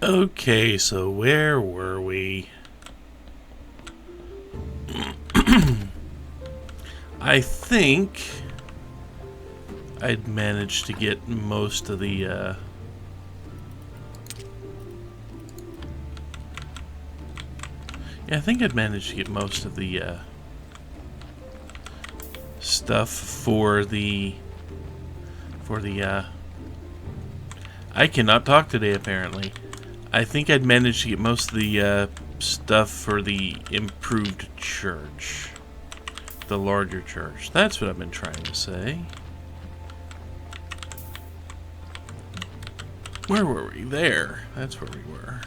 Okay, so where were we? I think I'd managed to get most of the, I think I'd managed to get most of the, stuff for the, I cannot talk today, apparently. I think I'd managed to get most of the, stuff for the improved church. The larger church. That's what I've been trying to say. Where were we? There. That's where we were.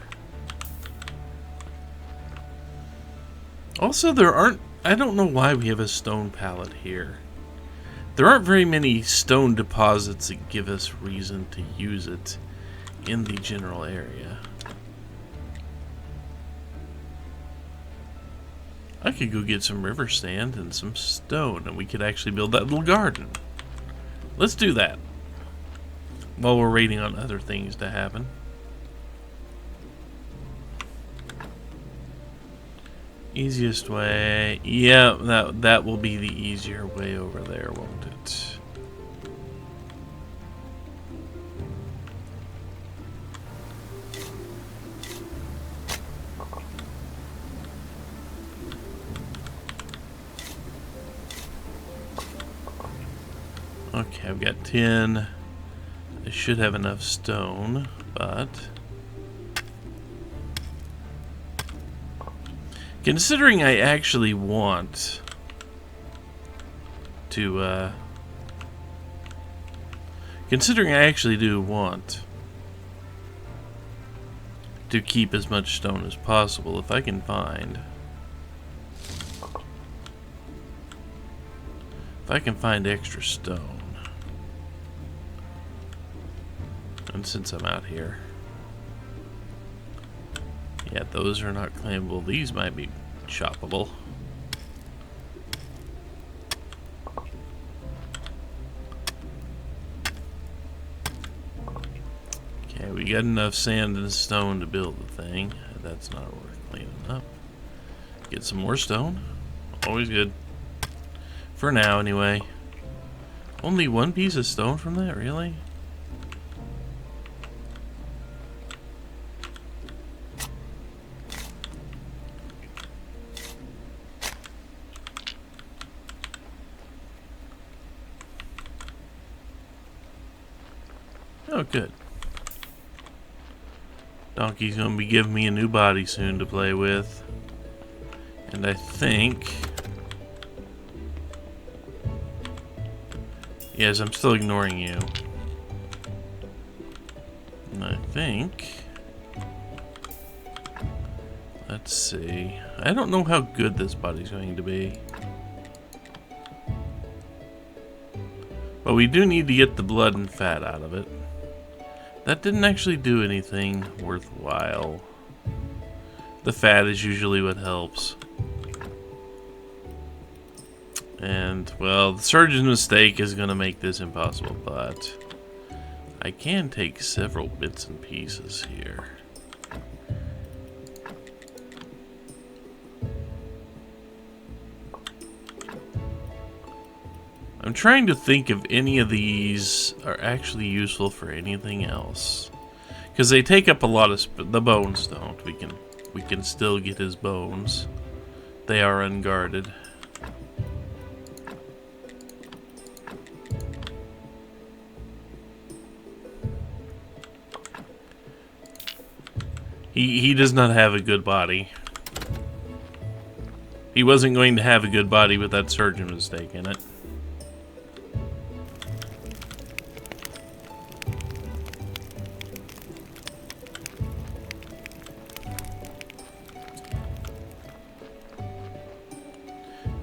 Also, there aren't... I don't know why we have a stone pallet here. There aren't very many stone deposits that give us reason to use it in the general area. I could go get some river sand and some stone, and we could actually build that little garden. Let's do that. While we're waiting on other things to happen. Easiest way. Yeah, that will be the easier way over there, won't it? Okay, I've got 10. I should have enough stone, but... Considering I actually want to, Considering I actually do want to keep as much stone as possible, if I can find... If I can find extra stone... And since I'm out here... Yeah, those are not claimable. These might be choppable. Okay, we got enough sand and stone to build the thing. That's not worth cleaning up. Get some more stone. Always good. For now, anyway. Only one piece of stone from that, really? Oh, good. Donkey's gonna be giving me a new body soon to play with. And I think... Yes, I'm still ignoring you. And I think... Let's see. I don't know how good this body's going to be. But we do need to get the blood and fat out of it. That didn't actually do anything worthwhile. The fat is usually what helps. And, well, the surgeon's mistake is going to make this impossible, but I can take several bits and pieces here. I'm trying to think if any of these are actually useful for anything else, because they take up a lot of the bones don't. We can still get his bones. They are unguarded. He does not have a good body. He wasn't going to have a good body with that surgeon mistake in it.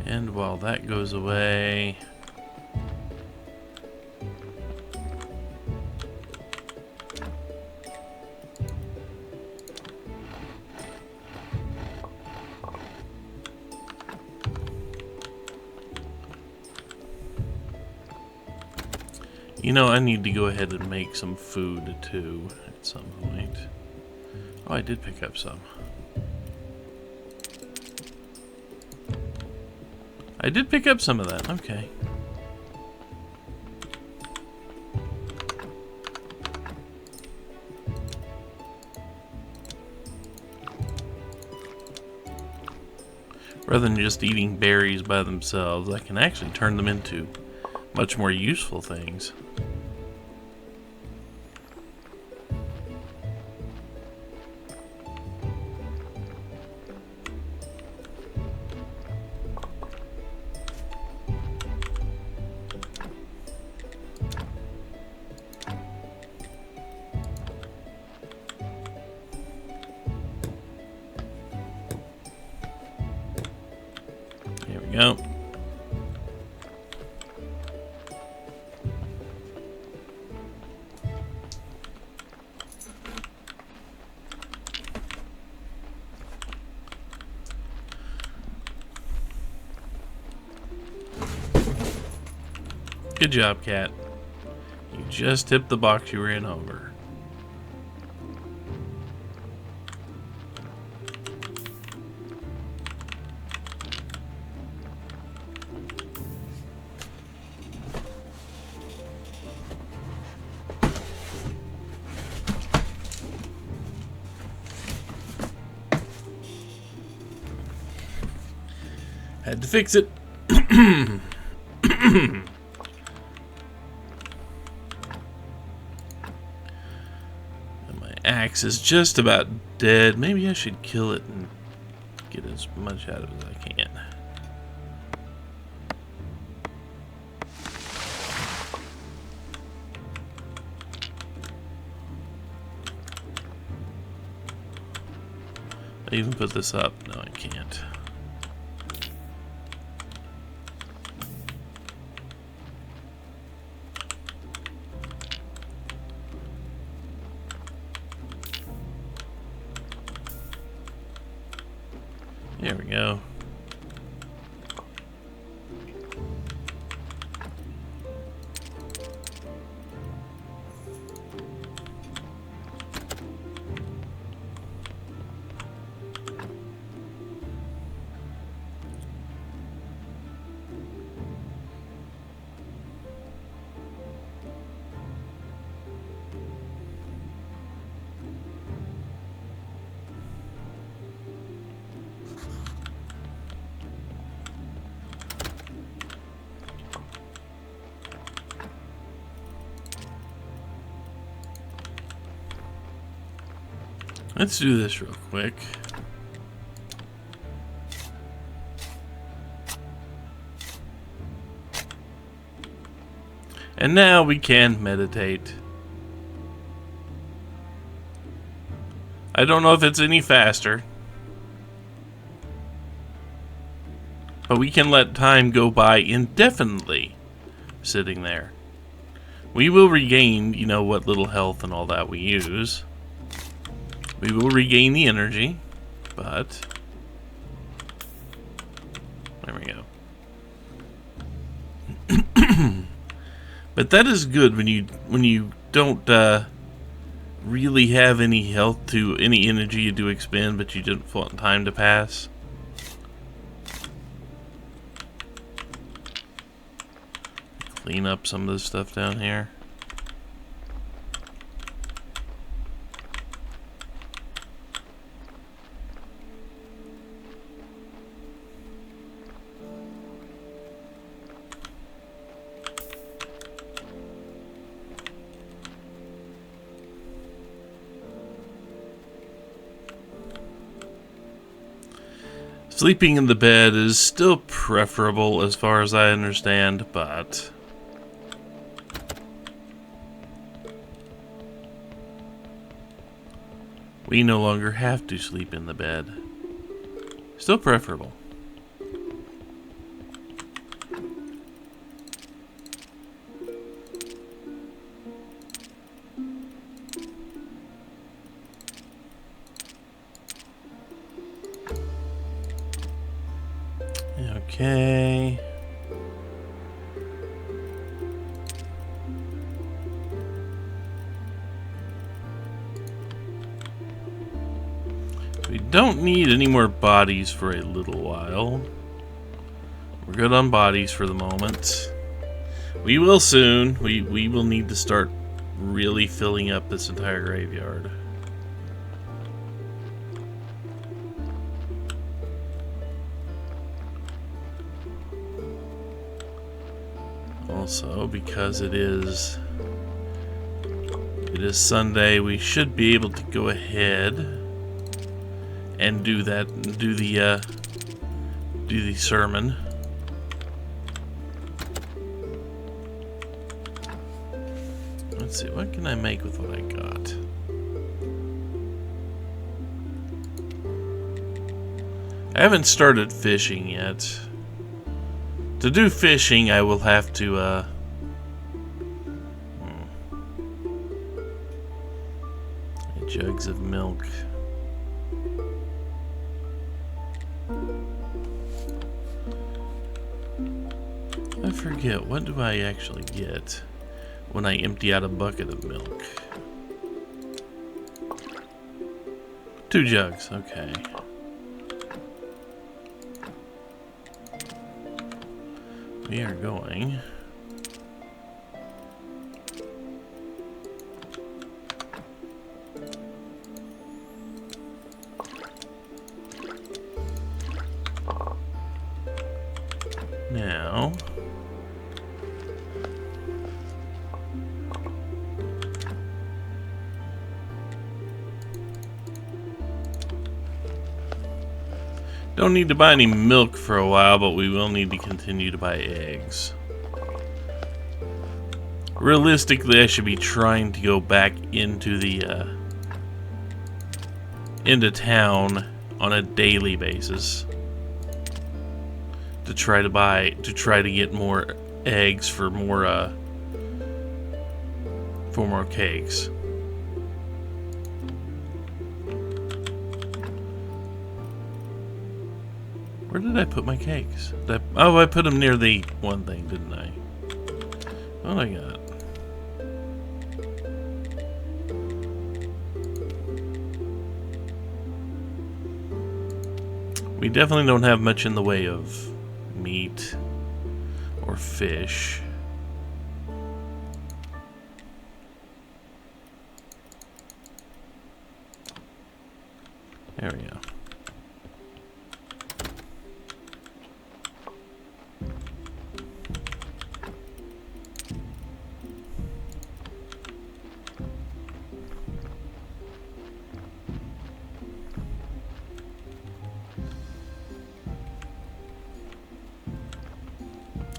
And while that goes away... You know, I need to go ahead and make some food too at some point. Oh, I did pick up some. I did pick up some of that. Okay. Rather than just eating berries by themselves, I can actually turn them into much more useful things. Here we go. Good job, cat. You just tipped the box you ran over. Had to fix it. Axe is just about dead. Maybe I should kill it and get as much out of it as I can. I even put this up. No, I can't. There we go. Let's do this real quick. And now we can meditate. I don't know if it's any faster, but we can let time go by indefinitely sitting there. We will regain, you know, what little health and all that we use. We will regain the energy, but there we go. But that is good when you don't really have any health to any energy to expend, but you didn't want time to pass. Clean up some of this stuff down here. Sleeping in the bed is still preferable as far as I understand, but we no longer have to sleep in the bed. Still preferable. Okay. We don't need any more bodies for a little while. We're good on bodies for the moment. We will soon. We will need to start really filling up this entire graveyard. Also, because it is Sunday, we should be able to go ahead and do the sermon. Let's see, what can I make with what I got? I haven't started fishing yet. To do fishing, I will have to, jugs of milk. I forget, what do I actually get when I empty out a bucket of milk? 2 jugs, okay. We are going now. Don't need to buy any milk for a while, but we will need to continue to buy eggs. Realistically, I should be trying to go back into the into town on a daily basis to try to get more eggs for more cakes. Where did I put my cakes? Oh, I put them near the one thing, didn't I? What I got? We definitely don't have much in the way of meat or fish. There we go.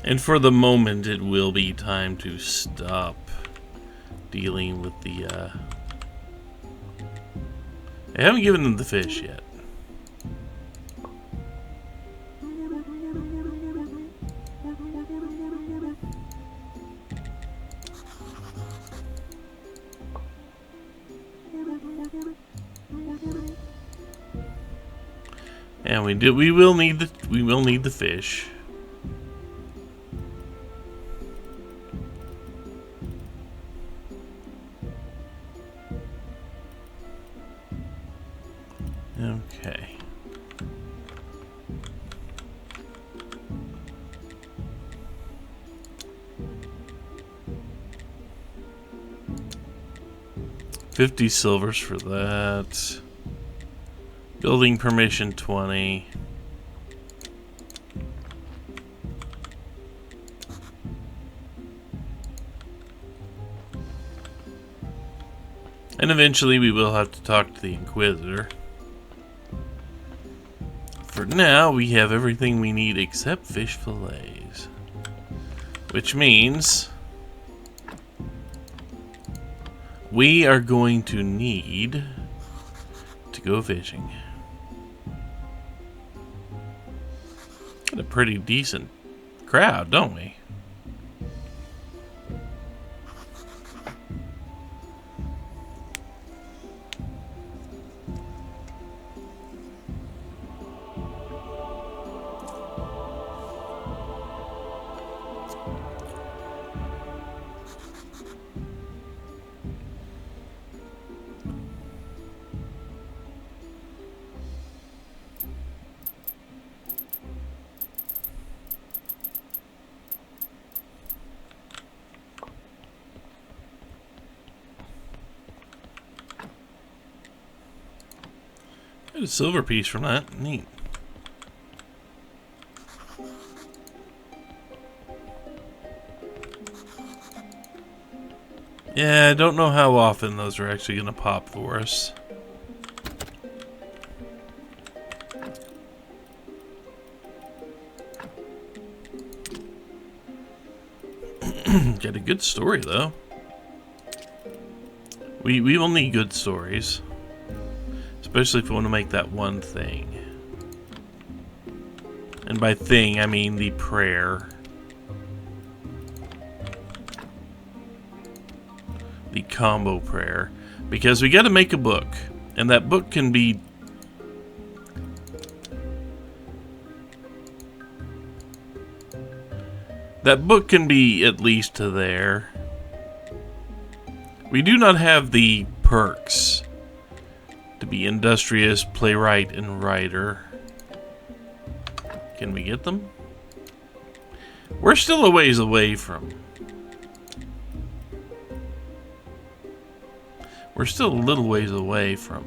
And for the moment, it will be time to stop dealing with the, I haven't given them the fish yet. And we will need the fish. Okay. $50 silvers for that. Building permission 20. And eventually we will have to talk to the Inquisitor. For now, we have everything we need except fish fillets. Which means we are going to need to go fishing. Got a pretty decent crowd, don't we? Got a silver piece from that. Neat. Yeah, I don't know how often those are actually going to pop for us. Got a good story, though. We will need good stories. Especially if we want to make that one thing. And by thing, I mean the prayer. The combo prayer. Because we got to make a book. And that book can be... That book can be at least to there. We do not have the perks to be industrious, playwright, and writer. Can we get them? We're still a ways away from... We're still a little ways away from...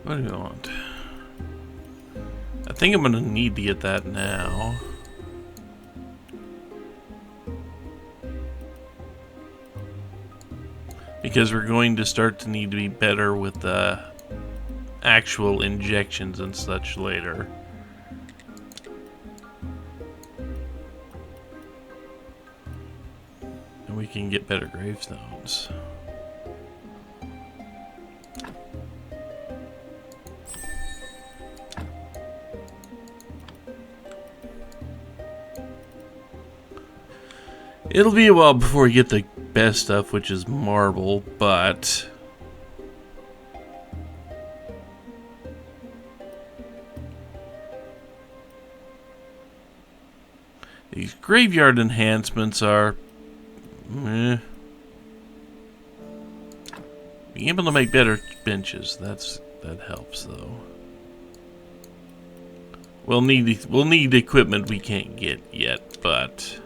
What do you want? I think I'm gonna need to get that now. Because we're going to start to need to be better with the actual injections and such later. And we can get better gravestones. It'll be a while before we get the best stuff, which is marble, but... These graveyard enhancements are... Being able to make better benches, that helps, though. We'll need equipment we can't get yet, but...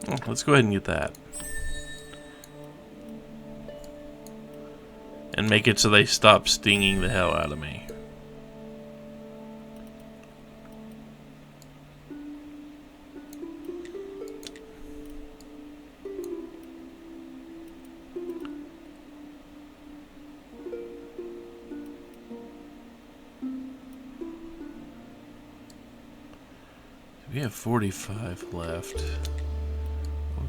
Oh, let's go ahead and get that. And make it so they stop stinging the hell out of me. We have 45 left.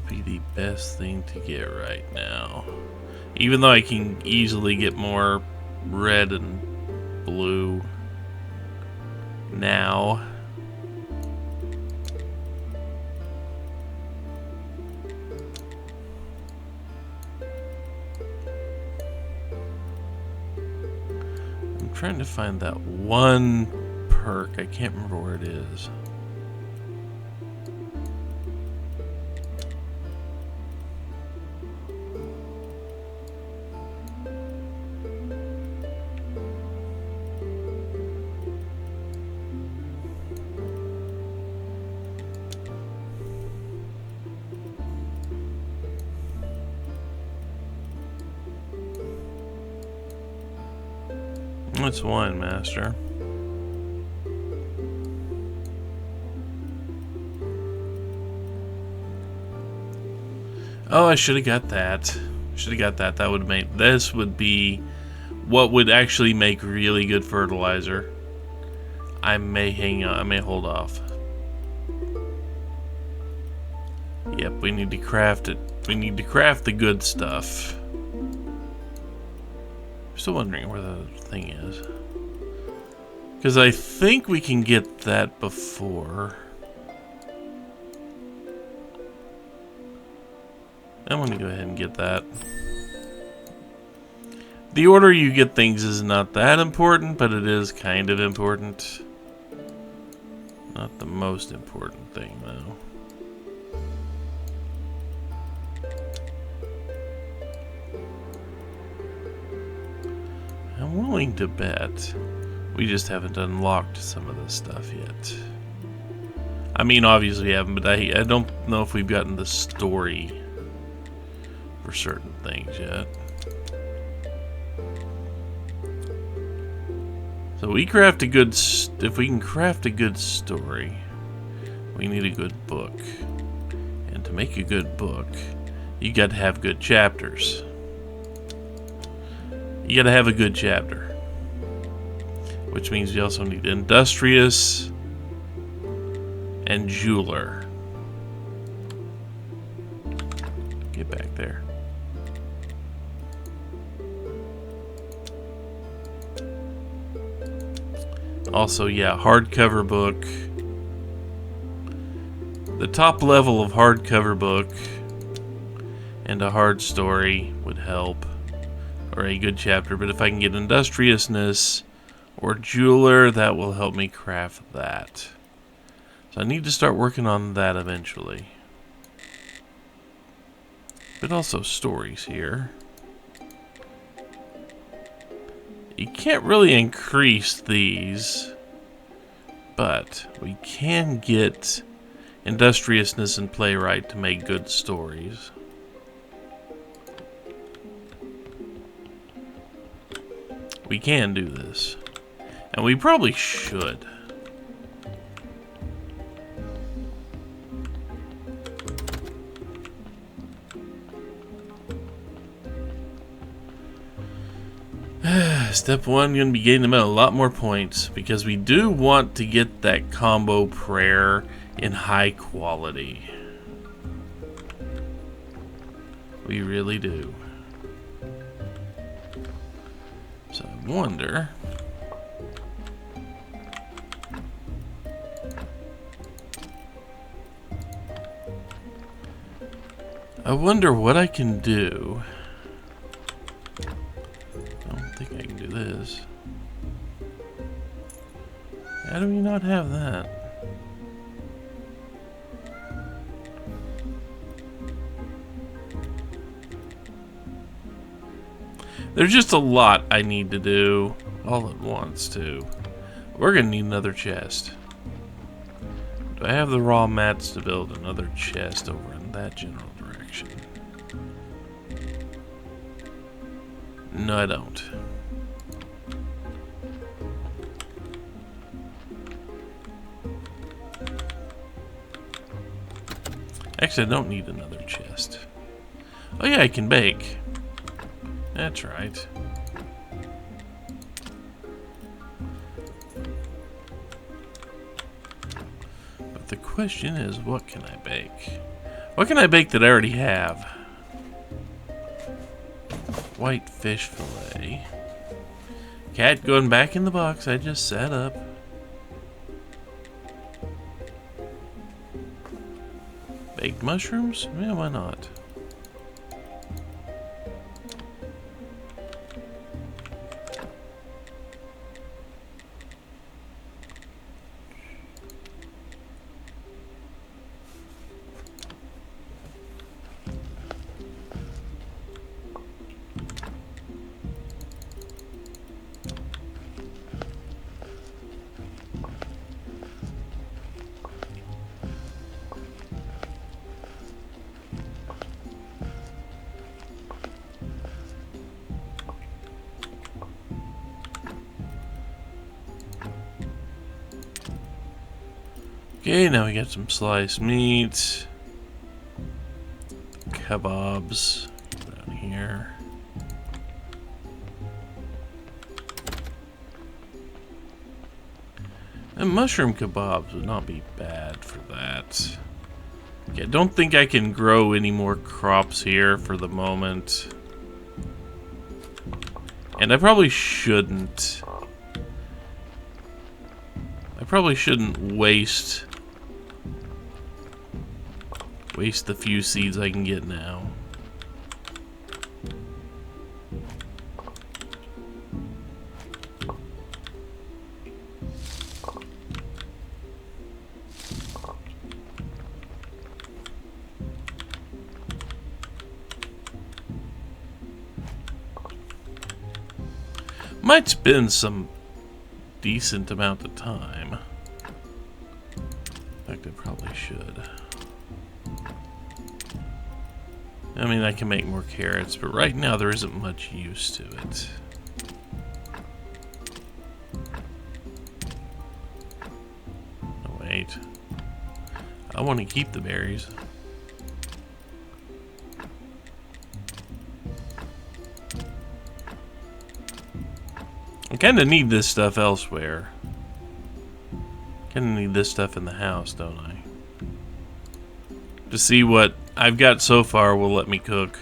Be the best thing to get right now. Even though I can easily get more red and blue now. I'm trying to find that one perk. I can't remember where it is. It's wine, master. Oh, I should have got that. Should have got that. That would make... This would be what would actually make really good fertilizer. I may hang on. I may hold off. Yep, we need to craft it. We need to craft the good stuff. Still wondering where the thing is. Because I think we can get that before. I'm going to go ahead and get that. The order you get things is not that important, but it is kind of important. Not the most important thing, though. I'm willing to bet we just haven't unlocked some of this stuff yet. I mean, obviously we haven't, but I don't know if we've gotten the story for certain things yet. So we craft a good, if we can craft a good story, we need a good book. And to make a good book, you got to have good chapters. You got to have a good chapter. Which means you also need industrious and jeweler. Get back there. Also, yeah, hardcover book. The top level of hardcover book and a hard story would help, or a good chapter. But if I can get industriousness or jeweler, that will help me craft that. So I need to start working on that eventually. But also stories here. You can't really increase these, but we can get industriousness and playwright to make good stories. We can do this. And we probably should. Step 1, going to be getting them at a lot more points, because we do want to get that combo prayer in high quality. We really do. So I wonder... what I can do. I don't think I can do this. How do we not have that? There's just a lot I need to do all at once, too. We're gonna need another chest. Do I have the raw mats to build another chest over in that general direction? No, I don't. Actually, I don't need another chest. Oh yeah, I can bake. That's right. But the question is, what can I bake? What can I bake that I already have? White fish fillet. Cat going back in the box I just set up. Baked mushrooms? Yeah, why not? Okay, now we got some sliced meat. Kebabs down here. And mushroom kebabs would not be bad for that. Okay, I don't think I can grow any more crops here for the moment. And I probably shouldn't. I probably shouldn't waste the few seeds I can get now. Might spend some decent amount of time. In fact, I probably should. I mean, I can make more carrots, but right now there isn't much use to it. Oh, wait. I want to keep the berries. I kind of need this stuff elsewhere. Kind of need this stuff in the house, don't I? To see what I've got so far will let me cook.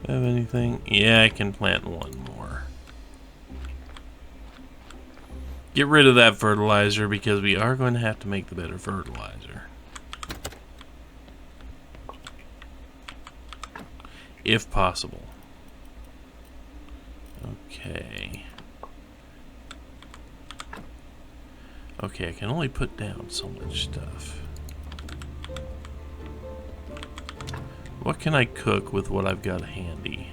Have anything? Yeah, I can plant one more. Get rid of that fertilizer because we are going to have to make the better fertilizer. If possible. Okay. Okay, I can only put down so much stuff. What can I cook with what I've got handy?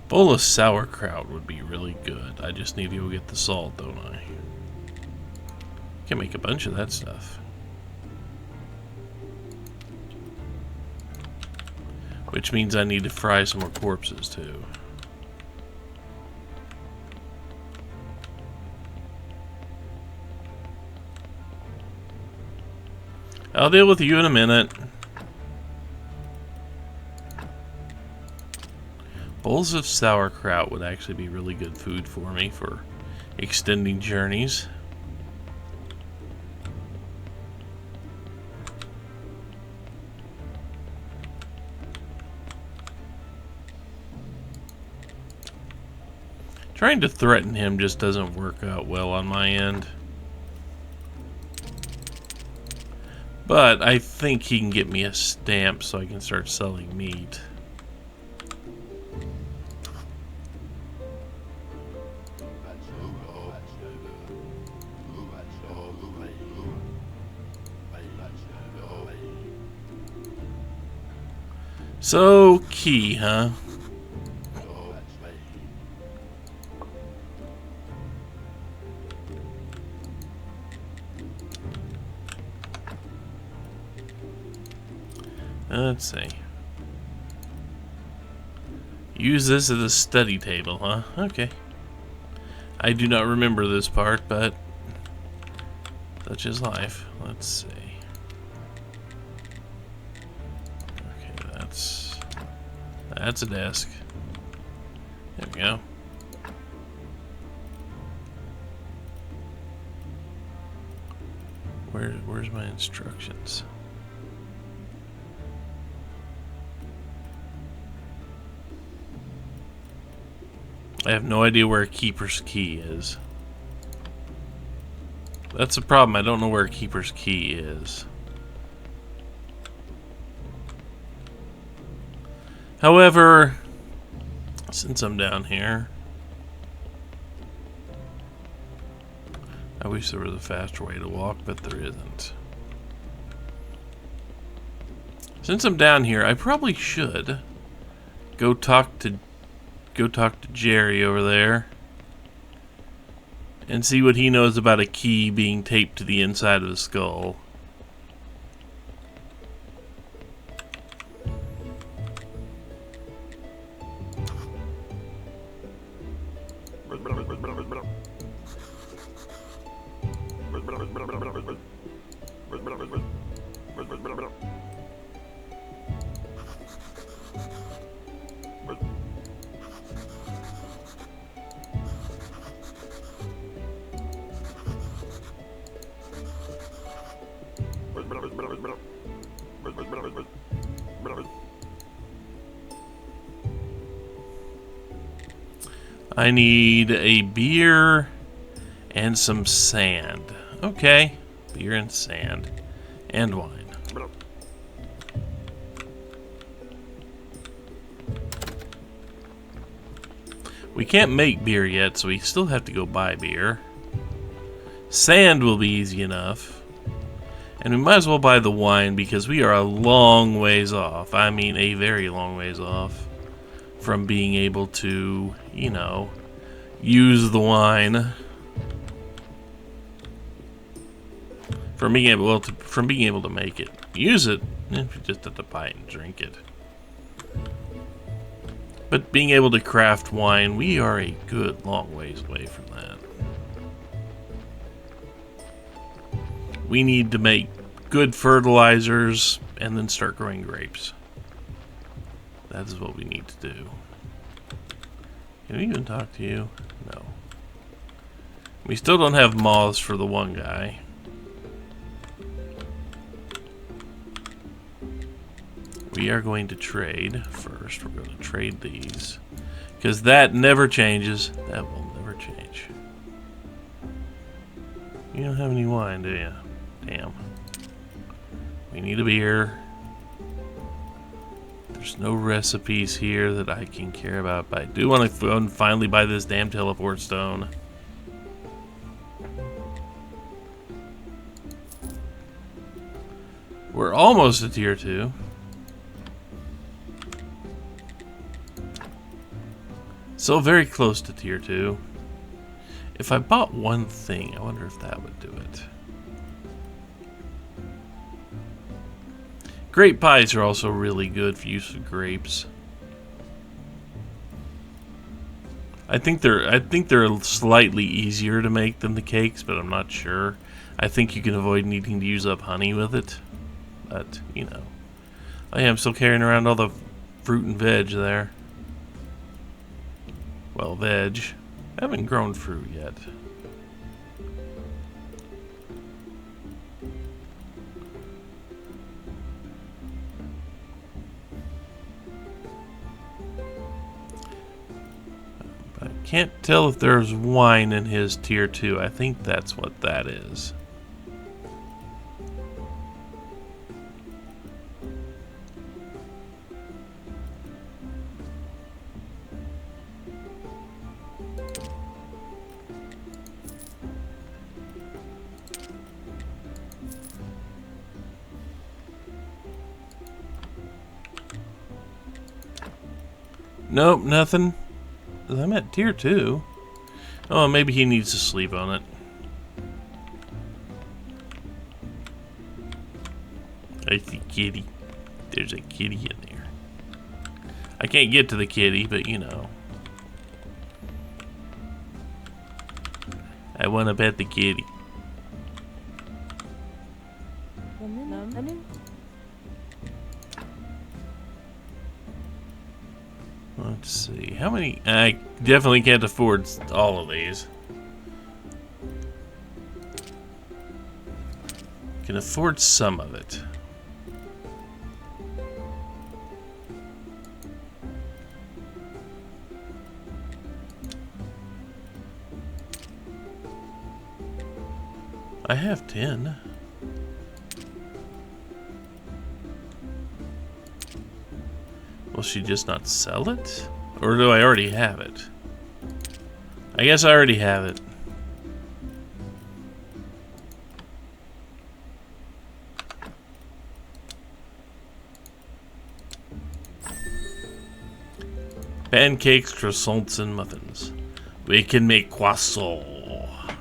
Bowl of sauerkraut would be really good. I just need to go get the salt, don't I? Can make a bunch of that stuff. Which means I need to fry some more corpses too. I'll deal with you in a minute. Bowls of sauerkraut would actually be really good food for me for extending journeys. Trying to threaten him just doesn't work out well on my end. But I think he can get me a stamp so I can start selling meat. So, key, huh? Let's see. Use this as a study table, huh? Okay. I do not remember this part, but such is life. Let's see. Okay, that's a desk. There we go. Where's my instructions? I have no idea where a keeper's key is. That's the problem. I don't know where a keeper's key is. However, since I'm down here, I wish there was a faster way to walk, but there isn't. Since I'm down here, I probably should go talk to Jerry over there and see what he knows about a key being taped to the inside of the skull. I need a beer and some sand. Okay, beer and sand and wine. We can't make beer yet, so we still have to go buy beer. Sand will be easy enough. And we might as well buy the wine because we are a long ways off. I mean, a very long ways off from being able to, you know, use the wine. From being able to make it. Use it, if you just have to buy it and drink it. But being able to craft wine, we are a good long ways away from that. We need to make good fertilizers and then start growing grapes. That is what we need to do. Can we even talk to you? No. We still don't have moths for the one guy. We are going to trade first. We're going to trade these. Because that never changes. That will never change. You don't have any wine, do you? Damn. We need a beer. There's no recipes here that I can care about. But I do want to go and finally buy this damn teleport stone. We're almost at tier 2. So very close to tier 2. If I bought one thing, I wonder if that would do it. Grape pies are also really good for use of grapes. I think they're slightly easier to make than the cakes, but I'm not sure. I think you can avoid needing to use up honey with it. But, you know. Oh yeah, I'm still carrying around all the fruit and veg there. Well, veg. I haven't grown fruit yet. I can't tell if there's wine in his tier 2. I think that's what that is. Nope, nothing. I'm at tier 2. Oh, maybe he needs to sleep on it. I see kitty. There's a kitty in there. I can't get to the kitty, but you know. I want to pet the kitty. Let's see. How many? I definitely can't afford all of these. Can afford some of it. I have 10. Will she just not sell it? Or do I already have it? I guess I already have it. Pancakes, croissants, and muffins. We can make croissants.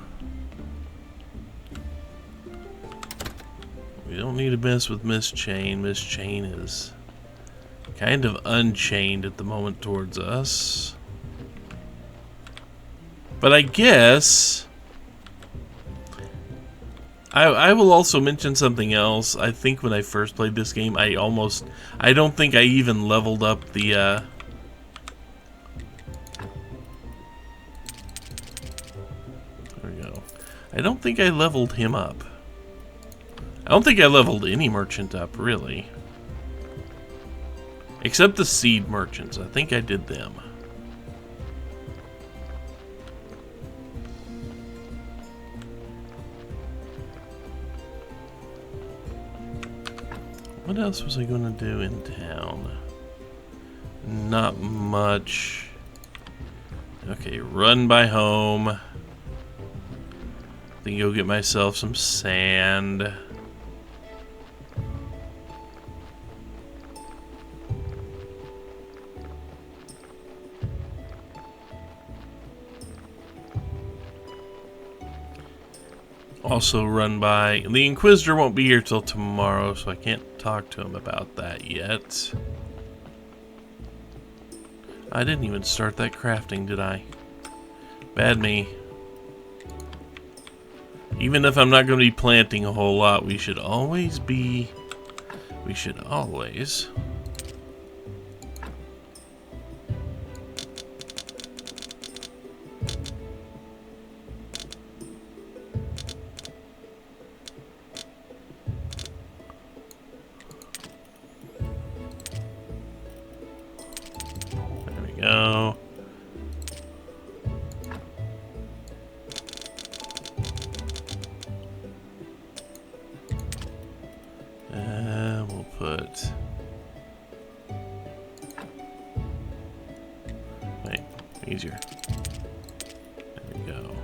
We don't need to mess with Miss Chain. Miss Chain is kind of unchained at the moment towards us. But I guess I will also mention something else. I think when I first played this game, I don't think I even leveled up the there we go. I don't think I leveled him up. I don't think I leveled any merchant up, really. Except the seed merchants. I think I did them. What else was I going to do in town? Not much. Okay, run by home. Then go get myself some sand. Also run by... The Inquisitor won't be here till tomorrow, so I can't talk to him about that yet. I didn't even start that crafting, did I? Bad me. Even if I'm not going to be planting a whole lot, we should always be... We should always... There we go. We'll put... Wait, easier. There we go.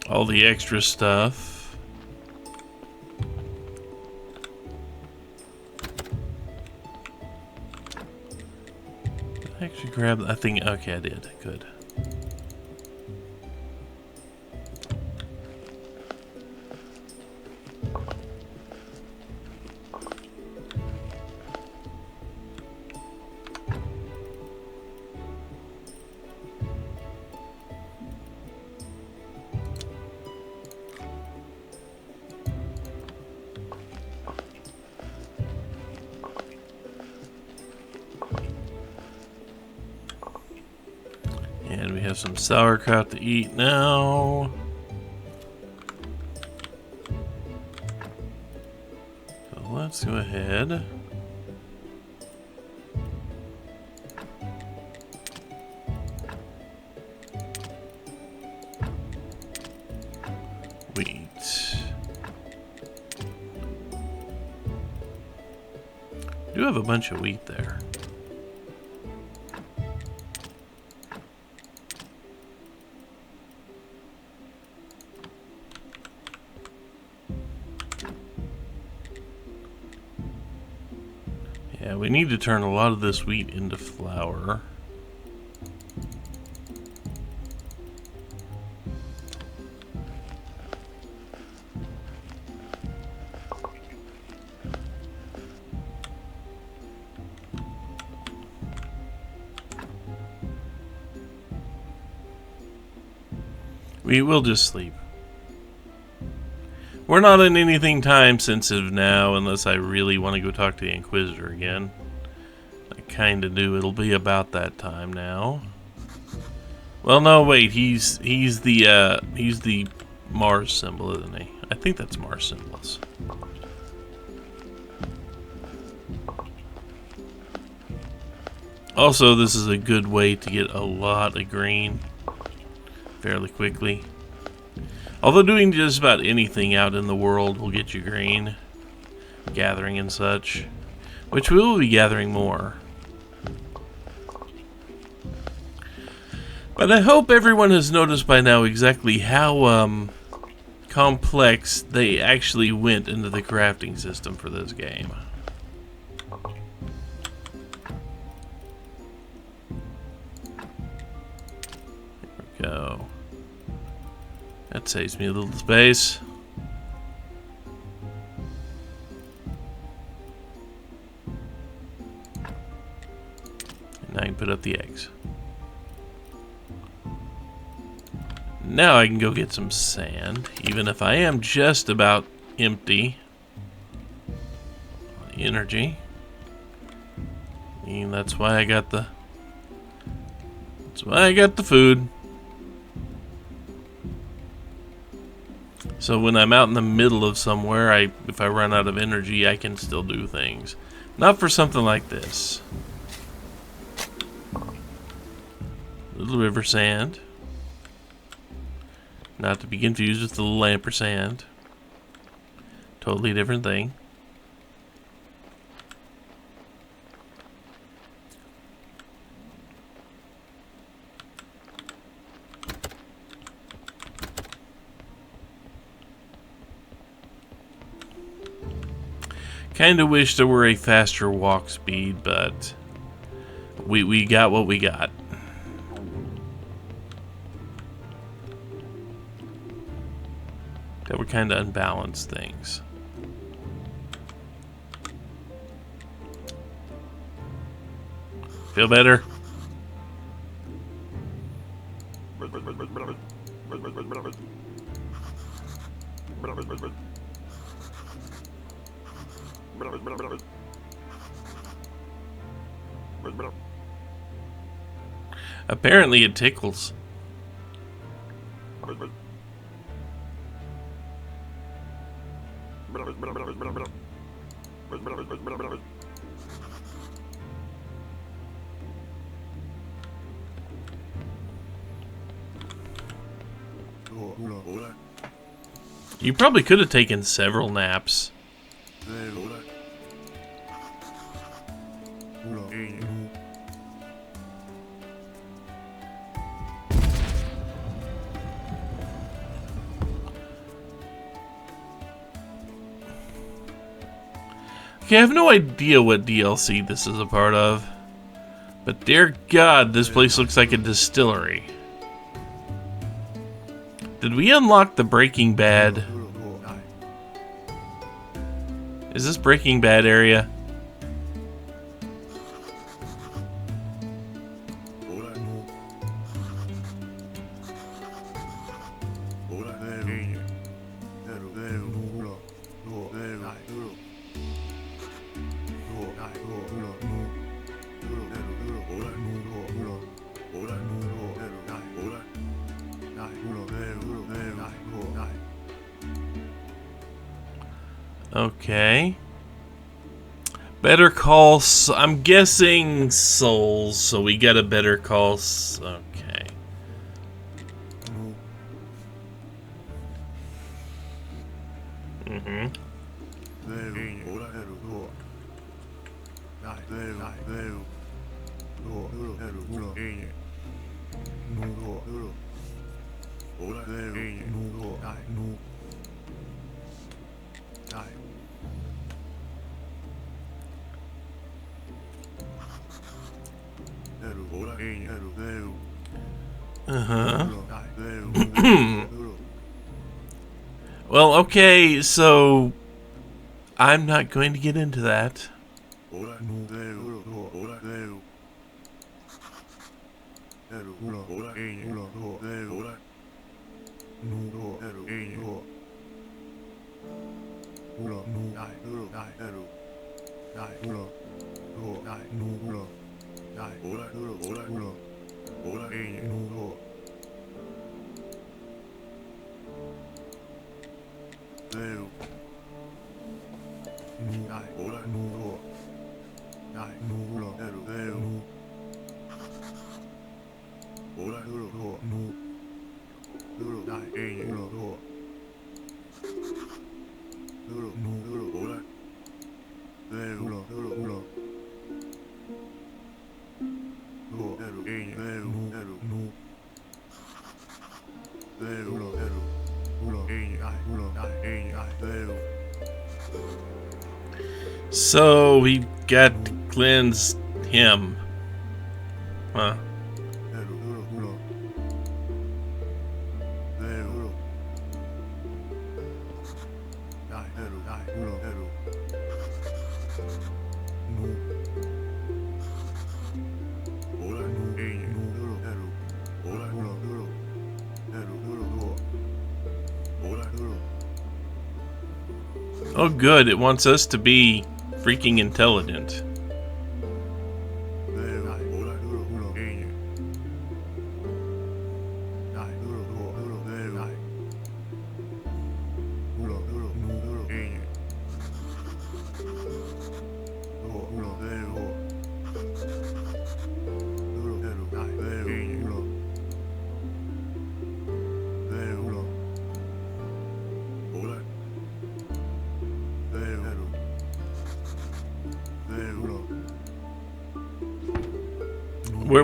All the extra stuff. Did I actually grab... I think... Okay, I did. Good. And we have some sauerkraut to eat now. So let's go ahead. Wheat. I do have a bunch of wheat there. Yeah, we need to turn a lot of this wheat into flour. We will just sleep. We're not in anything time sensitive now unless I really want to go talk to the Inquisitor again. I kinda do. It'll be about that time now. Well, no, wait. He's the Mars symbol, isn't he? I think that's Mars symbols. Also, this is a good way to get a lot of green fairly quickly. Although doing just about anything out in the world will get you green. Gathering and such. Which we will be gathering more. But I hope everyone has noticed by now exactly how complex they actually went into the crafting system for this game. There we go. That saves me a little space. And now I can put up the eggs. Now I can go get some sand, even if I am just about empty on energy. And that's why I got the food. So when I'm out in the middle of somewhere, if I run out of energy, I can still do things. Not for something like this. Little river sand. Not to be confused with the little ampersand. Totally different thing. Kinda wish there were a faster walk speed, but we got what we got. That were kinda unbalanced things. Feel better? Apparently it tickles. You probably could have taken several naps. Okay, I have no idea what DLC this is a part of. But dear God, this place looks like a distillery. Did we unlock the Breaking Bad? Is this Breaking Bad area? Okay. Better Call I'm guessing Souls, so we got a Better Call okay. Well, okay, so I'm not going to get into that. So we got to cleanse him. Huh. Oh good, it wants us to be freaking intelligent.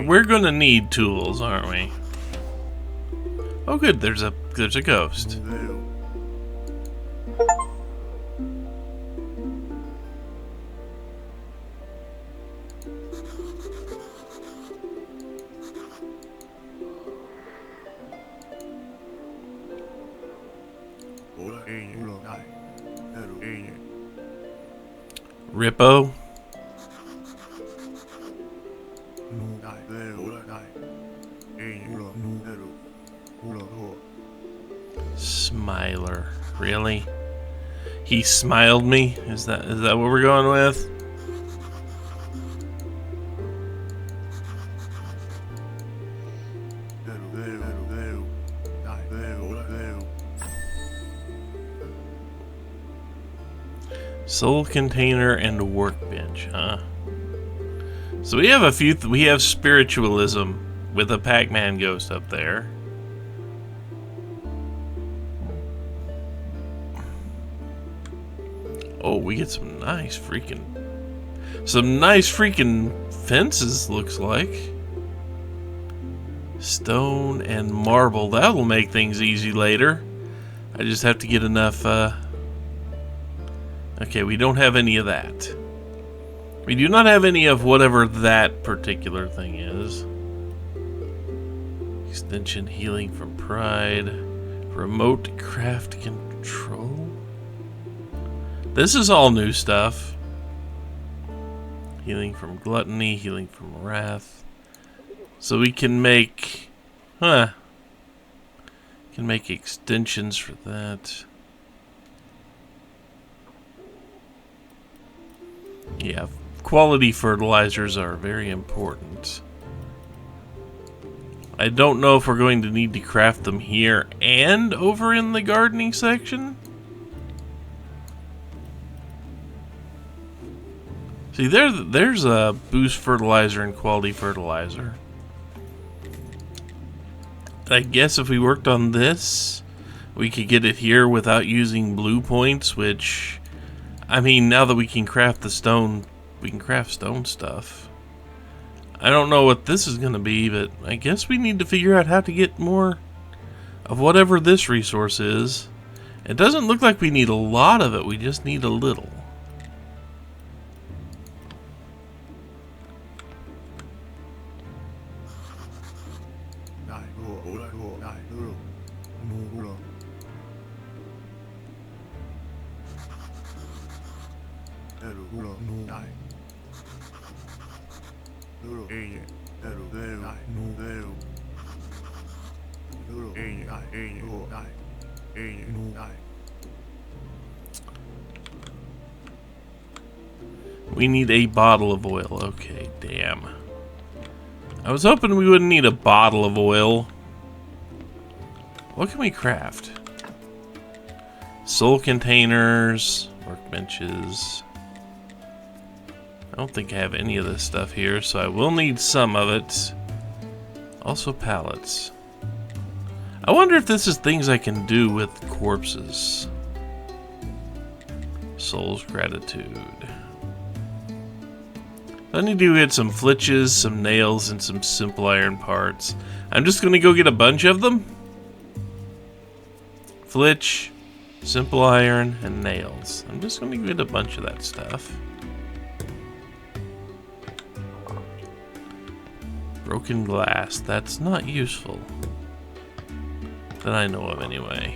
We're gonna need tools, aren't we? Oh good, there's a ghost. Rippo. Smiler. Really? He smiled me? Is that what we're going with? Soul container and workbench, huh? So we have we have spiritualism with a Pac-Man ghost up there. Oh, we get some nice freaking fences, looks like. Stone and marble. That will make things easy later. I just have to get enough, okay, we don't have any of that. We do not have any of whatever that particular thing is. Extension healing from pride. Remote craft control. This is all new stuff. Healing from gluttony, healing from wrath. So we can make, can make extensions for that. Yeah, quality fertilizers are very important. I don't know if we're going to need to craft them here and over in the gardening section. See, there's a boost fertilizer and quality fertilizer. I guess if we worked on this, we could get it here without using blue points, which, I mean, now that we can craft the stone, we can craft stone stuff. I don't know what this is going to be, but I guess we need to figure out how to get more of whatever this resource is. It doesn't look like we need a lot of it, we just need a little. We need a bottle of oil. Okay, damn. I was hoping we wouldn't need a bottle of oil. What can we craft? Soul containers, workbenches. I don't think I have any of this stuff here, so I will need some of it. Also pallets. I wonder if this is things I can do with corpses. Soul's gratitude. I need to get some flitches, some nails, and some simple iron parts. I'm just going to go get a bunch of them. Flitch, simple iron, and nails. I'm just going to get a bunch of that stuff. Broken glass. That's not useful. That I know of anyway.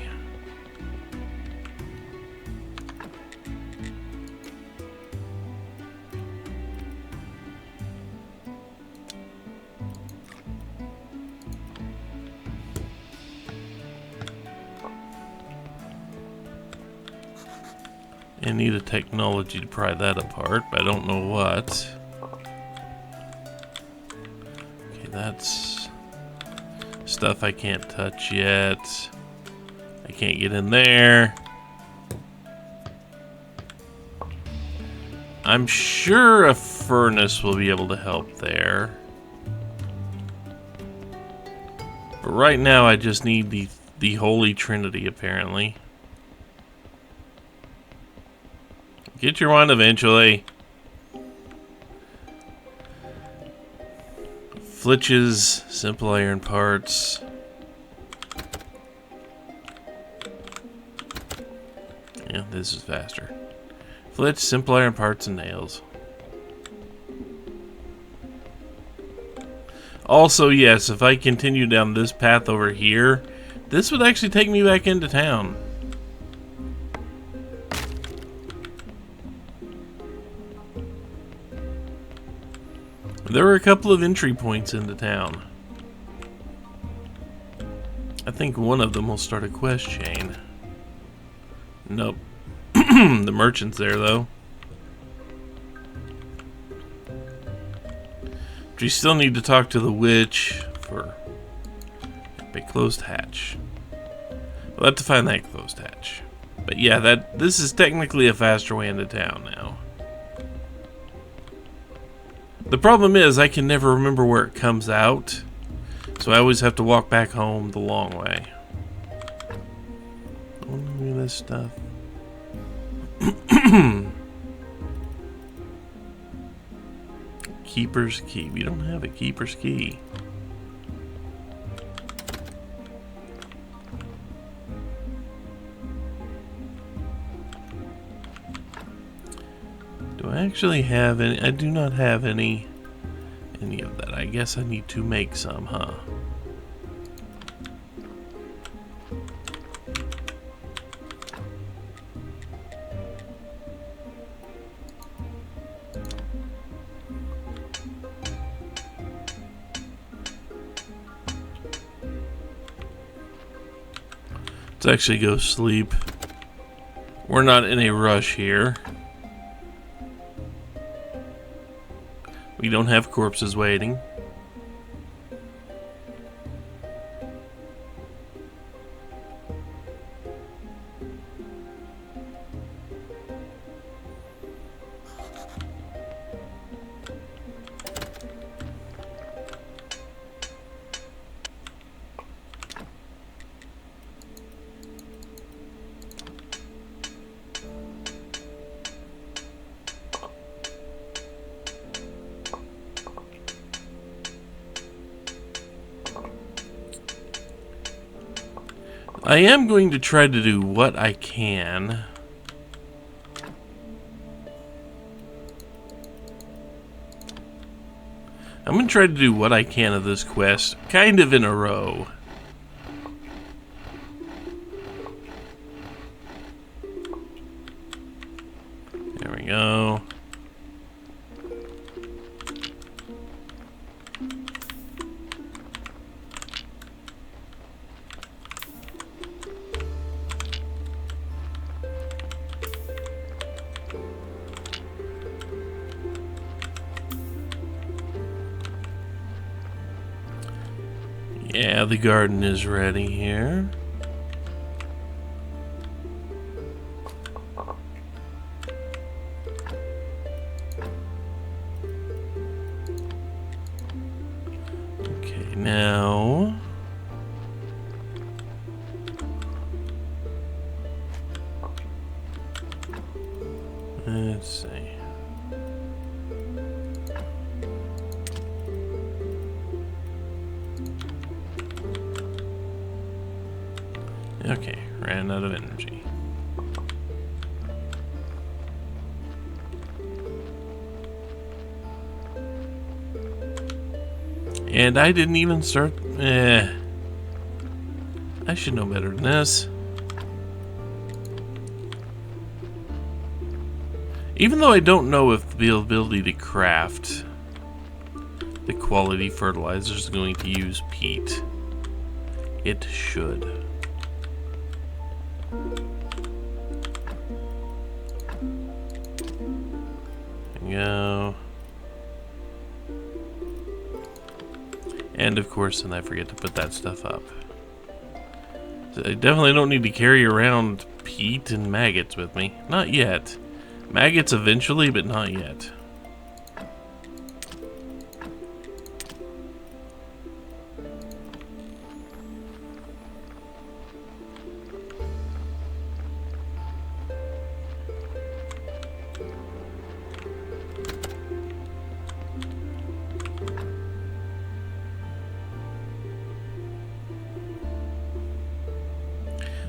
I need a technology to pry that apart, but I don't know what. Okay, that's stuff I can't touch yet. I can't get in there. I'm sure a furnace will be able to help there. But right now I just need the Holy Trinity, apparently. Get your one eventually. Flitches, simple iron parts. Yeah, this is faster. Flitch, simple iron parts, and nails. Also, yes, if I continue down this path over here, this would actually take me back into town. There were a couple of entry points into town. I think one of them will start a quest chain. Nope. The merchant's there, though. We still need to talk to the witch for a closed hatch. We'll have to find that closed hatch. But yeah, this is technically a faster way into town now. The problem is I can never remember where it comes out, so I always have to walk back home the long way. Oh, look at this stuff. Keeper's key. We don't have a keeper's key. Do I actually have any? I do not have any of that. I guess I need to make some, huh? Let's actually go sleep. We're not in a rush here. We don't have corpses waiting. I am going to try to do what I can. I'm going to try to do what I can of this quest, kind of in a row. There we go. Yeah, the garden is ready here. Okay, now let's see. Okay, ran out of energy. And I didn't even start. I should know better than this. Even though I don't know if the ability to craft the quality fertilizer is going to use peat, it should. Go. And of course, then I forget to put that stuff up. So I definitely don't need to carry around peat and maggots with me. Not yet. Maggots eventually, but not yet.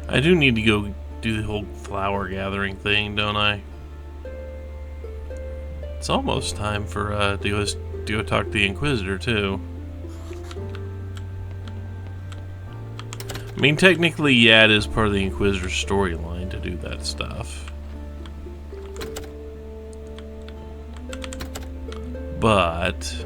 I do need to go do the whole flower gathering thing, don't I? It's almost time for to go talk to the Inquisitor too. I mean, technically, yeah, it is part of the Inquisitor's storyline to do that stuff. But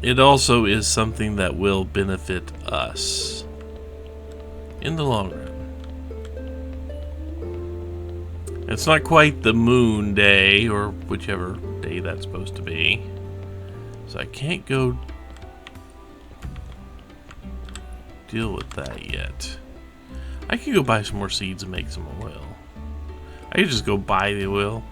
it also is something that will benefit us in the long run. It's not quite the moon day, or whichever day that's supposed to be. So I can't go deal with that yet. I could go buy some more seeds and make some oil. I could just go buy the oil.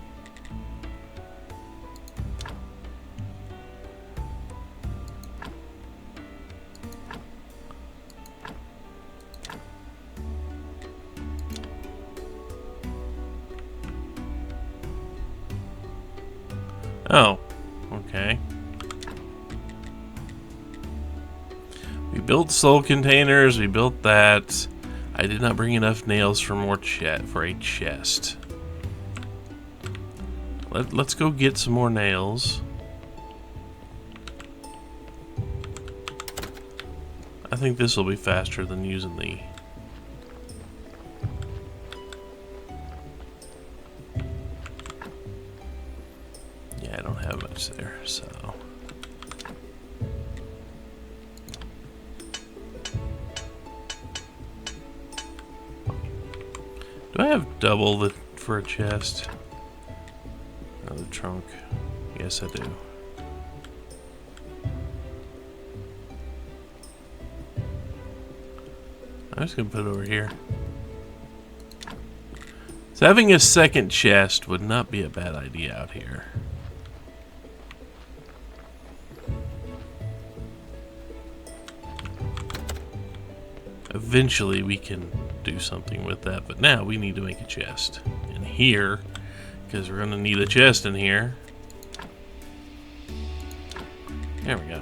Oh, okay. We built soul containers, we built that. I did not bring enough nails for more for a chest. Let's go get some more nails. I think this will be faster than using the... Yeah, I don't have much there, so... Do I have double for a chest? Another trunk. Yes, I do. I'm just gonna put it over here. So having a second chest would not be a bad idea out here. Eventually we can do something with that, but now we need to make a chest in here, because we're going to need a chest in here. There we go.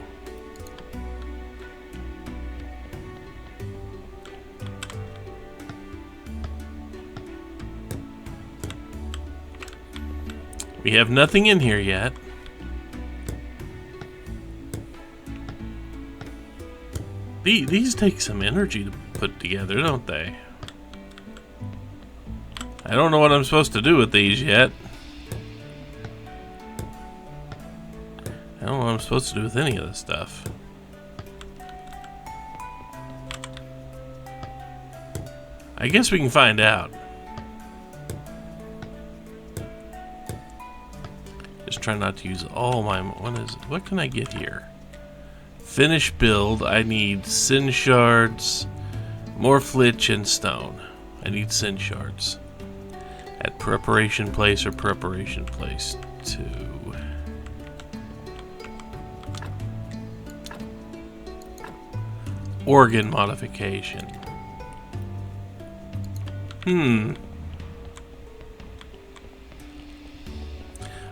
We have nothing in here yet. These take some energy to put together, don't they? I don't know what I'm supposed to do with these yet. I don't know what I'm supposed to do with any of this stuff. I guess we can find out. Just try not to use all my... What can I get here? Finish build. I need sin shards, more flitch, and stone. I need sin shards. At preparation place or preparation place 2. Organ modification.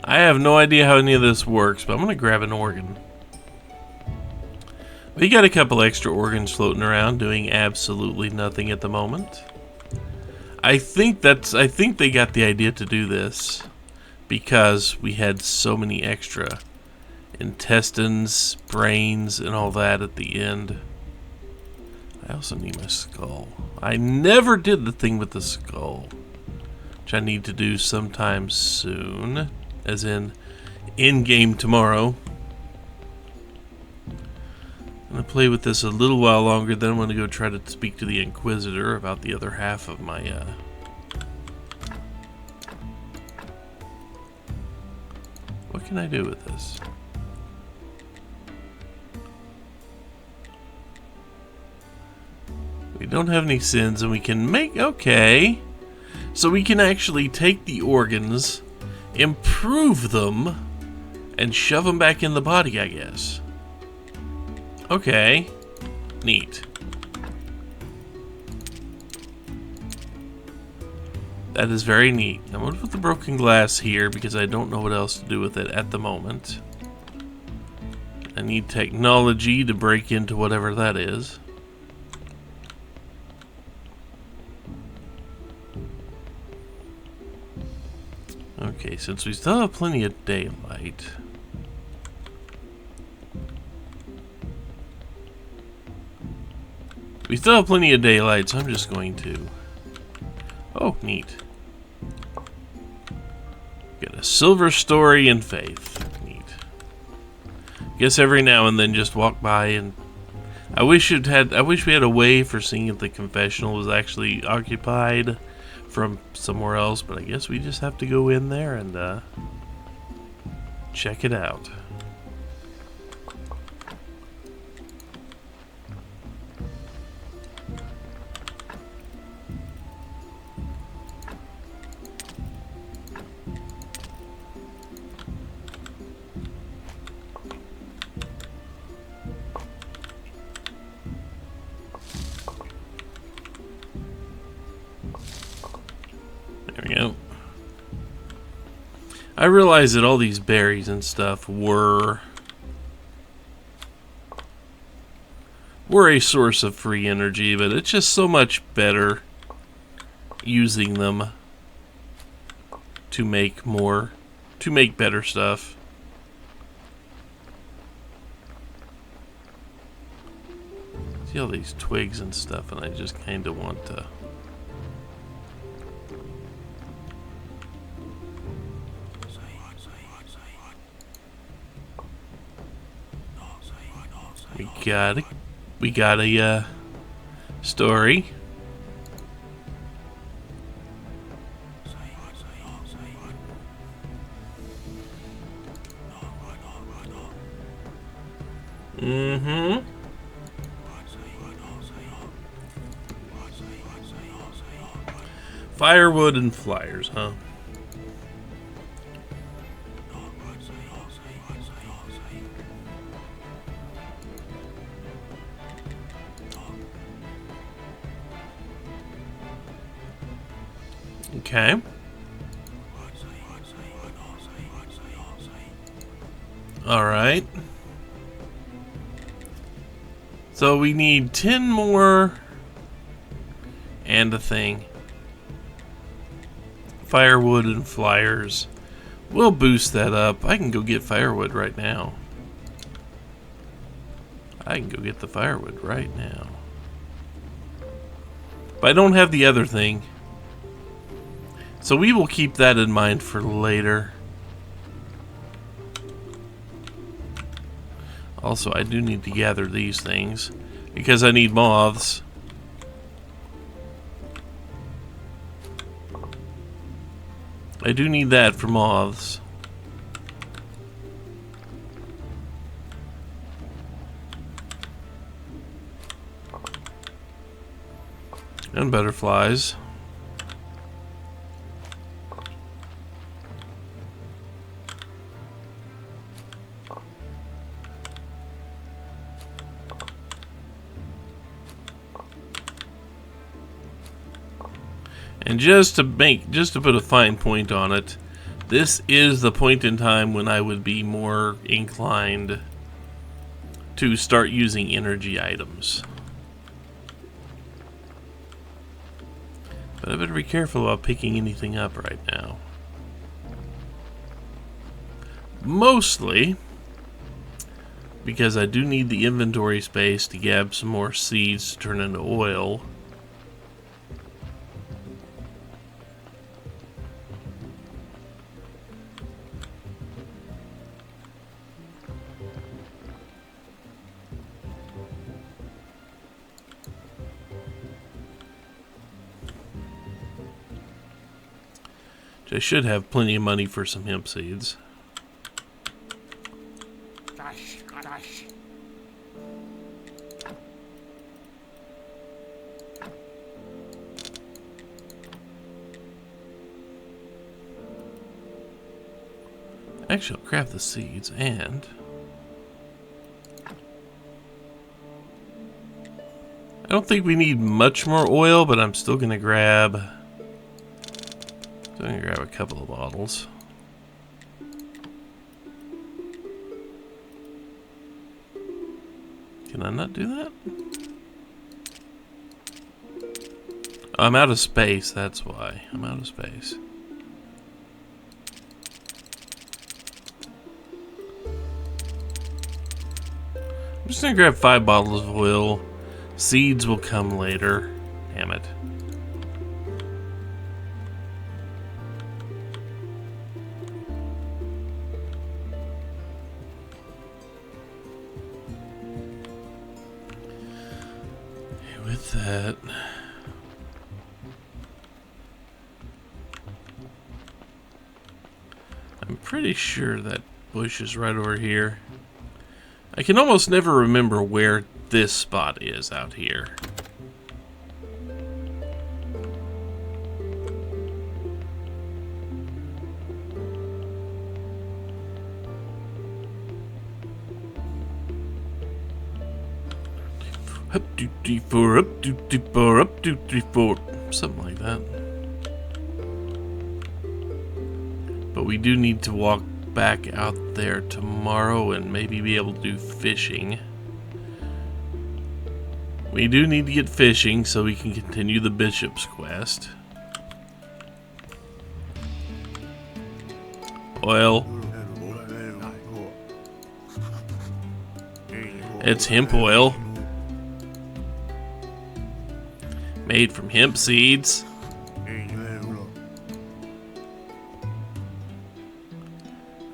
I have no idea how any of this works, but I'm gonna grab an organ. We got a couple extra organs floating around doing absolutely nothing at the moment. I think they got the idea to do this because we had so many extra intestines, brains, and all that at the end. I also need my skull. I never did the thing with the skull, which I need to do sometime soon, as in game tomorrow. I'm going to play with this a little while longer, then I'm going to go try to speak to the Inquisitor about the other half of my... What can I do with this? We don't have any sins, and we can make... Okay. So we can actually take the organs, improve them, and shove them back in the body, I guess. Okay. Neat. That is very neat. I'm going to put the broken glass here because I don't know what else to do with it at the moment. I need technology to break into whatever that is. Okay, since we still have plenty of daylight... We still have plenty of daylight, so I'm just going to... Oh, neat. Get a silver story and faith. Neat. Guess every now and then just walk by and I wish we had a way for seeing if the confessional was actually occupied from somewhere else, but I guess we just have to go in there and check it out. There we go. I realized that all these berries and stuff were a source of free energy, but it's just so much better using them to make better stuff. See all these twigs and stuff, and I just kind of want to. We got a story. Mm-hmm. Firewood and flyers, huh? Okay. Alright. So we need 10 more and a thing. Firewood and flyers. We'll boost that up. I can go get firewood right now. I can go get the firewood right now. But I don't have the other thing. So we will keep that in mind for later. Also, I do need to gather these things because I need moths. I do need that for moths. And butterflies. And just to put a fine point on it, this is the point in time when I would be more inclined to start using energy items. But I better be careful about picking anything up right now. Mostly because I do need the inventory space to grab some more seeds to turn into oil. I should have plenty of money for some hemp seeds. Actually, I'll grab the seeds and I don't think we need much more oil, but I'm still gonna grab a couple of bottles. Can I not do that? I'm out of space, that's why. I'm out of space. I'm just gonna grab 5 bottles of oil. Seeds will come later. Damn it. with that. I'm pretty sure that bush is right over here. I can almost never remember where this spot is out here. Up, 2, 3, 4, up, 2, 3, 4, up, 2, 3, 4. Something like that. But we do need to walk back out there tomorrow and maybe be able to do fishing. We do need to get fishing so we can continue the bishop's quest. Oil. It's hemp oil. Made from hemp seeds.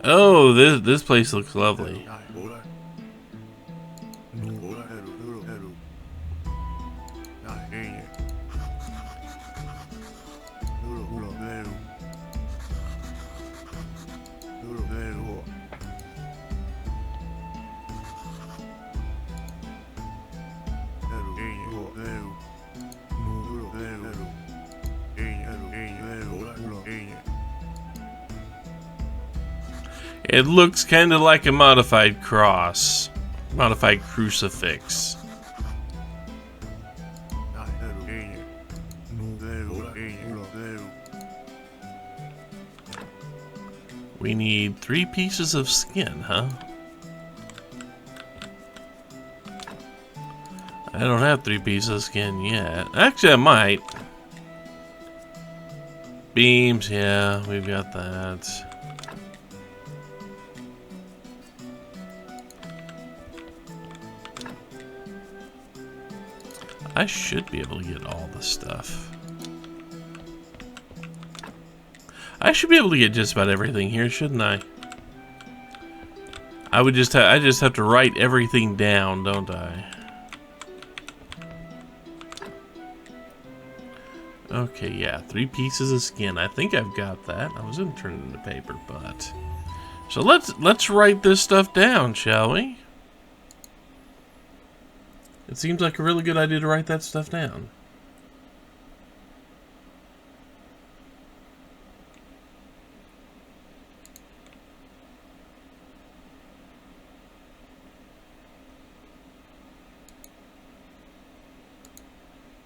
Oh, this place looks lovely. It looks kind of like a modified cross, modified crucifix. We need 3 pieces of skin, huh? I don't have 3 pieces of skin yet. Actually, I might. Beams, yeah, we've got that. I should be able to get all the stuff. I should be able to get just about everything here, shouldn't I? I just have to write everything down, don't I? Okay, yeah, 3 pieces of skin. I think I've got that. I was gonna turn it into paper, but so let's write this stuff down, shall we? It seems like a really good idea to write that stuff down.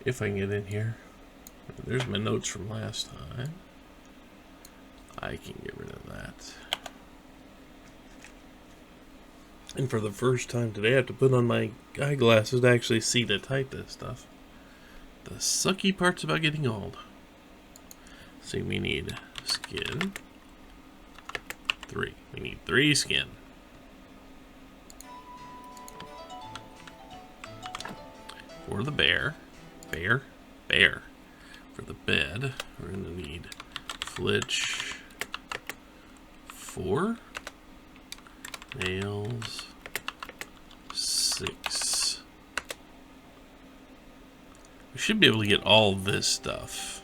If I can get in here. There's my notes from last time. I can get rid of that. And for the first time today, I have to put on my eyeglasses to actually see to type this stuff. The sucky parts about getting old. See, we need skin. 3. We need 3 skin. For the bear. Bear. For the bed, we're going to need flitch 4. Nails 6. We should be able to get all this stuff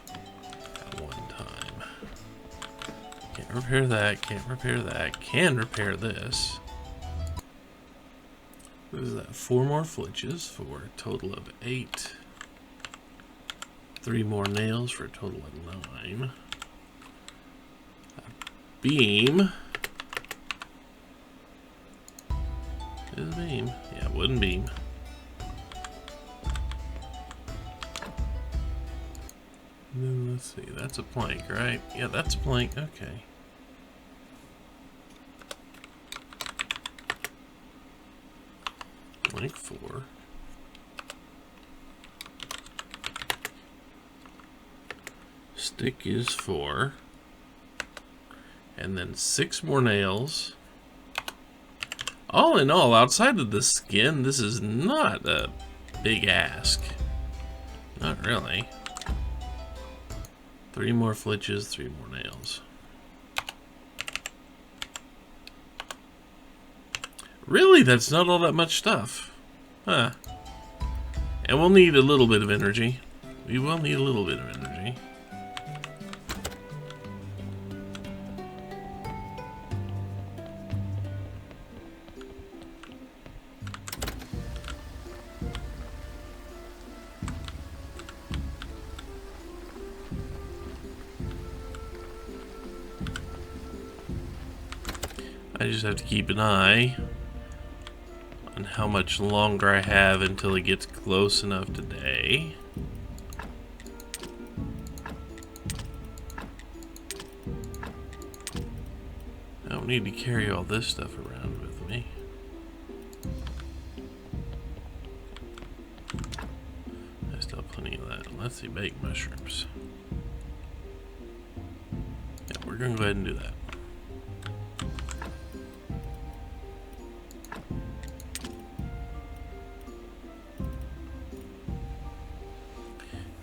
at one time. Can't repair that, can't repair that, can repair this. What is that? 4 more flitches for a total of 8. 3 more nails for a total of 9. A beam. Is a beam? Yeah, wooden beam. And then let's see, that's a plank, right? Yeah, that's a plank, okay. Plank 4. Stick is 4. And then 6 more nails. All in all, outside of the skin, this is not a big ask. Not really. 3 more flitches, 3 more nails. Really? That's not all that much stuff. Huh. And we'll need a little bit of energy. We will need a little bit of energy. I just have to keep an eye on how much longer I have until it gets close enough today. I don't need to carry all this stuff around with me. I still have plenty of that. Let's see, baked mushrooms. Yeah, we're gonna go ahead and do that.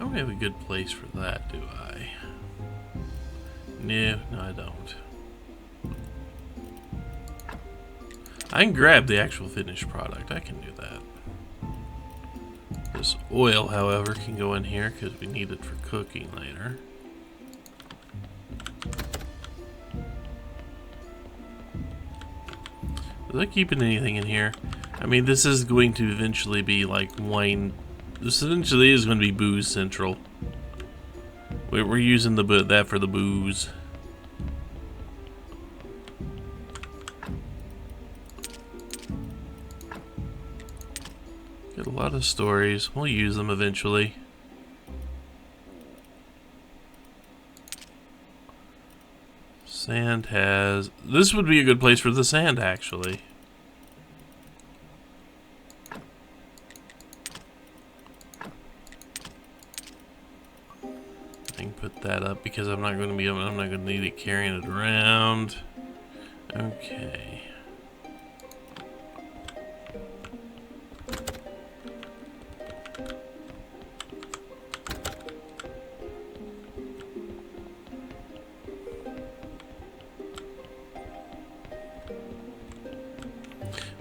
I don't have a good place for that, do I? No, I don't. I can grab the actual finished product. I can do that. This oil, however, can go in here because we need it for cooking later. Was I keeping anything in here? I mean, this is going to eventually be like wine. This eventually is going to be booze central. We're using that for the booze. Get a lot of stories. We'll use them eventually. Sand has... This would be a good place for the sand, actually. I can put that up because I'm not going to need it carrying it around. Okay.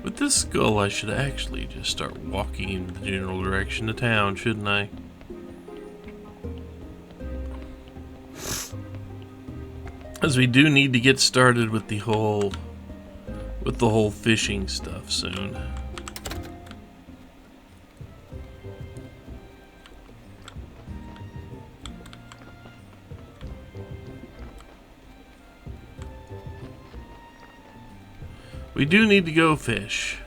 With this skull, I should actually just start walking in the general direction of town, shouldn't I? As we do need to get started with the whole fishing stuff soon. We do need to go fish.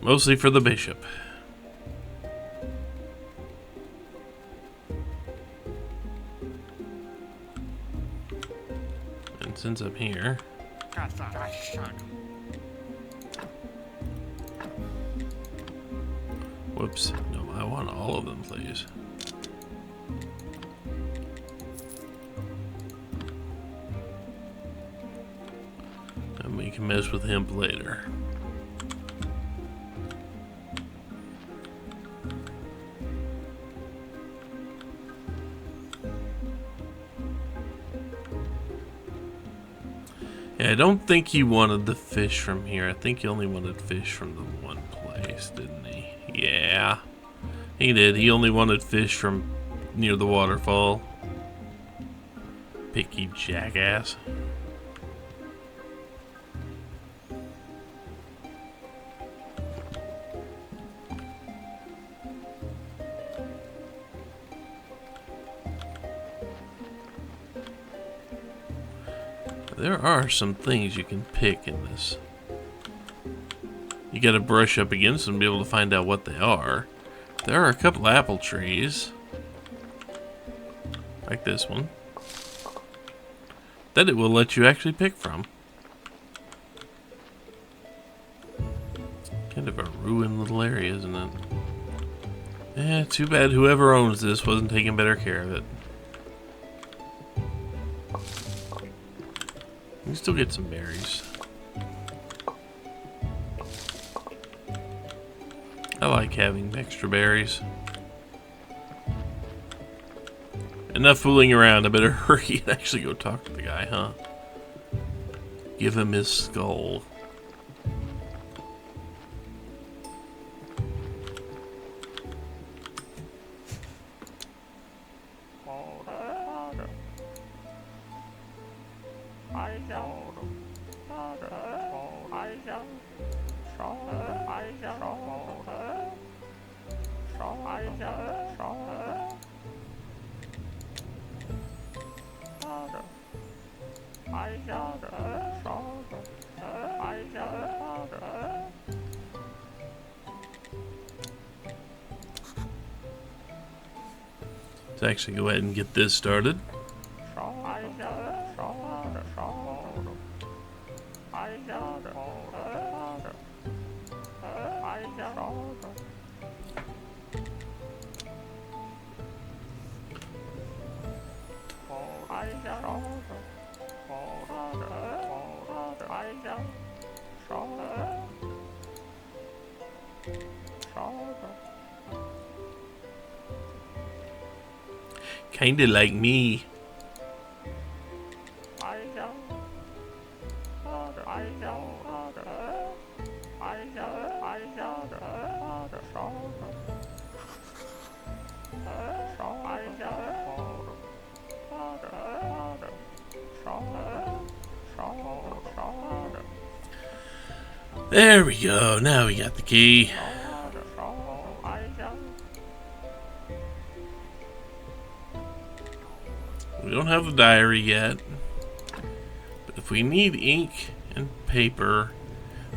Mostly for the bishop. And since I'm here... Whoops. No, I want all of them, please. And we can mess with hemp later. Yeah, I don't think he wanted the fish from here. I think he only wanted fish from the one place, didn't he? Yeah, he did. He only wanted fish from near the waterfall. Picky jackass. There are some things you can pick in this. You gotta brush up against them to be able to find out what they are. There are a couple apple trees. Like this one. That it will let you actually pick from. Kind of a ruined little area, isn't it? Eh, too bad whoever owns this wasn't taking better care of it. You can still get some berries. I like having extra berries. Enough fooling around. I better hurry and actually go talk to the guy, huh? Give him his skull. Let's actually go ahead and get this started. Kinda like me. There we go, now we got the key. We don't have the diary yet, but if we need ink and paper,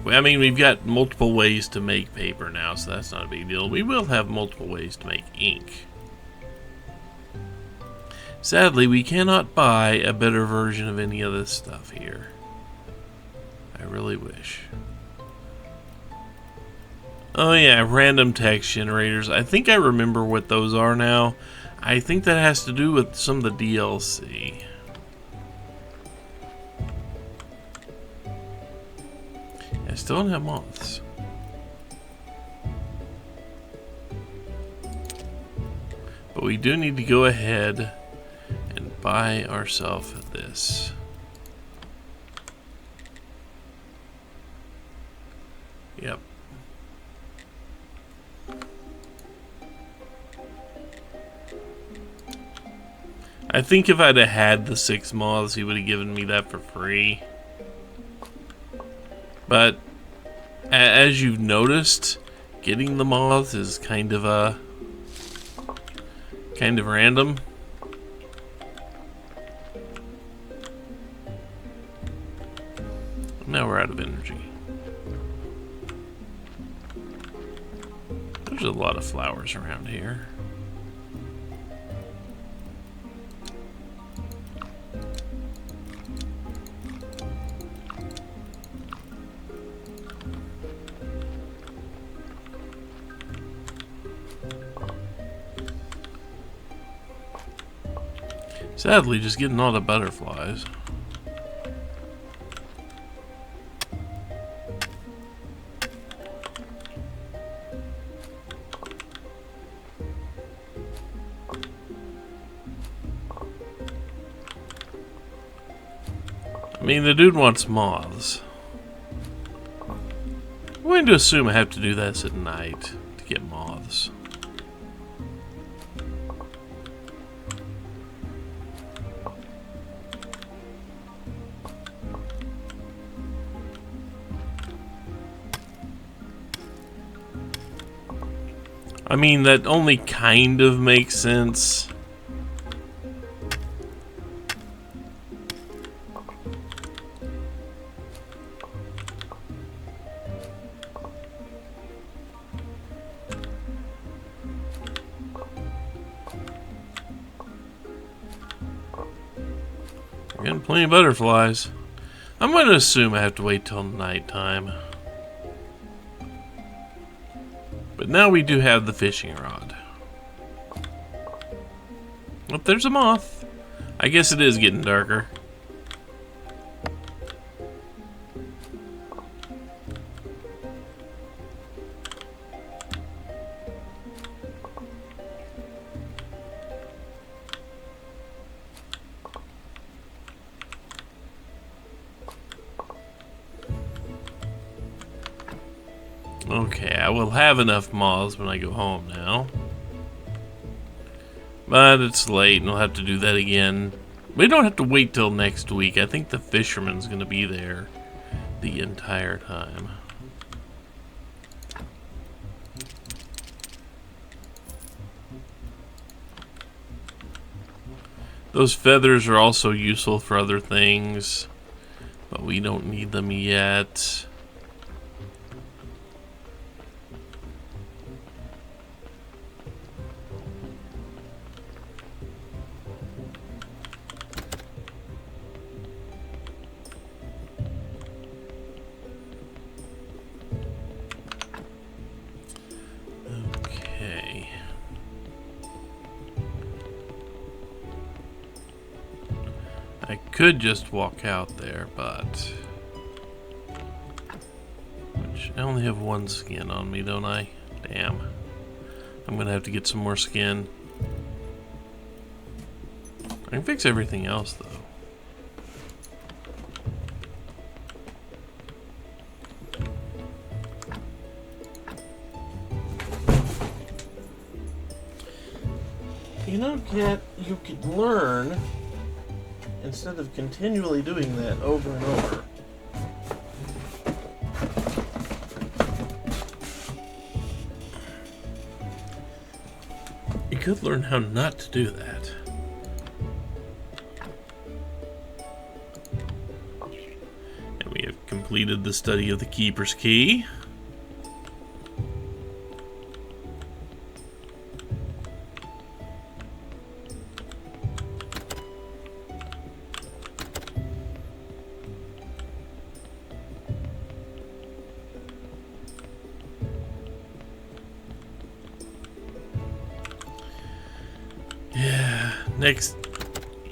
I mean, we've got multiple ways to make paper now, so that's not a big deal. We will have multiple ways to make ink. Sadly, we cannot buy a better version of any of this stuff here. I really wish. Oh yeah, random text generators. I think I remember what those are now. I think that has to do with some of the DLC. I still don't have moths. But we do need to go ahead and buy ourselves this. Yep. I think if I'd have had the 6 moths, he would have given me that for free. But as you've noticed, getting the moths is kind of random. Now we're out of energy. There's a lot of flowers around here. Sadly, just getting all the butterflies. I mean, the dude wants moths. I'm going to assume I have to do this at night to get moths. I mean, that only kind of makes sense. We're getting plenty of butterflies. I'm going to assume I have to wait till nighttime. But now we do have the fishing rod. Oh, there's a moth. I guess it is getting darker. Okay, I will have enough moths when I go home now. But it's late and we'll have to do that again. We don't have to wait till next week. I think the fisherman's going to be there the entire time. Those feathers are also useful for other things, but we don't need them yet. Okay. I could just walk out there, but I only have one skin on me, don't I? Damn. I'm gonna have to get some more skin. I can fix everything else, though. You know, Cat, you could learn instead of continually doing that over and over. You could learn how not to do that. And we have completed the study of the Keeper's Key.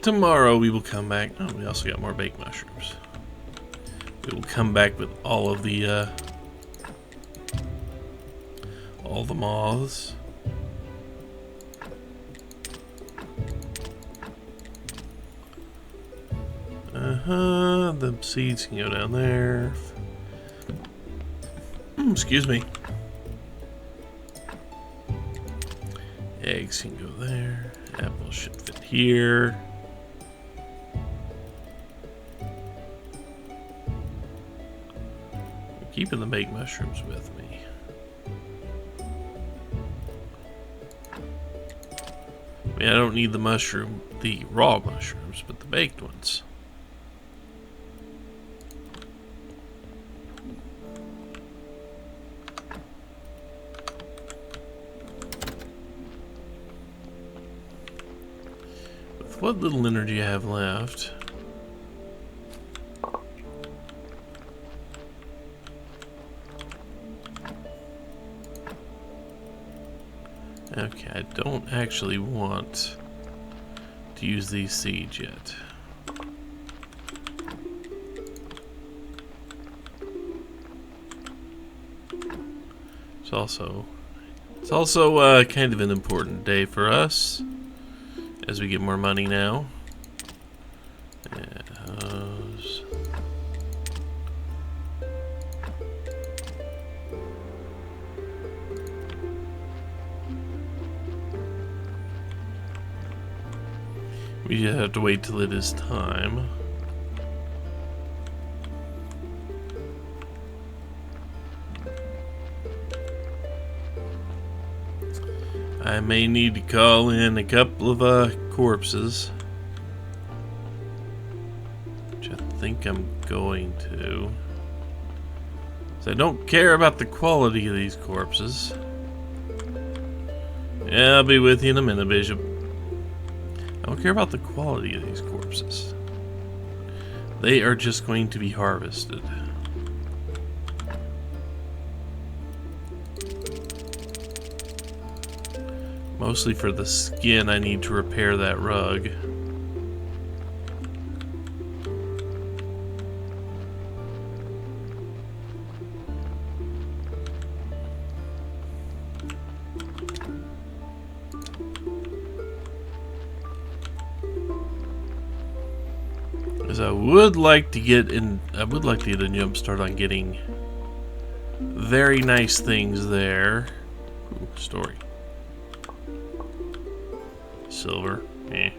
Tomorrow we will come back. Oh, we also got more baked mushrooms. We will come back with all of the moths. The seeds can go down there. Excuse me. Eggs can go there. Apples should fit here. I'm keeping the baked mushrooms with me. I mean, I don't need the raw mushrooms, but the baked ones. With what little energy I have left, okay, I don't actually want to use these seeds yet. It's also kind of an important day for us as we get more money now. We have to wait till it is time. I may need to call in a couple of corpses, which I think I'm going to. So I don't care about the quality of these corpses. Yeah, I'll be with you in a minute, Bishop. I don't care about the quality of these corpses. They are just going to be harvested. Mostly for the skin, I need to repair that rug. Because I would like to get a jump start on getting very nice things there. Ooh, story. Silver, eh.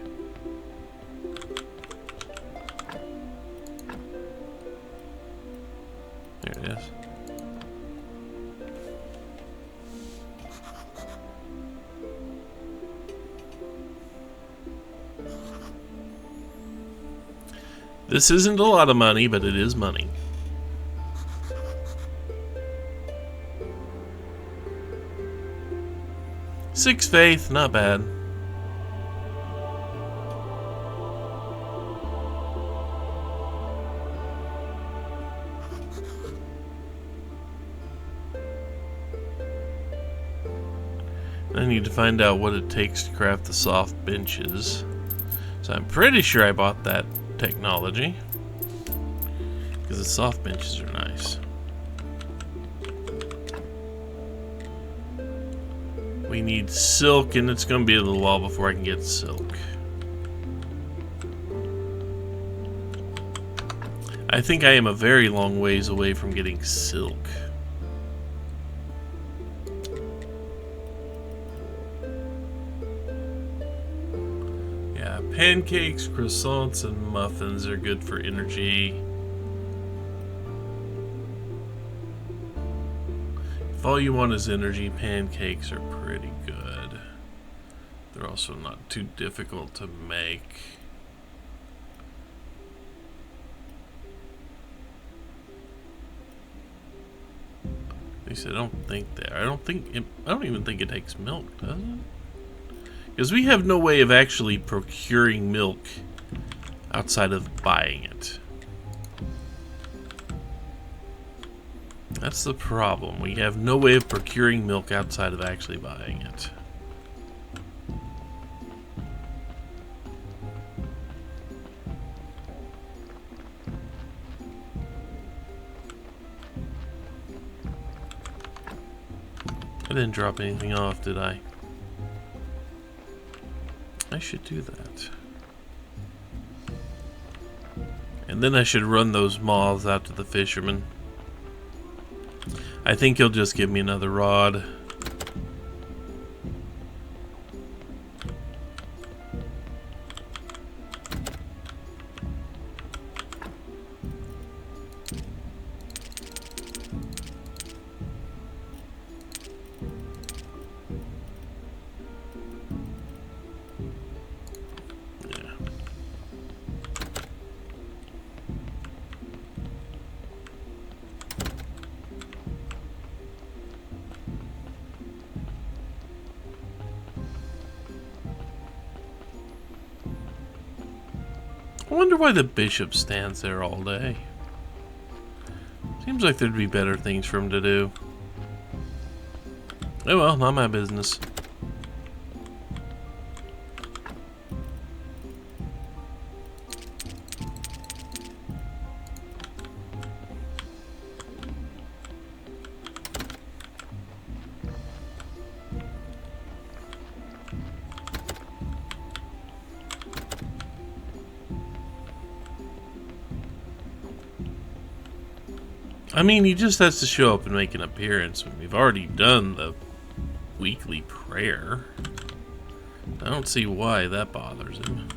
There it is. This isn't a lot of money, but it is money. Six faith, not bad. I need to find out what it takes to craft the soft benches. So I'm pretty sure I bought that technology, because the soft benches are nice. We need silk, and it's going to be a little while before I can get silk. I think I am a very long ways away from getting silk. Yeah, pancakes, croissants, and muffins are good for energy. If all you want is energy, pancakes are pretty good. They're also not too difficult to make. At least I don't think they are. I don't even think it takes milk, does it? Because we have no way of actually procuring milk outside of buying it. That's the problem. We have no way of procuring milk outside of actually buying it. I didn't drop anything off, did I? I should do that. And then I should run those moths out to the fisherman. I think he'll just give me another rod. I wonder why the bishop stands there all day. Seems like there'd be better things for him to do. Oh well, not my business. I mean, he just has to show up and make an appearance. We've already done the weekly prayer. I don't see why that bothers him.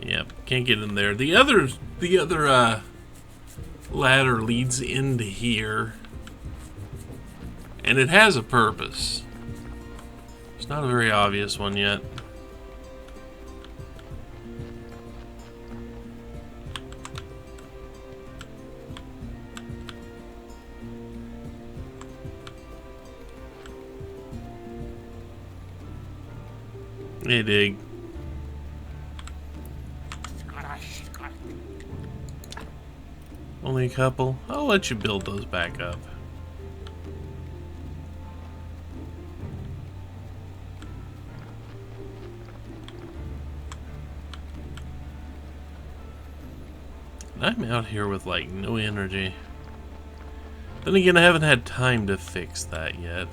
Yep, can't get in there. The other ladder leads into here, and it has a purpose. It's not a very obvious one yet. Hey, dig. Only a couple? I'll let you build those back up. I'm out here with like no energy. Then again, I haven't had time to fix that yet.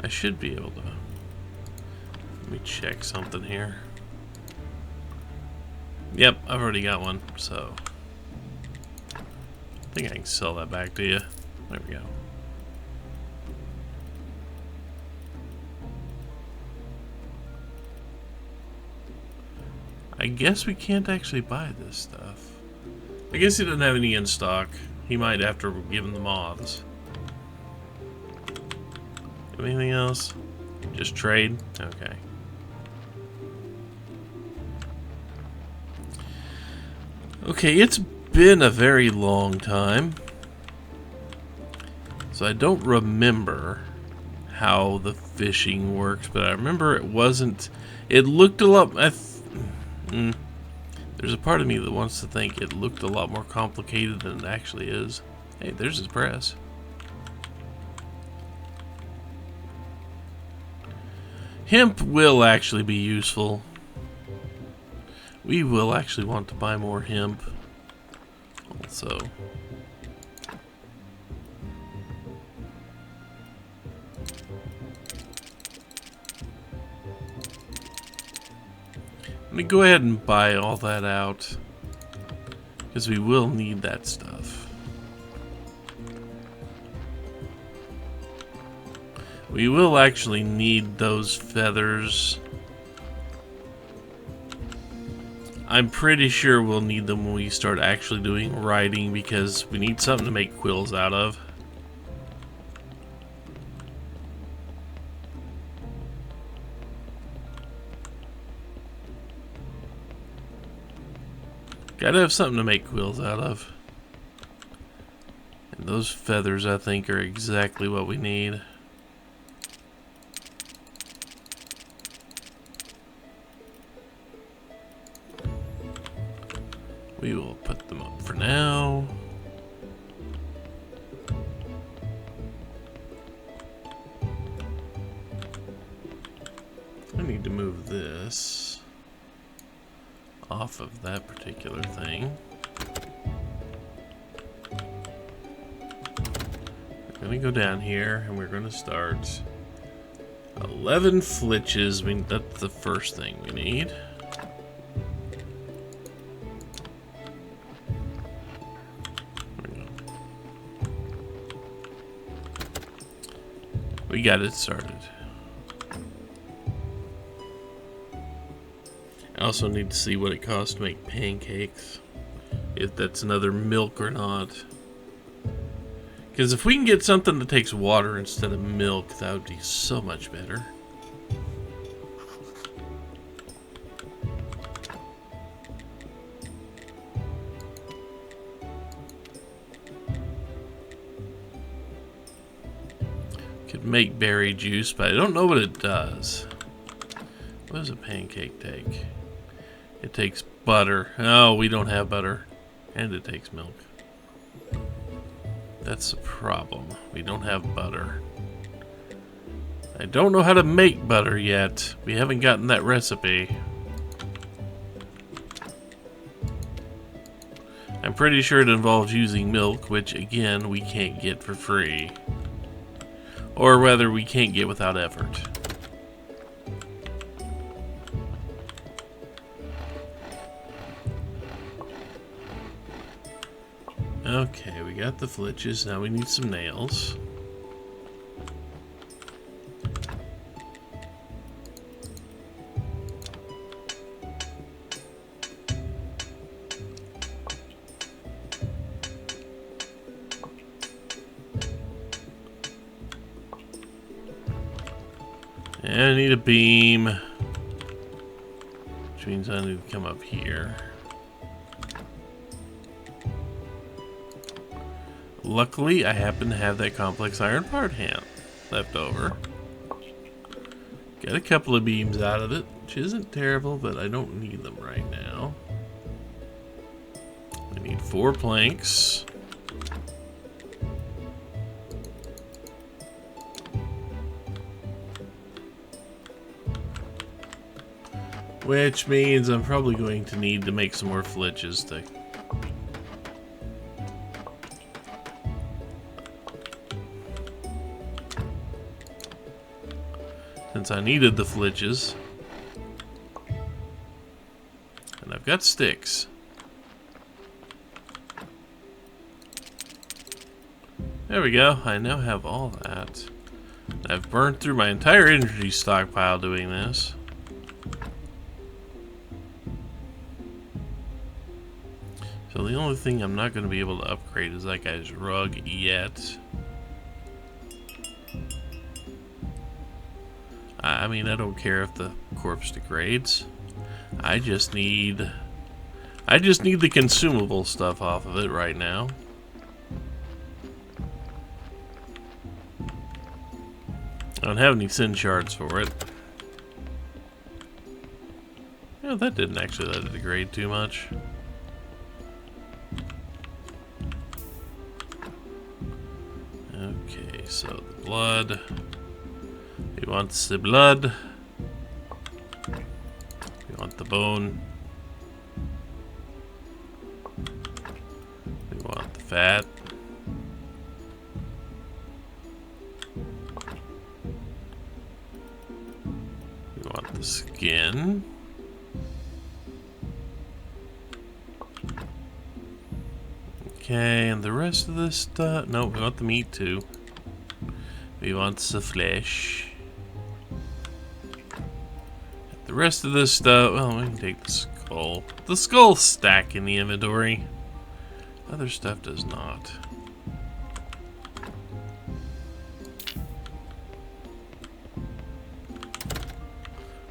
I should be able to. Let me check something here. Yep, I've already got one, so I think I can sell that back to you. There we go. I guess we can't actually buy this stuff. I guess he doesn't have any in stock. He might after give him the moths. Anything else? Just trade? Okay. Okay, it's been a very long time. So I don't remember how the fishing works, but I remember it wasn't... It looked a lot... There's a part of me that wants to think it looked a lot more complicated than it actually is. Hey, there's his press. Hemp will actually be useful. We will actually want to buy more hemp. Also. Let me go ahead and buy all that out, because we will need that stuff. We will actually need those feathers. I'm pretty sure we'll need them when we start actually doing writing, because we need something to make quills out of. Gotta have something to make quills out of. And those feathers, I think, are exactly what we need. We will put them up for now. I need to move this off of that particular thing. We're going to go down here and we're going to start 11 flitches. I mean, that's the first thing we need. We got it started. I also need to see what it costs to make pancakes. If that's another milk or not. Because if we can get something that takes water instead of milk, that would be so much better. Could make berry juice, but I don't know what it does. What does a pancake take? It takes butter. Oh, we don't have butter. And it takes milk. That's the problem. We don't have butter. I don't know how to make butter yet. We haven't gotten that recipe. I'm pretty sure it involves using milk, which again, we can't get for free. Or rather, we can't get without effort. Okay, we got the flitches. Now we need some nails. And I need a beam, which means I need to come up here. Luckily, I happen to have that complex iron part hand left over. Got a couple of beams out of it, which isn't terrible, but I don't need them right now. I need 4 planks. Which means I'm probably going to need to make some more flitches to... Since I needed the flitches. And I I've got sticks. There we go. I now have all that. I've burned through my entire energy stockpile doing this. So the only thing I'm not going to be able to upgrade is that guy's rug yet. I mean, I don't care if the corpse degrades. I just need the consumable stuff off of it right now. I don't have any sin shards for it. Yeah, that didn't actually let it degrade too much. Okay, so the blood. He wants the blood. We want the bone. We want the fat. We want the skin. Okay, and the rest of this stuff. No, we want the meat too. We want the flesh. The rest of this stuff, well, we can take the skull. The skull stack in the inventory. Other stuff does not.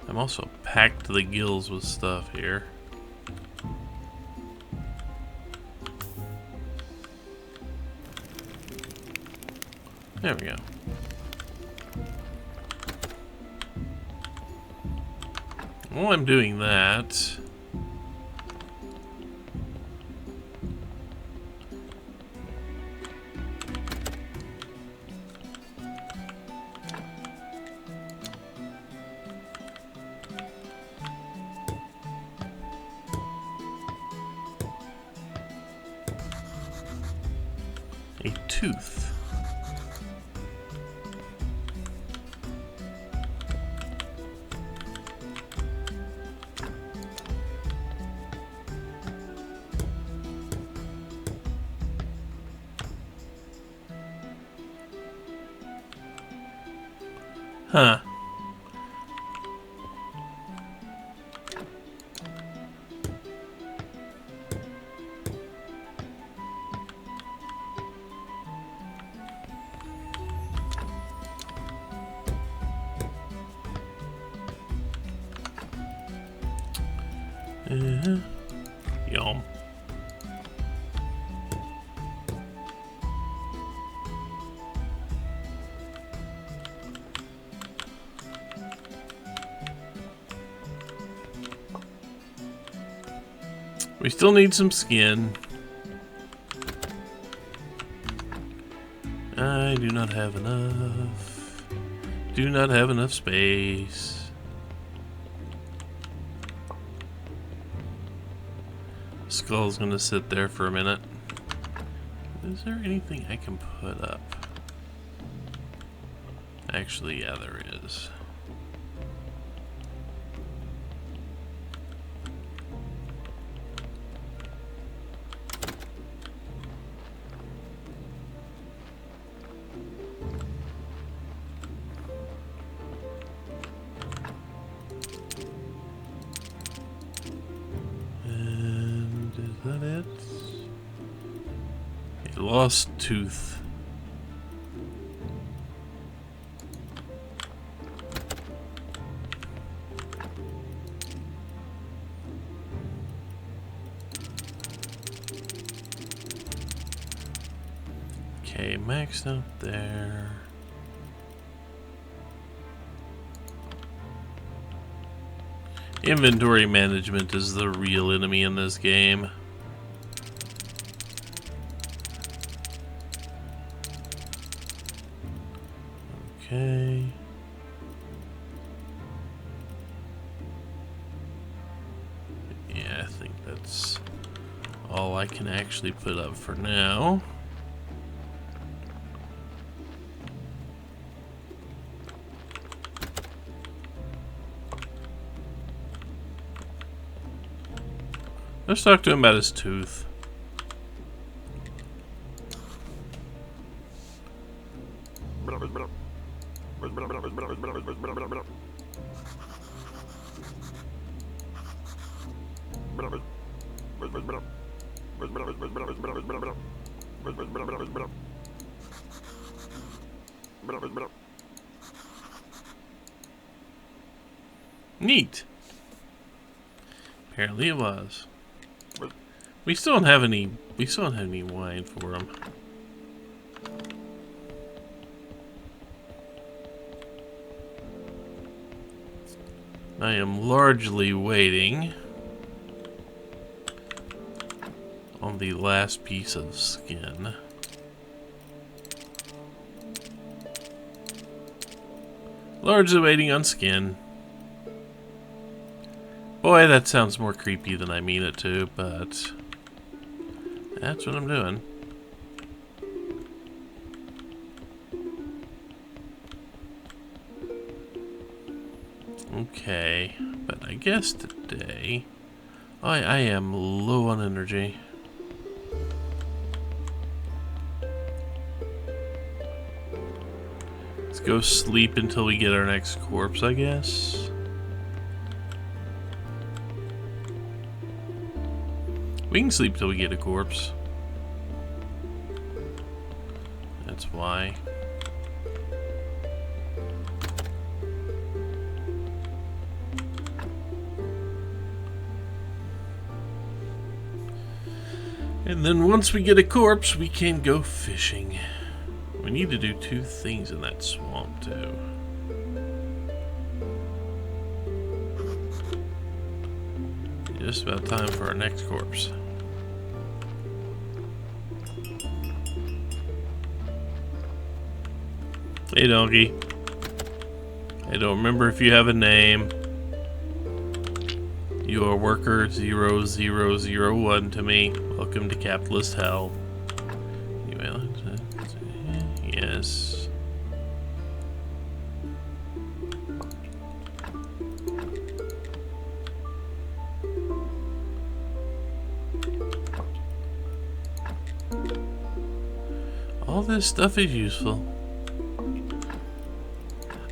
I'm also packed to the gills with stuff here. There we go. While I'm doing that, a tooth. Huh. Yum. We still need some skin. I do not have enough. Do not have enough space. Skull's gonna sit there for a minute. Is there anything I can put up? Actually, yeah, there is. Is that it? A lost tooth. Okay, maxed out there. Inventory management is the real enemy in this game. Okay. Yeah, I think that's all I can actually put up for now. Let's talk to him about his tooth. Neat. Apparently it was. We still don't have any. We still don't have any wine for him. I am largely waiting on the last piece of skin. Largely waiting on skin. Boy, that sounds more creepy than I mean it to, but that's what I'm doing. Okay, but I guess today I am low on energy. Let's go sleep until we get our next corpse, I guess. We can sleep till we get a corpse. That's why. And then once we get a corpse, we can go fishing. We need to do 2 things in that swamp, too. Just about time for our next corpse. Hey, donkey. I don't remember if you have a name. You are worker 0001 to me. Welcome to capitalist hell. Yes. All this stuff is useful.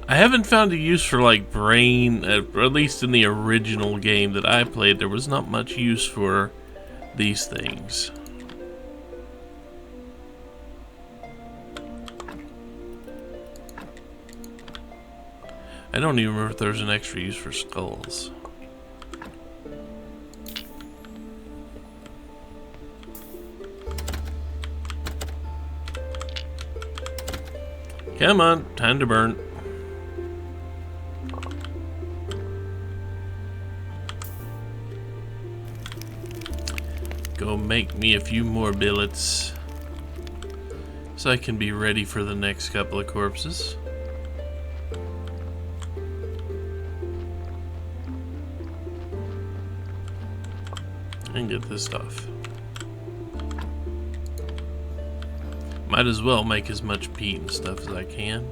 I haven't found a use for, like, brain, at least in the original game that I played, there was not much use for these things. I don't even remember if there's an extra use for skulls. Come on, time to burn. Go make me a few more billets so I can be ready for the next couple of corpses. And get this stuff. Might as well make as much peat and stuff as I can.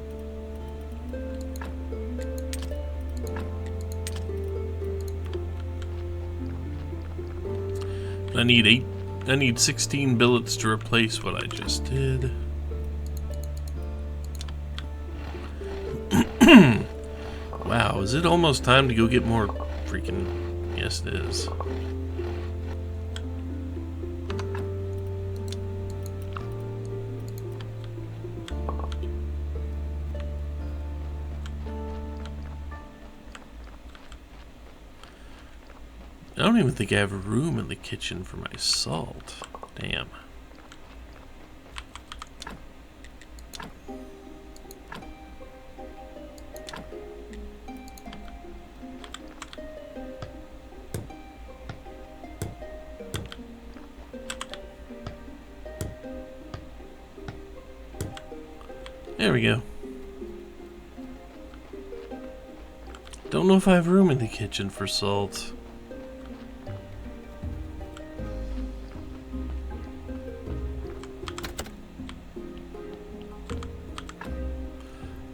I need 16 billets to replace what I just did. Wow, is it almost time to go get more freaking... Yes, it is. I don't even think I have room in the kitchen for my salt. Damn. There we go. Don't know if I have room in the kitchen for salt.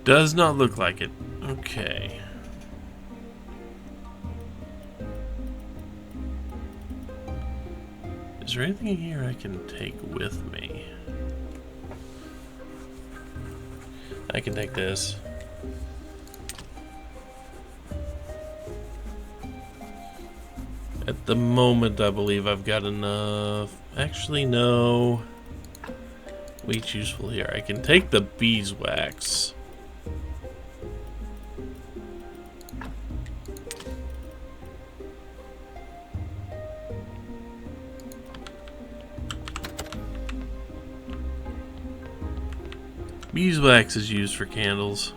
Does not look like it. Okay. Is there anything in here I can take with me? I can take this. At the moment, I believe I've got enough. Actually, no. Wheat's useful here. I can take the beeswax. Beeswax is used for candles.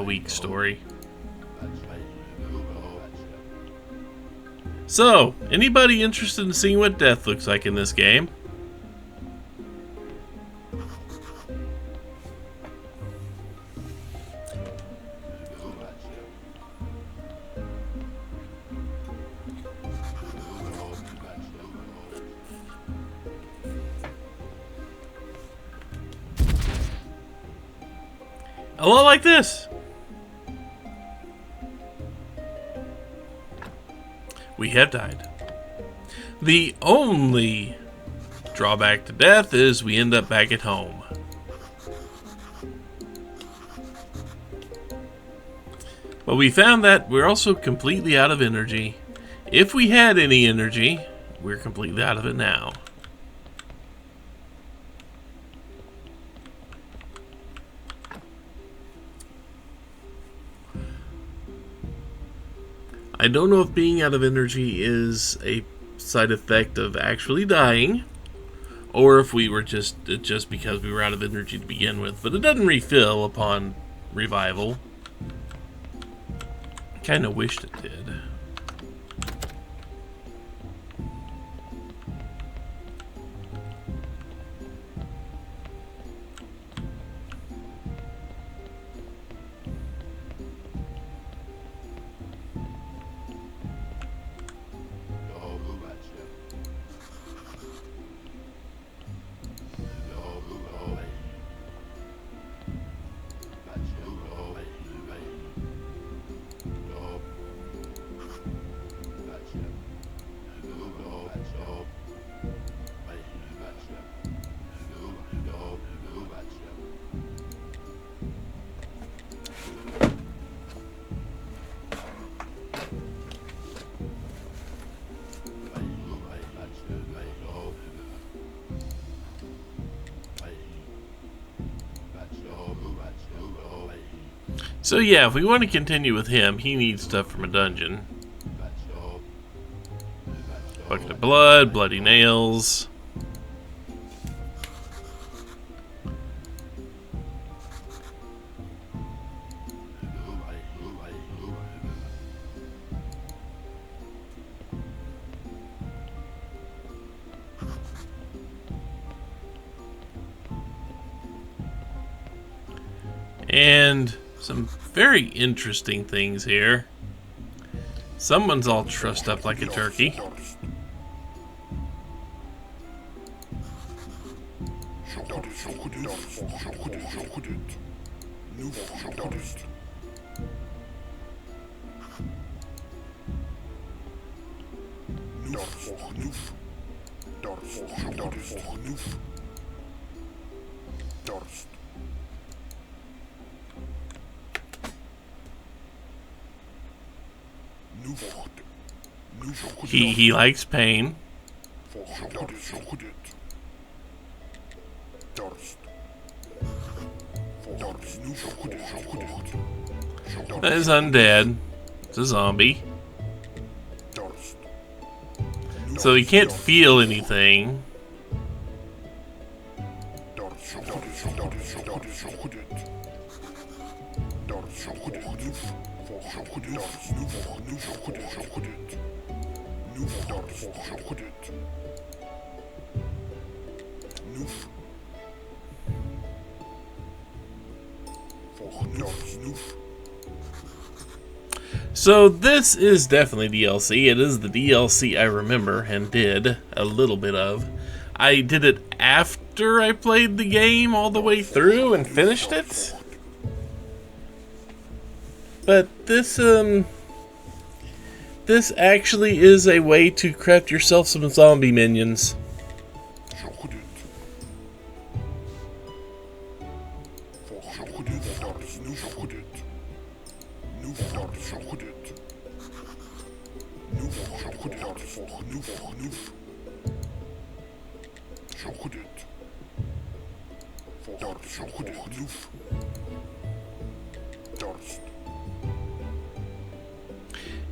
Weak story. So, anybody interested in seeing what death looks like in this game? A lot like this. We have died. The only drawback to death is we end up back at home. But we found that we're also completely out of energy. If we had any energy, we're completely out of it now. I don't know if being out of energy is a side effect of actually dying, or if we were just because we were out of energy to begin with, but it doesn't refill upon revival. Kinda wished it did. So yeah, if we want to continue with him, he needs stuff from a dungeon. Bucket of blood, bloody nails. And some very interesting things here. Someone's all trussed up like a turkey. He likes pain. That is undead. It's a zombie. So he can't feel anything. So this is definitely DLC. It is the DLC I remember and did a little bit of. I did it after after I played the game all the way through and finished it. But this actually is a way to craft yourself some zombie minions.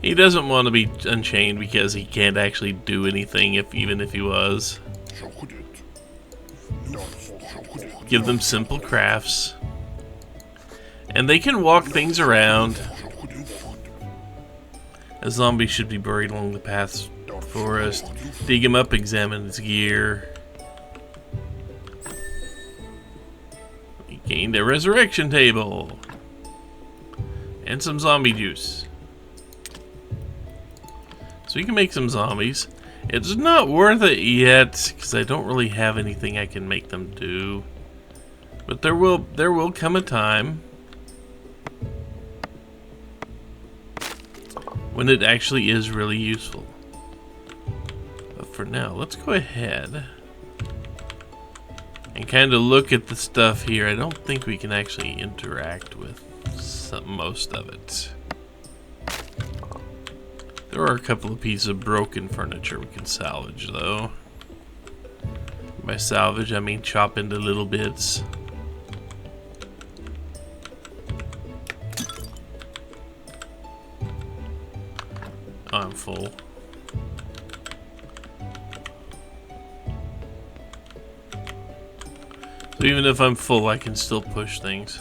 He doesn't want to be unchained because he can't actually do anything even if he was. Give them simple crafts. And they can walk things around. A zombie should be buried along the paths forest. Dig him up, examine his gear. He gained a resurrection table. And some zombie juice. So we can make some zombies. It's not worth it yet, because I don't really have anything I can make them do. But there will come a time when it actually is really useful. But for now, let's go ahead and kind of look at the stuff here. I don't think we can actually interact with most of it. There are a couple of pieces of broken furniture we can salvage, though. By salvage, I mean chop into little bits. Oh, I'm full. So even if I'm full, I can still push things.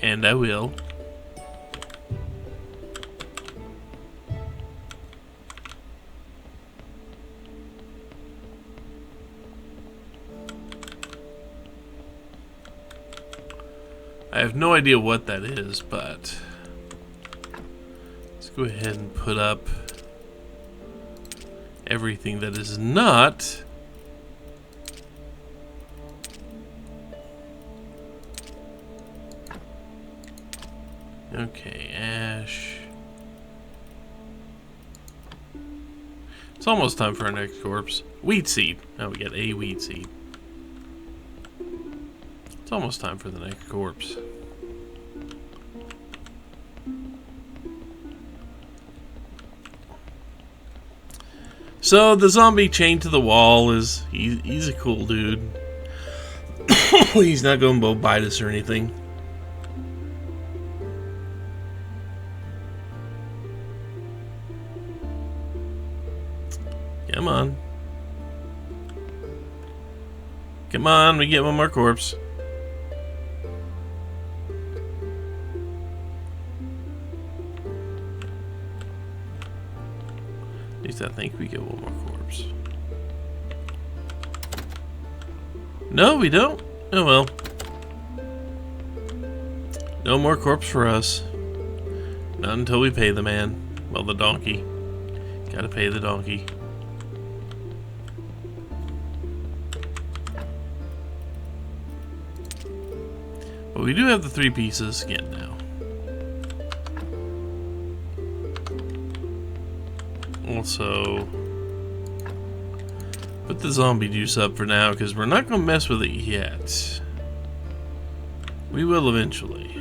And I will. I have no idea what that is, but let's go ahead and put up everything that is not okay. Ash. It's almost time for our next corpse. Wheat seed. Now we get a wheat seed. It's almost time for the next corpse. So the zombie chained to the wall is he's a cool dude. He's not going to bite us or anything. Come on. Come on, we get one more corpse. At least I think we get one more corpse. No, we don't. Oh well. No more corpse for us. Not until we pay the man. Well, the donkey. Gotta pay the donkey. But we do have the 3 pieces again now. Also, put the zombie juice up for now because we're not going to mess with it yet. We will eventually.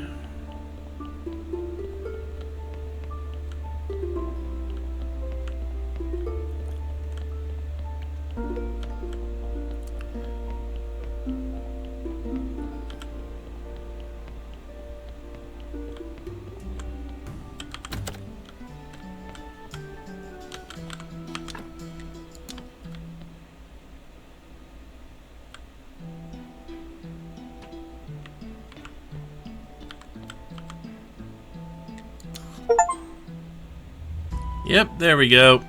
Yep, there we go.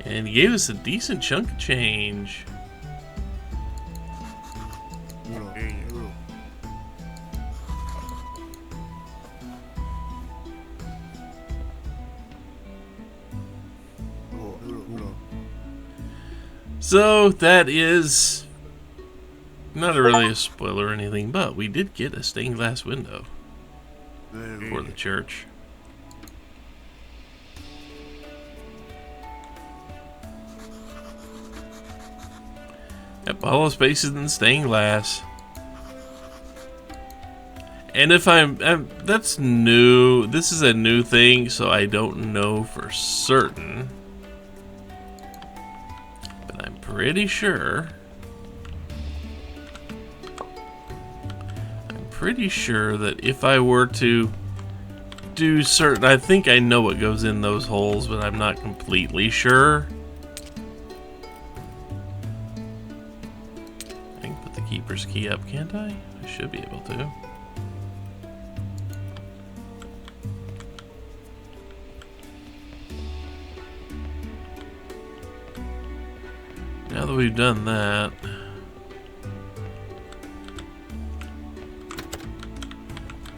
And he gave us a decent chunk of change. So that is not really a spoiler or anything, but we did get a stained glass window for the church. Yep, hollow spaces and stained glass. And if that's new. This is a new thing, so I don't know for certain. But I'm pretty sure. I'm pretty sure that if I were to do certain, I think I know what goes in those holes, but I'm not completely sure. I can put the keeper's key up, can't I? I should be able to. Now that we've done that,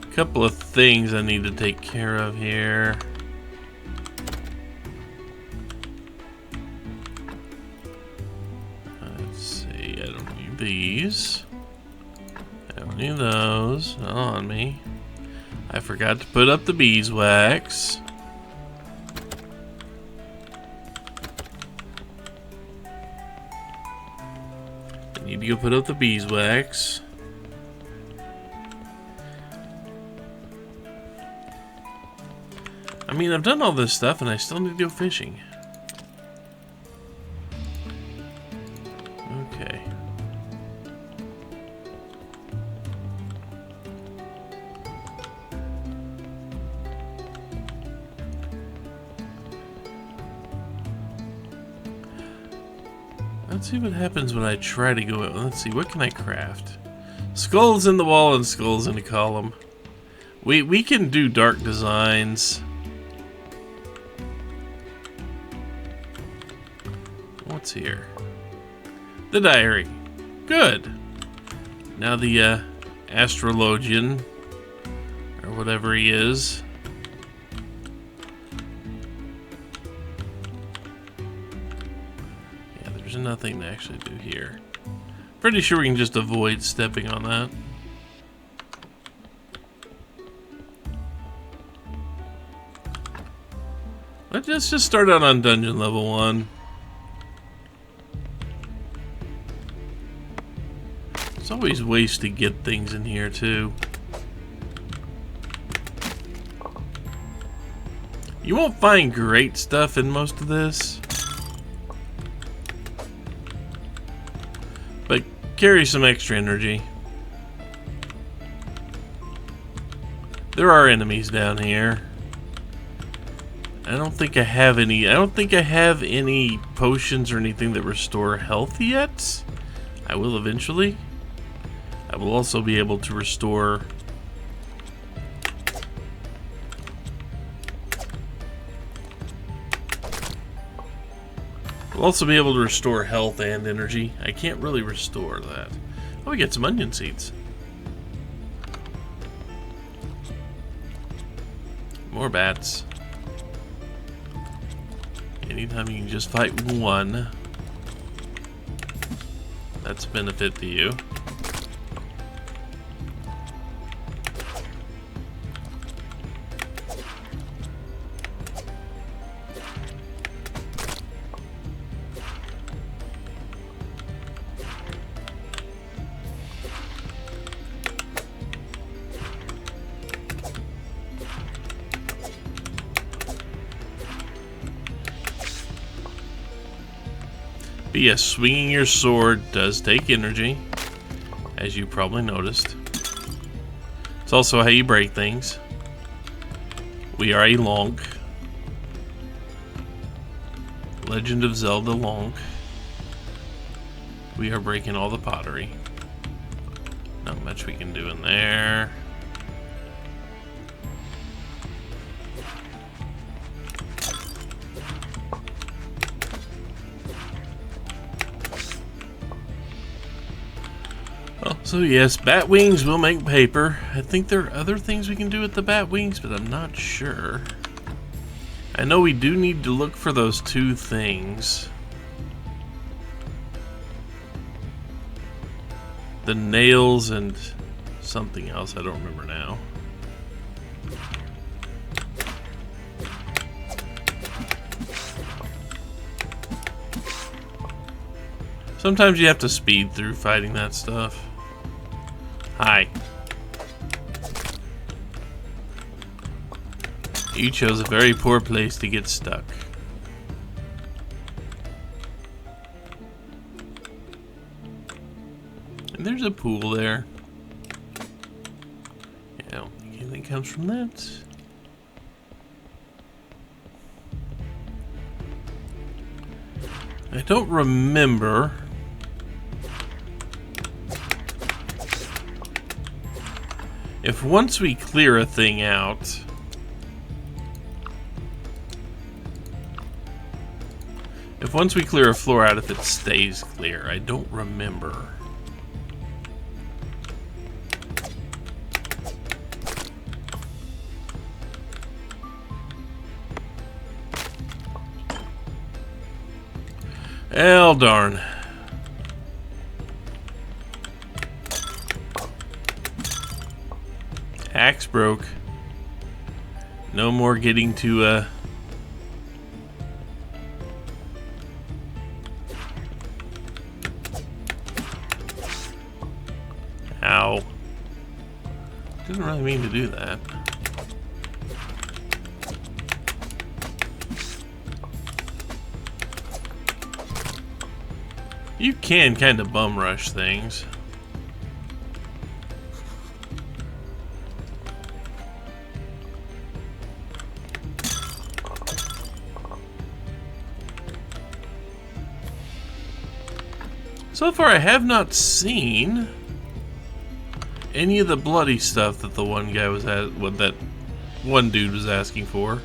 a couple of things I need to take care of here. Let's see, I don't need these. I don't need those. Not on me. I forgot to put up the beeswax. Need to go put up the beeswax. I mean, I've done all this stuff and I still need to go fishing. Okay. Let's see what happens when I try to go. Let's see, what can I craft? Skulls in the wall and skulls in the column. We can do dark designs. What's here? The diary. Good. Now the astrologian, or whatever he is. There's nothing to actually do here. Pretty sure we can just avoid stepping on that. Let's just start out on dungeon level 1. There's always ways to get things in here too. You won't find great stuff in most of this, but carry some extra energy. There are enemies down here. I don't think I have any potions or anything that restore health yet. I will eventually. I will also be able to restore health and energy. I can't really restore that. Oh, we get some onion seeds. More bats. Anytime you can just fight one, that's a benefit to you. But yes, swinging your sword does take energy, as you probably noticed. It's also how you break things. We are a Lonk. Legend of Zelda Lonk. We are breaking all the pottery. Not much we can do in there. So yes, bat wings will make paper. I think there are other things we can do with the bat wings, but I'm not sure. I know we do need to look for those two things. the nails and something else I don't remember now. Sometimes you have to speed through fighting that stuff. Hi. You chose a very poor place to get stuck. And there's a pool there. Yeah, I don't think anything comes from that. I don't remember. If once we clear a thing out, if once we clear a floor out, if it stays clear, I don't remember. Hell darn. Axe broke. No more getting to Ow. Didn't really mean to do that. You can kind of bum rush things. So far, I have not seen any of the bloody stuff that the one guy was at, what that one dude was asking for.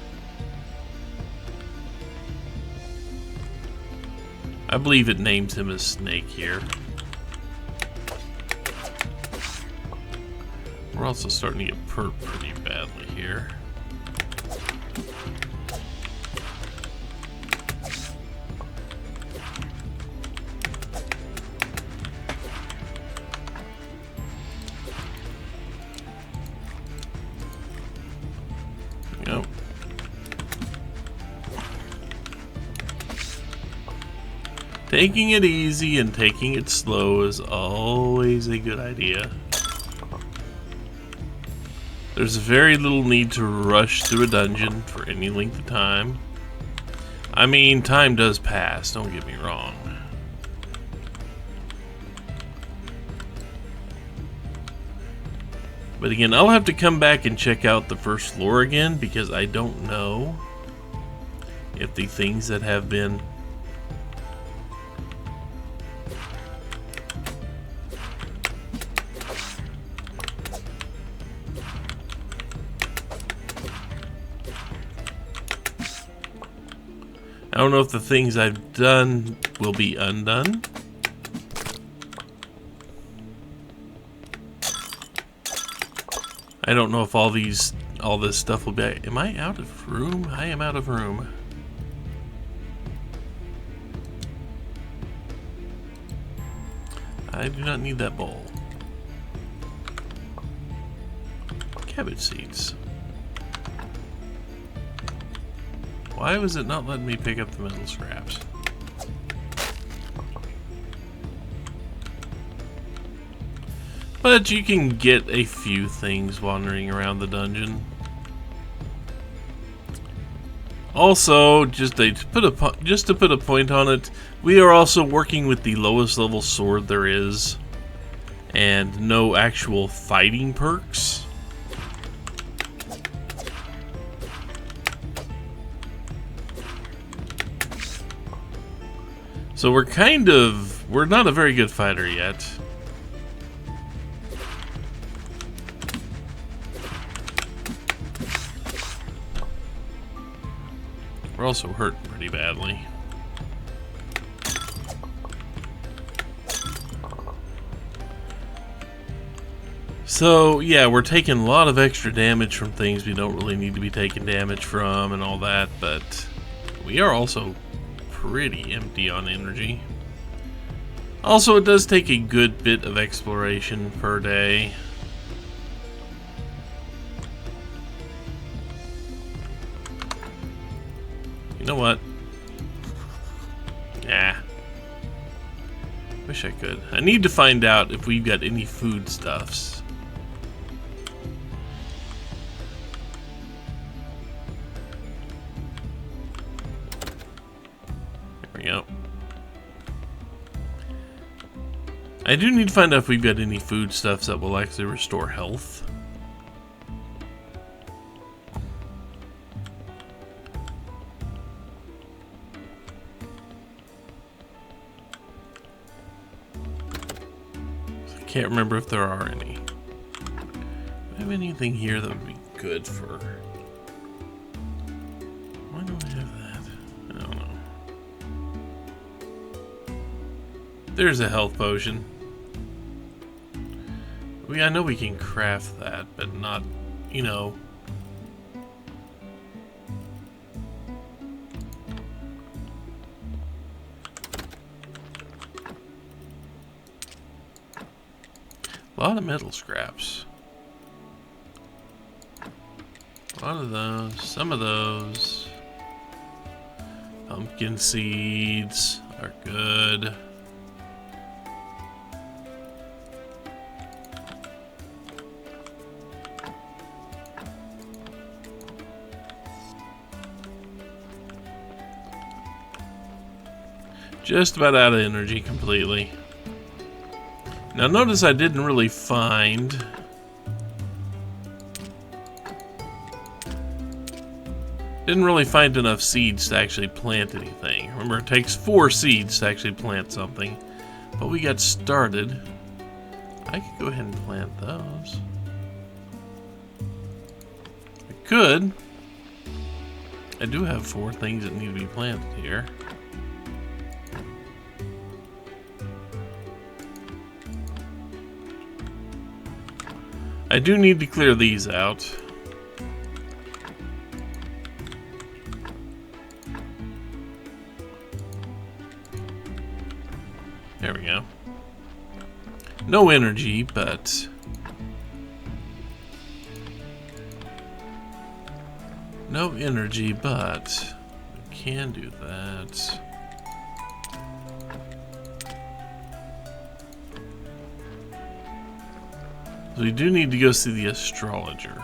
I believe it names him as Snake here. We're also starting to get perked pretty badly here. Yep. Taking it easy and taking it slow is always a good idea. There's very little need to rush through a dungeon for any length of time. I mean, time does pass, don't get me wrong. But again, I'll have to come back and check out the first floor again because I don't know if the things that have been I don't know if the things I've done will be undone. I don't know if all this stuff will be. Am I out of room? I am out of room. I do not need that bowl. Cabbage seeds. Why was it not letting me pick up the metal scraps? But you can get a few things wandering around the dungeon. Also, just to put a point on it, we are also working with the lowest level sword there is, and no actual fighting perks. So we're not a very good fighter yet. We're also hurting pretty badly. So yeah, we're taking a lot of extra damage from things we don't really need to be taking damage from and all that, but we are also pretty empty on energy. Also, it does take a good bit of exploration per day. You know what? Yeah. Wish I could. I need to find out if we've got any foodstuffs. There we go. I do need to find out if we've got any foodstuffs that will actually restore health. I can't remember if there are any. Do I have anything here that would be good for... Why don't I have that? I don't know. There's a health potion. I know we can craft that, but not, you know. A lot of metal scraps. A lot of those, some of those. Pumpkin seeds are good. Just about out of energy completely. Now notice I didn't really find... enough seeds to actually plant anything. Remember, it takes 4 seeds to actually plant something. But we got started. I could go ahead and plant those. I could. I do have 4 things that need to be planted here. I do need to clear these out. There we go. No energy, but... No energy, but... we can do that. We do need to go see the astrologer.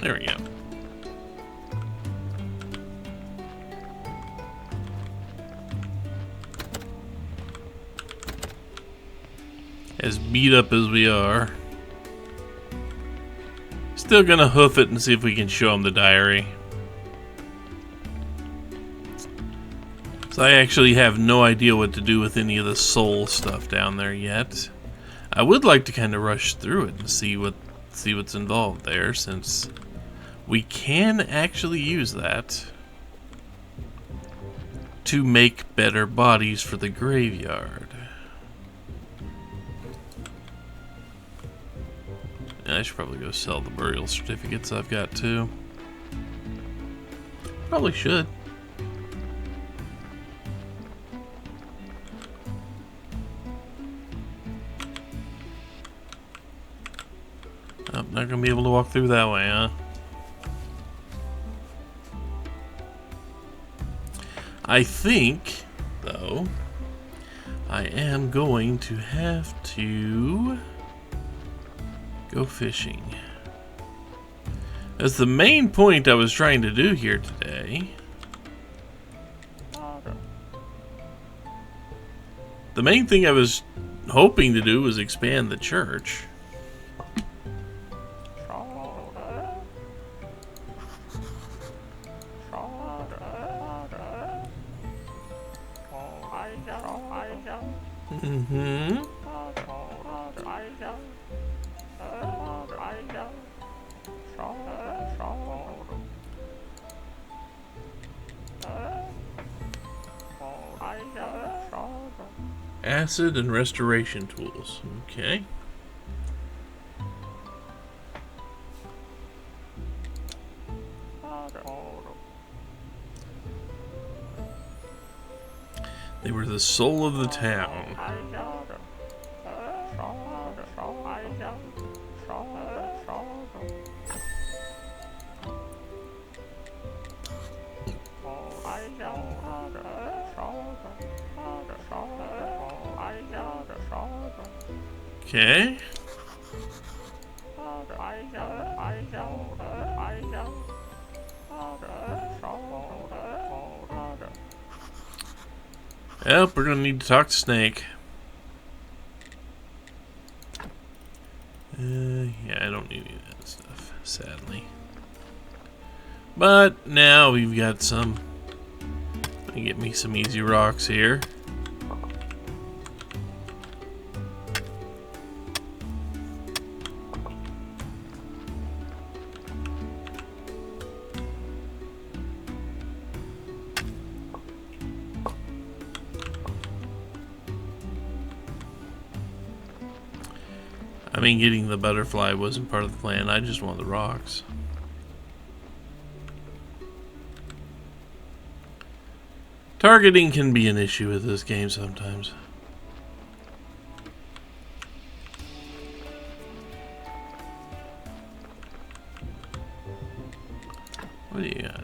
There we go. As beat up as we are, still gonna hoof it and see if we can show him the diary. So I actually have no idea what to do with any of the soul stuff down there yet. I would like to kind of rush through it and see what's involved there, since we can actually use that to make better bodies for the graveyard. I should probably go sell the burial certificates I've got too. Probably should. I'm not gonna be able to walk through that way, huh? I think, though, I am going to have to go fishing. That's the main point I was trying to do here today. The main thing I was hoping to do was expand the church. Mm-hmm. Acid and restoration tools. Okay. They were the soul of the town. Okay. Yep, we're gonna need to talk to Snake. Yeah, I don't need any of that stuff, sadly. But now we've got some. Let me get me some easy rocks here. I mean, getting the butterfly wasn't part of the plan. I just wanted the rocks. Targeting can be an issue with this game sometimes. What do you got?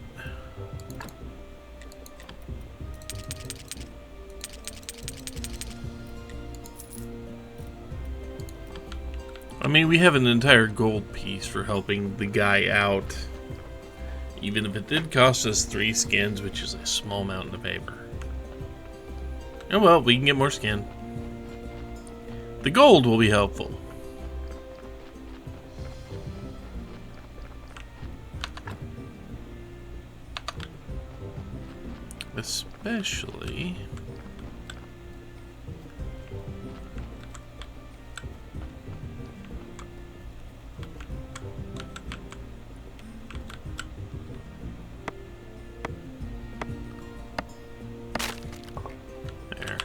I mean, we have an entire gold piece for helping the guy out. Even if it did cost us 3 skins, which is a small mountain of paper. Oh well, we can get more skin. The gold will be helpful. Especially... there.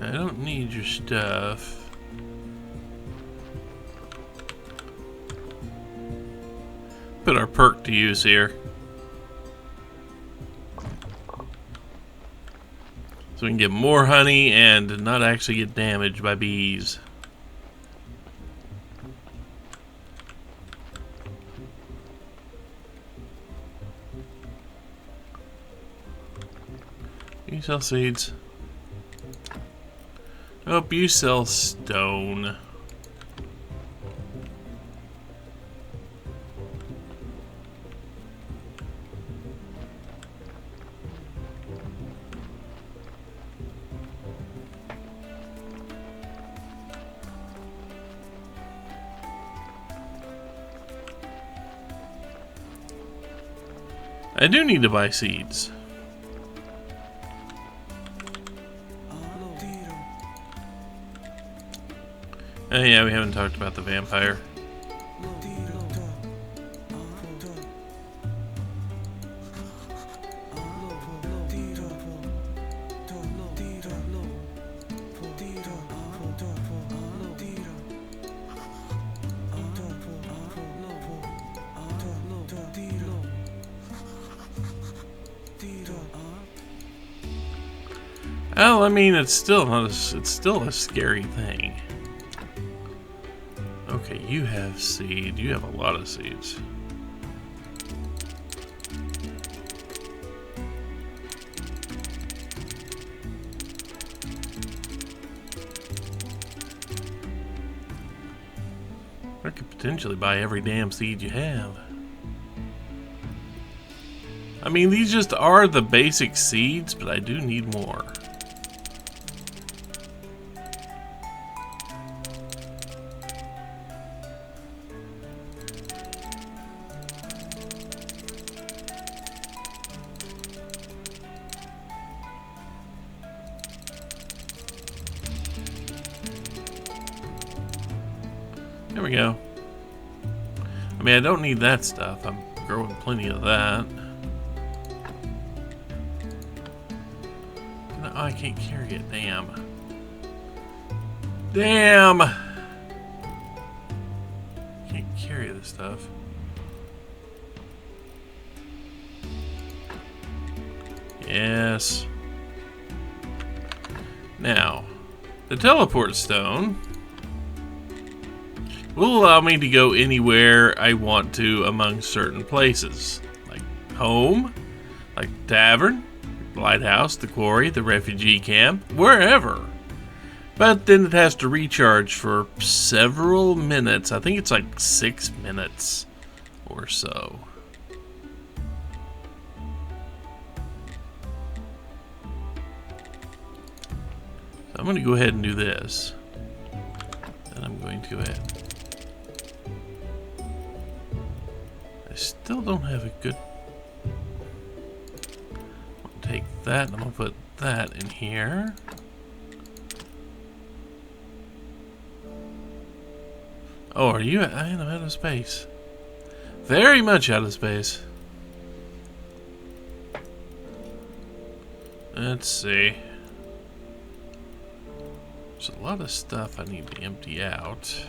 I don't need your stuff. Put our perk to use here. So we can get more honey and not actually get damaged by bees. You sell seeds. Oh, you sell stone. I do need to buy seeds. Oh yeah, we haven't talked about the vampire. Well, I mean, it's still not it's still a scary thing. Okay, you have seed. You have a lot of seeds. I could potentially buy every damn seed you have. I mean, these just are the basic seeds, but I do need more. There we go. I mean, I don't need that stuff. I'm growing plenty of that. I can't carry it. Damn. Damn! Can't carry this stuff. Yes. Now, the teleport stone will allow me to go anywhere I want to among certain places. Like home, like the tavern, the lighthouse, the quarry, the refugee camp, wherever. But then it has to recharge for several minutes. I think it's like 6 minutes or so. So I'm going to go ahead and do this. And I'm going to go ahead. I still don't have a good... I'm going to take that and I'm going to put that in here. Oh, are you? I am out of space. Very much out of space. Let's see. There's a lot of stuff I need to empty out.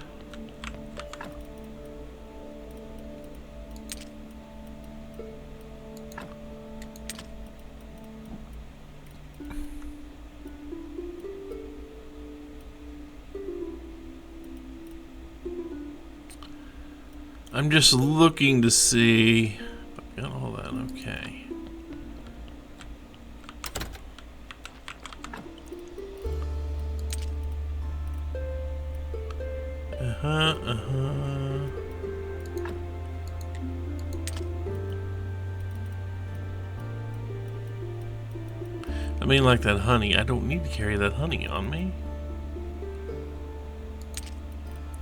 I'm just looking to see. Got all that, okay. I mean, like that honey. I don't need to carry that honey on me.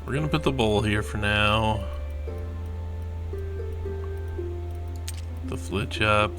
We're gonna put the bowl here for now. The flitch up.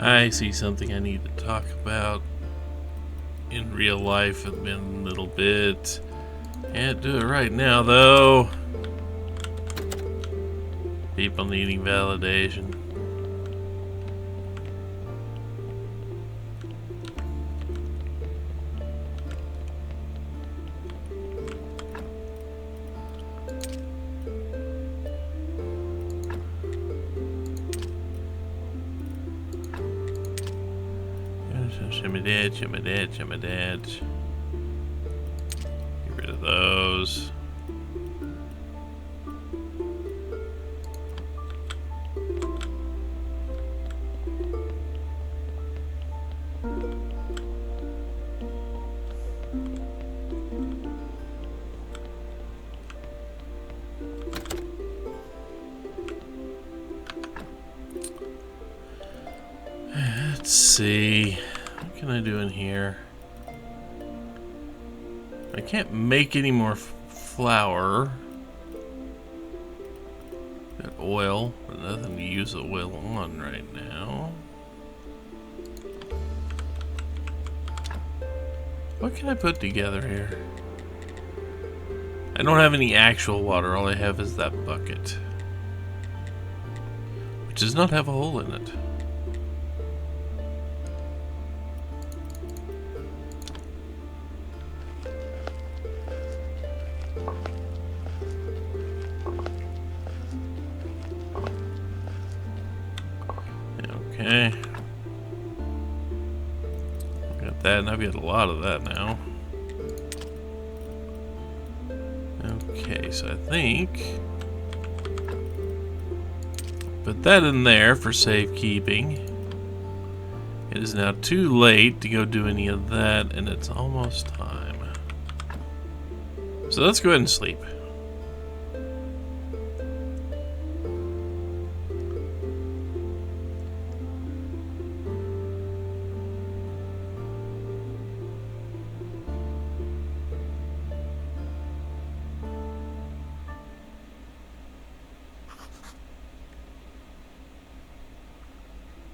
I see something I need to talk about in real life. It's been a little bit. Can't do it right now, though. People needing validation. Shimmy dad. Get rid of those. Let's see. What can I do in here? I can't make any more flour. Got oil, but nothing to use the oil on right now. What can I put together here? I don't have any actual water. All I have is that bucket, which does not have a hole in it. Okay. Got that, and I've got a lot of that now. Okay, so I think put that in there for safekeeping. It is now too late to go do any of that, and it's almost time. So let's go ahead and sleep.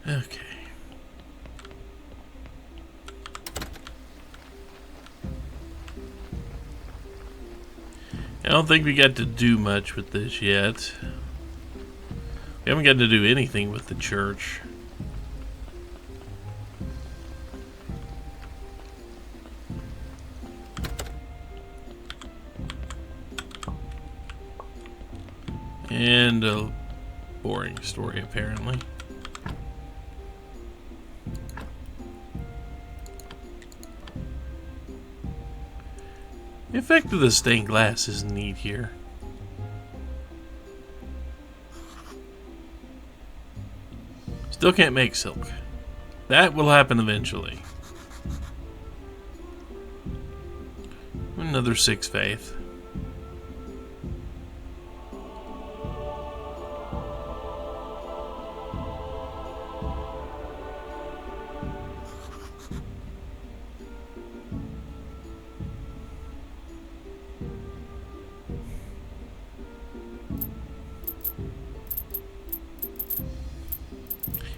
Okay. I don't think we got to do much with this yet. We haven't got to do anything with the church. And a boring story, apparently. The effect of the stained glass is neat here. Still can't make silk. That will happen eventually. Another 6 faith.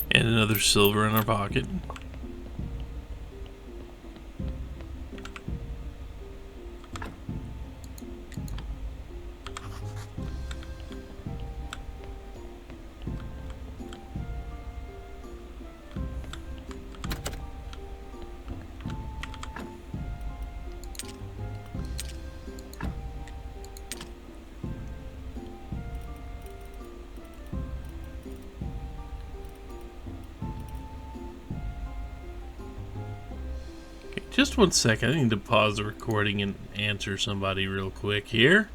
And another silver in our pocket. Just 1 second, I need to pause the recording and answer somebody real quick here.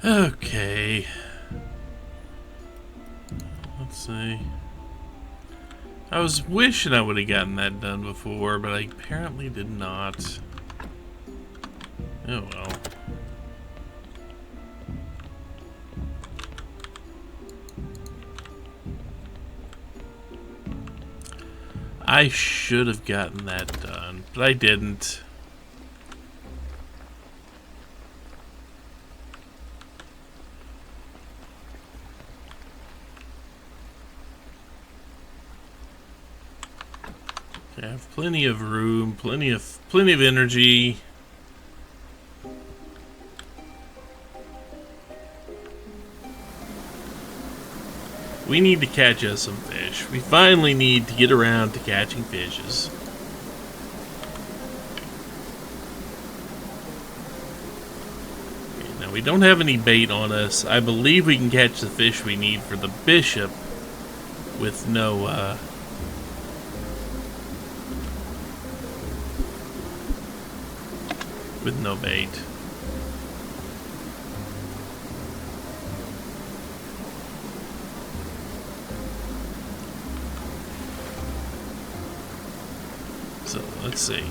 Okay. Let's see. I was wishing I would have gotten that done before, but I apparently did not. Oh well. I should have gotten that done, but I didn't. I have plenty of room, plenty of energy. We need to catch us some fish. We finally need to get around to catching fishes. Okay, now we don't have any bait on us. I believe we can catch the fish we need for the bishop with no bait. So let's see.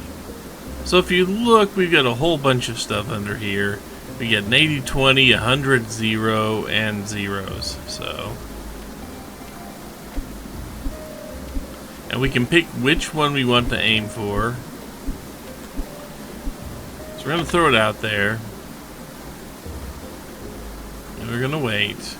So if you look, we've got a whole bunch of stuff under here. We get an 80, 20, 100, 0, and zeros. So, and we can pick which one we want to aim for. So we're going to throw it out there. And we're going to wait.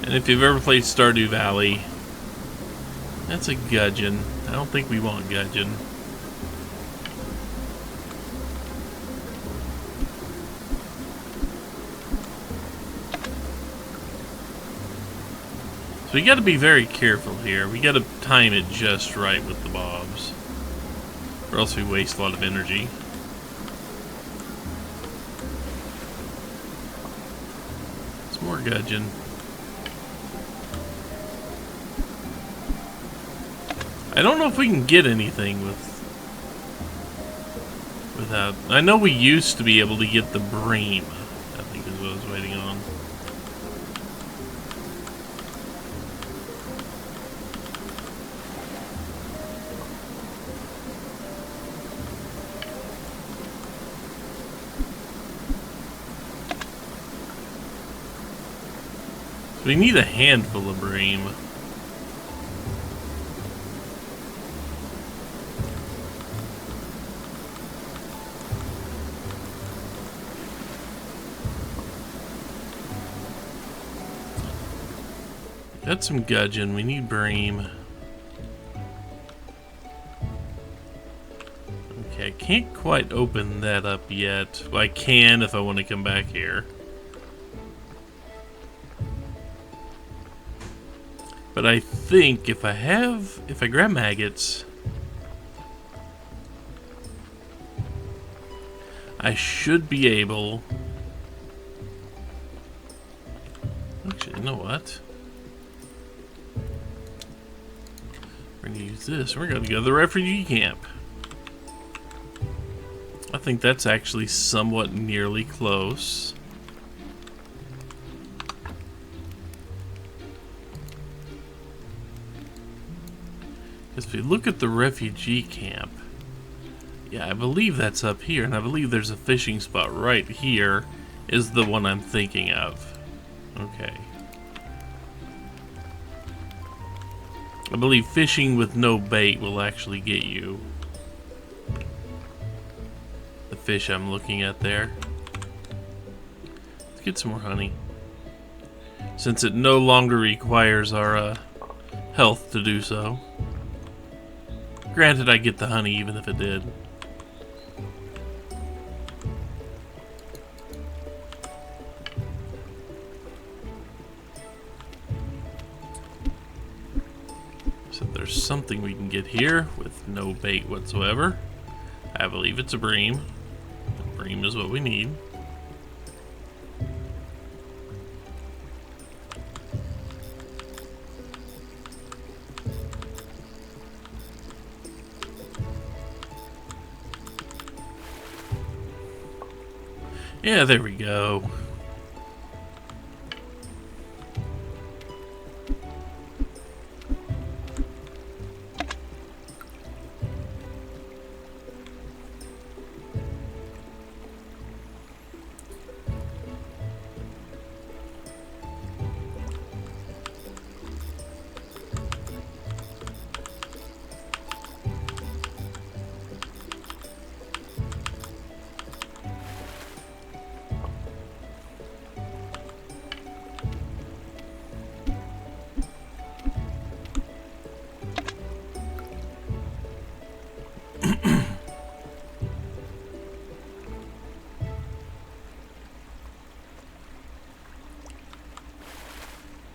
And if you've ever played Stardew Valley, that's a gudgeon. I don't think we want gudgeon. So we got to be very careful here. We got to time it just right with the bobs, or else we waste a lot of energy. more gudgeon. I don't know if we can get anything without... I know we used to be able to get the bream, I think is what I was waiting on. We need a handful of bream. Got some gudgeon. We need bream. Okay, I can't quite open that up yet. Well, I can if I want to come back here. But I think if I grab maggots, I should be able... Actually, you know what? We're going to use this. We're going to go to the refugee camp. I think that's actually somewhat nearly close. If we look at the refugee camp, yeah, I believe that's up here, and I believe there's a fishing spot right here is the one I'm thinking of. Okay. I believe fishing with no bait will actually get you the fish I'm looking at there. Let's get some more honey. Since it no longer requires our health to do so. Granted, I get the honey even if it did. So there's something we can get here with no bait whatsoever. I believe it's a bream. The bream is what we need. Yeah, there we go.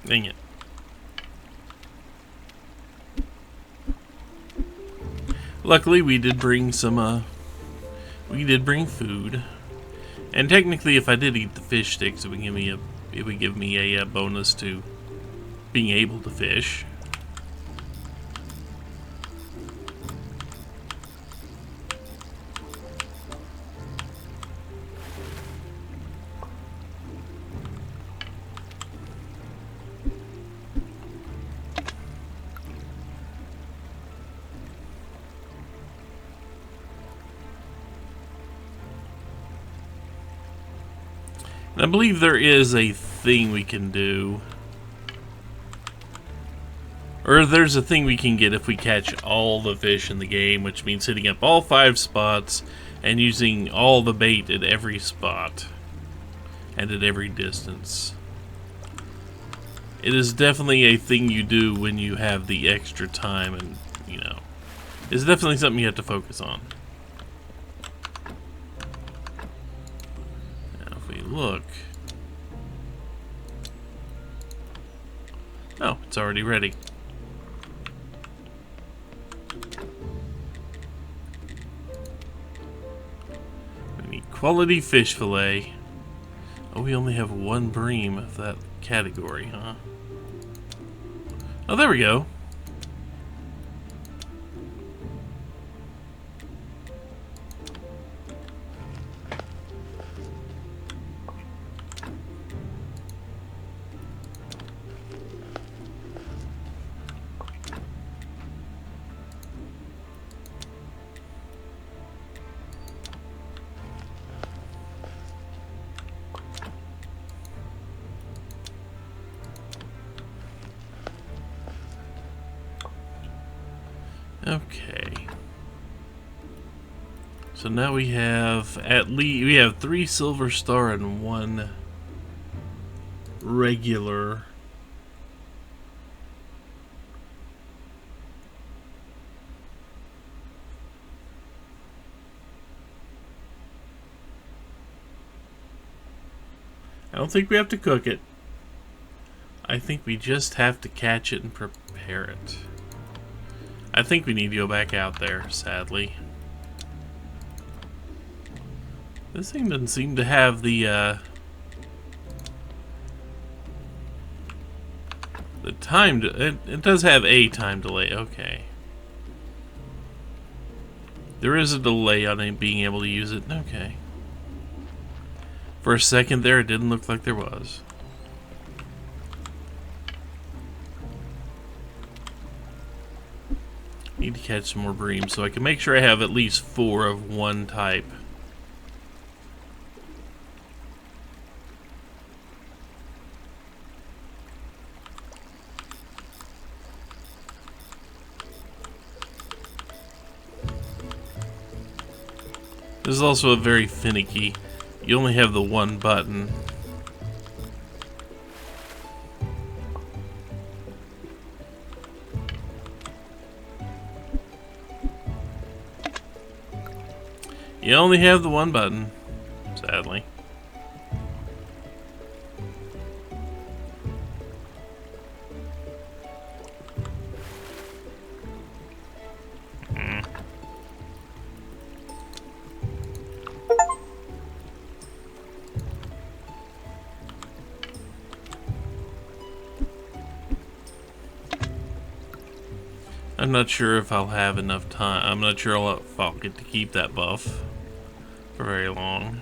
Dang it. Luckily, we did bring some, we did bring food. And technically, if I did eat the fish sticks, it would give me a bonus to being able to fish. And I believe there is a thing we can do. Or there's a thing we can get if we catch all the fish in the game, which means hitting up all 5 spots and using all the bait at every spot and at every distance. It is definitely a thing you do when you have the extra time, and, you know, it's definitely something you have to focus on. Now, if we look... Oh, it's already ready. We need quality fish fillet. Oh, we only have one bream of that category, huh? Oh, there we go. Okay. So now we have we have 3 silver star and 1 regular. I don't think we have to cook it. I think we just have to catch it and prepare it. I think we need to go back out there, sadly. This thing doesn't seem to have the time to, it does have a time delay, okay. There is a delay on it being able to use it, okay. For a second there, it didn't look like there was. Need to catch some more bream so I can make sure I have at least 4 of one type. This is also a very finicky. You only have the one button. You only have the one button, sadly. I'm not sure if I'll have enough time. I'm not sure if I'll get to keep that buff for very long.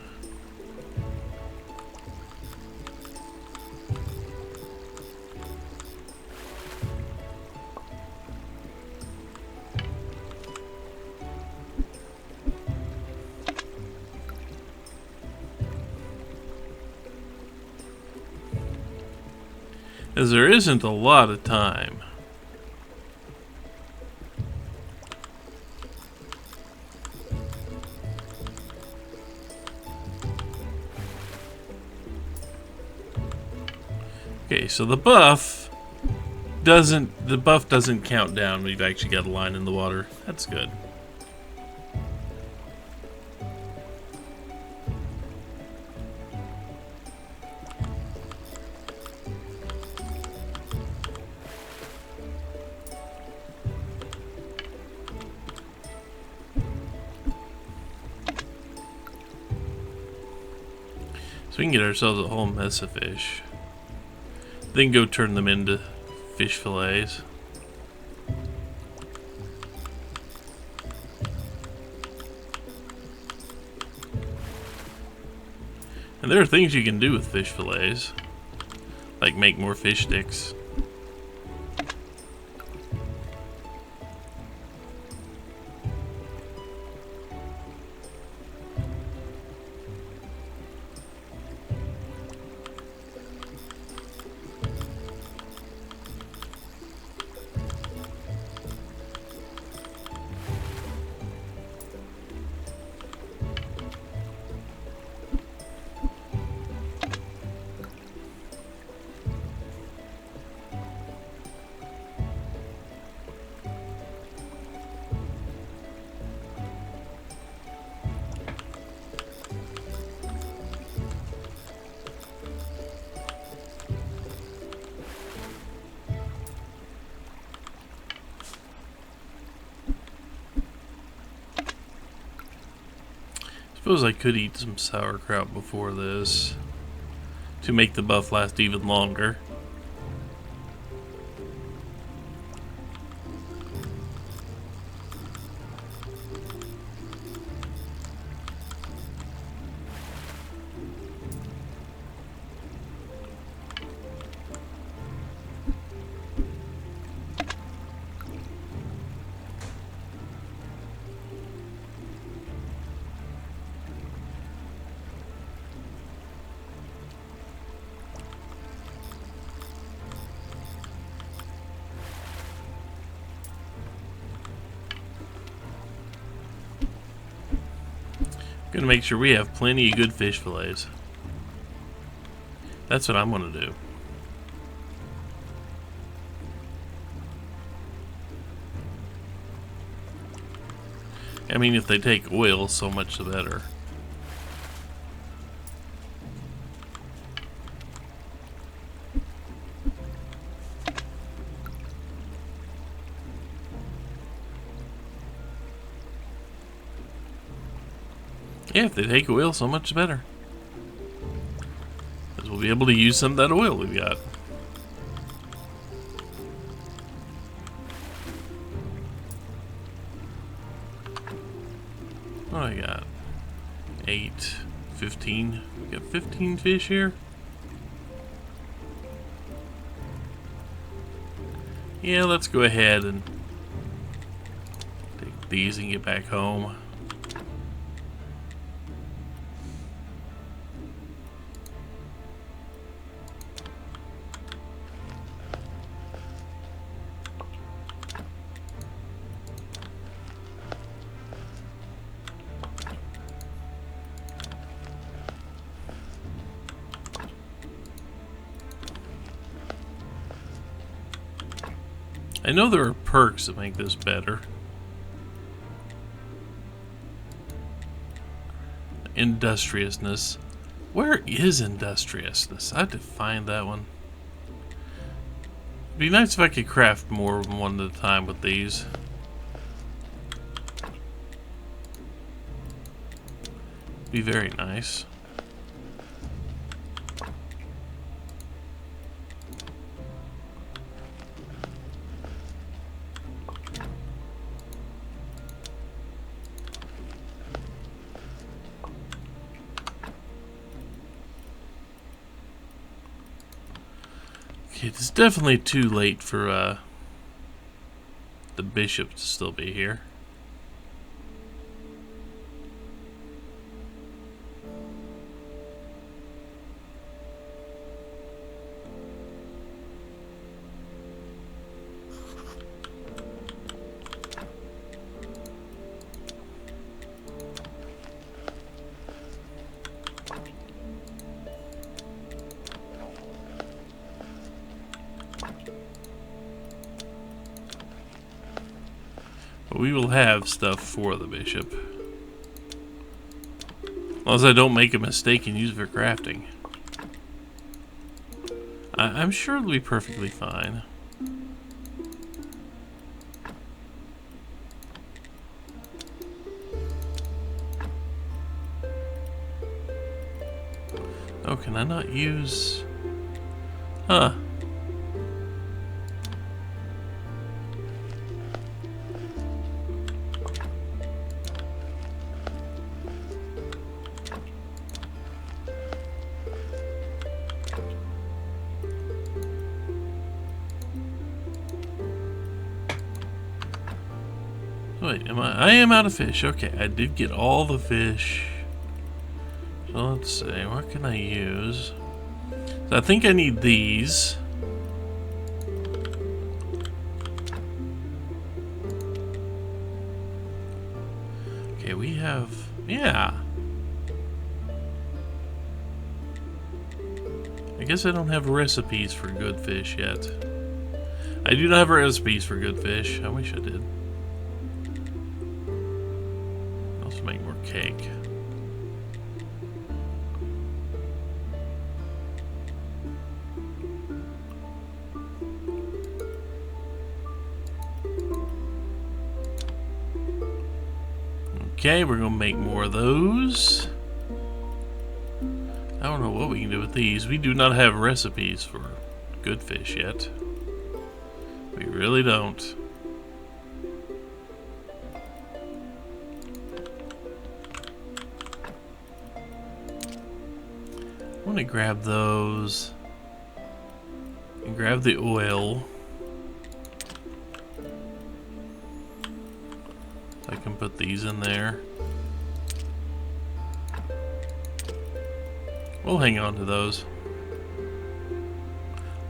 As there isn't a lot of time. Okay, so the buff doesn't count down when you've actually got a line in the water. That's good. So we can get ourselves a whole mess of fish. Then go turn them into fish fillets. And there are things you can do with fish fillets, like make more fish sticks. Suppose I could eat some sauerkraut before this. to make the buff last even longer. Gonna make sure we have plenty of good fish fillets. That's what I'm gonna do. I mean, if they take oil, so much the better. Yeah, if they take oil, so much better. Because we'll be able to use some of that oil we've got. What do I got? 8, 15. We got 15 fish here. Yeah, let's go ahead and take these and get back home. I know there are perks that make this better. Industriousness. Where is industriousness? I have to find that one. It'd be nice if I could craft more one at a time with these. Be very nice. It's definitely too late for the bishop to still be here. But we will have stuff for the bishop. As long as I don't make a mistake and use it for crafting. I'm sure it'll be perfectly fine. Oh, can I not use... Huh. Wait, I am out of fish. Okay, I did get all the fish. So let's see, what can I use? So I think I need these. Okay, we have, yeah. I guess I don't have recipes for good fish yet. I do not have recipes for good fish. I wish I did. Let's make more cake. Okay, we're gonna make more of those. How don't know what we can do with these. We do not have recipes for good fish yet. We really don't. I want to grab those and grab the oil. I can put these in there. We'll hang on to those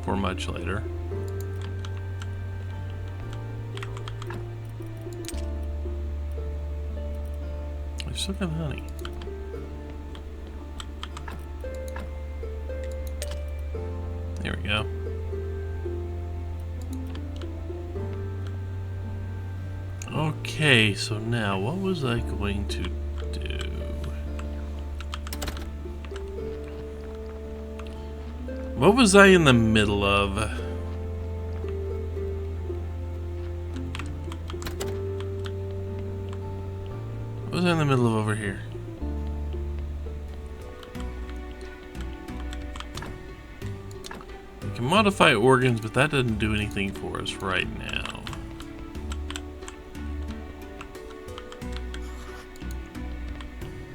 for much later. There's still got honey. There we go. Okay, so now what was I going to do? What was I in the middle of? What was I in the middle of over here? We can modify organs, but that doesn't do anything for us right now.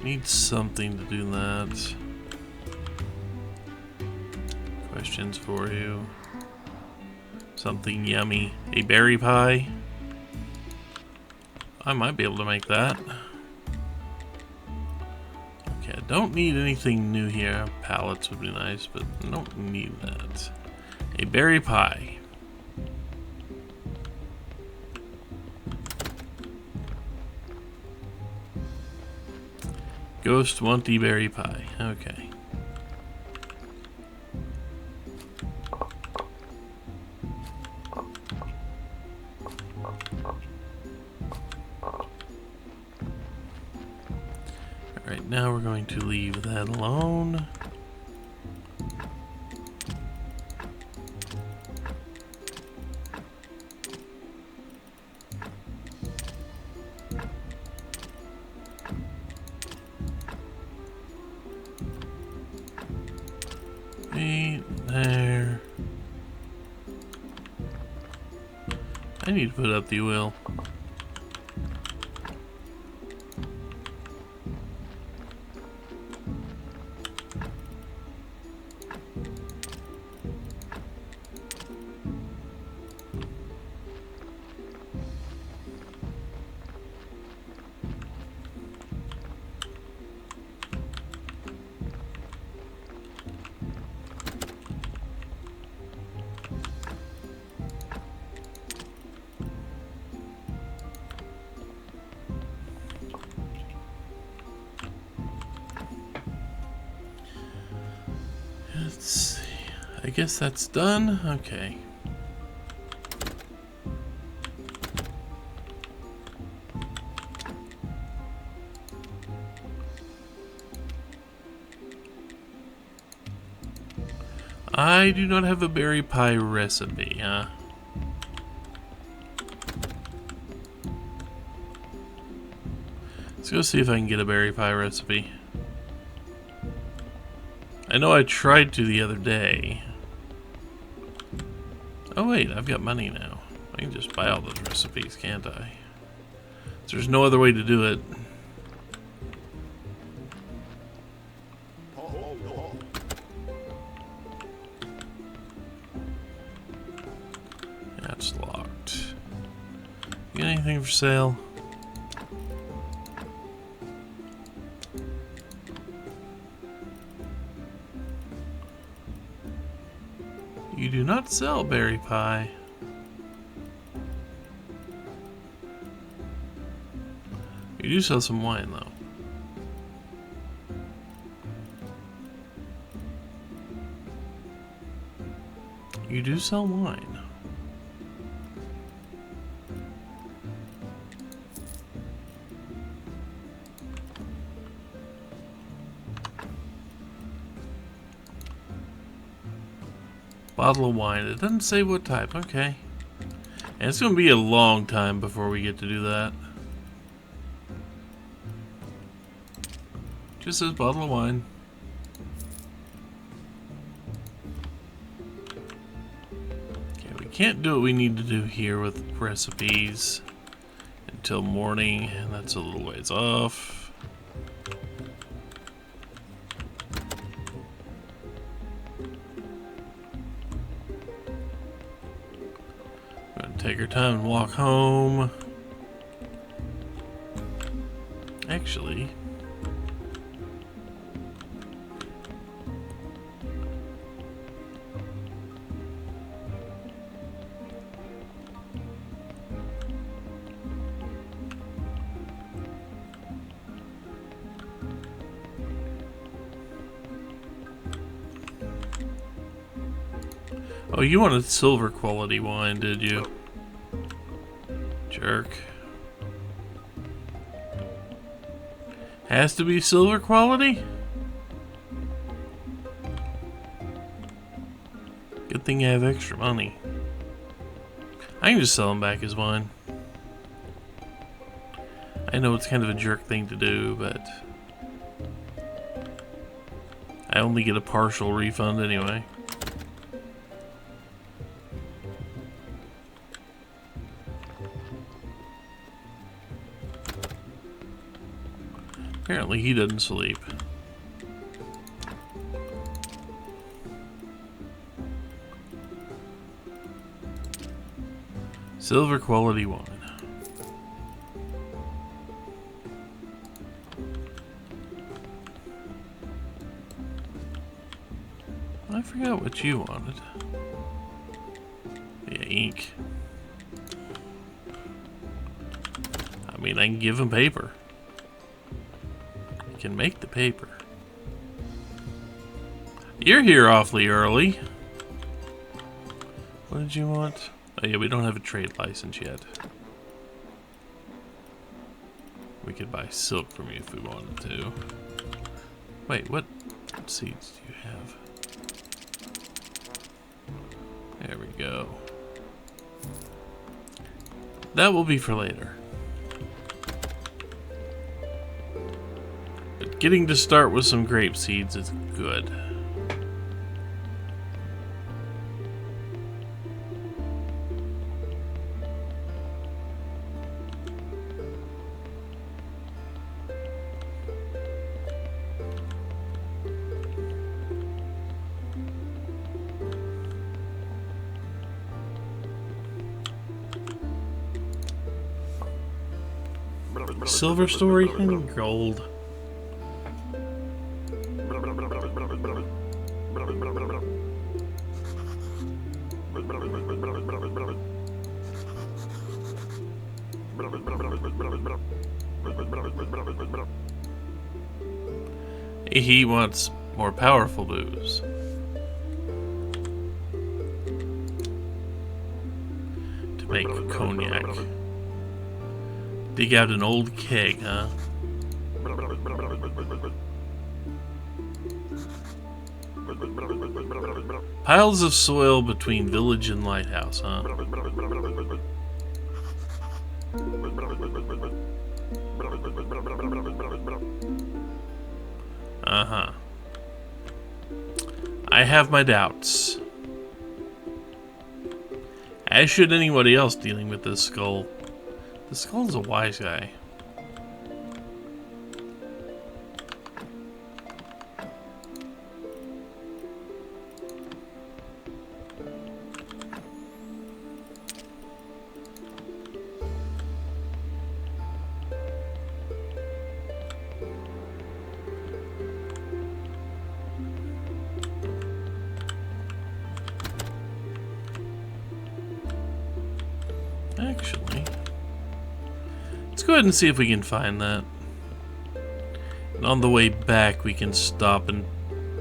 Need something to do that. Questions for you. Something yummy. A berry pie. I might be able to make that. Okay, I don't need anything new here. Pallets would be nice, but I don't need that. A berry pie. Ghost Wanty berry pie. Okay. Alright, now we're going to leave that alone. There. I need to put up the oil. Let's see. I guess that's done. Okay. I do not have a berry pie recipe, huh? Let's go see if I can get a berry pie recipe. I know I tried to the other day. Oh wait, I've got money now. I can just buy all those recipes, can't I? There's no other way to do it. That's locked. You got anything for sale? You do not sell berry pie. You do sell some wine, though. You do sell wine. Bottle of wine. It doesn't say what type. Okay. And it's going to be a long time before we get to do that. Just says bottle of wine. can't do what we need to do here with recipes until morning, and that's a little ways off. We're gonna take our time and walk home. Actually, oh, you wanted silver quality wine, did you? Jerk. Has to be silver quality? Good thing I have extra money. I can just sell them back as wine. I know it's kind of a jerk thing to do, but I only get a partial refund anyway. Apparently he doesn't sleep. Silver quality wine. I forgot what you wanted. Yeah, ink. I mean, I can give him paper. Can make the paper. You're here awfully early. What did you want? Oh yeah, we don't have a trade license yet. We could buy silk from you if we wanted to. Wait, what seeds do you have? There we go. That will be for later. Getting to start with some grape seeds is good. Silver story and gold. He wants more powerful booze. To make cognac. Dig out an old keg, huh? Piles of soil between village and lighthouse, huh? Uh-huh. I have my doubts. As should anybody else dealing with this skull. The skull's a wise guy. Actually, let's go ahead and see if we can find that. And on the way back, we can stop and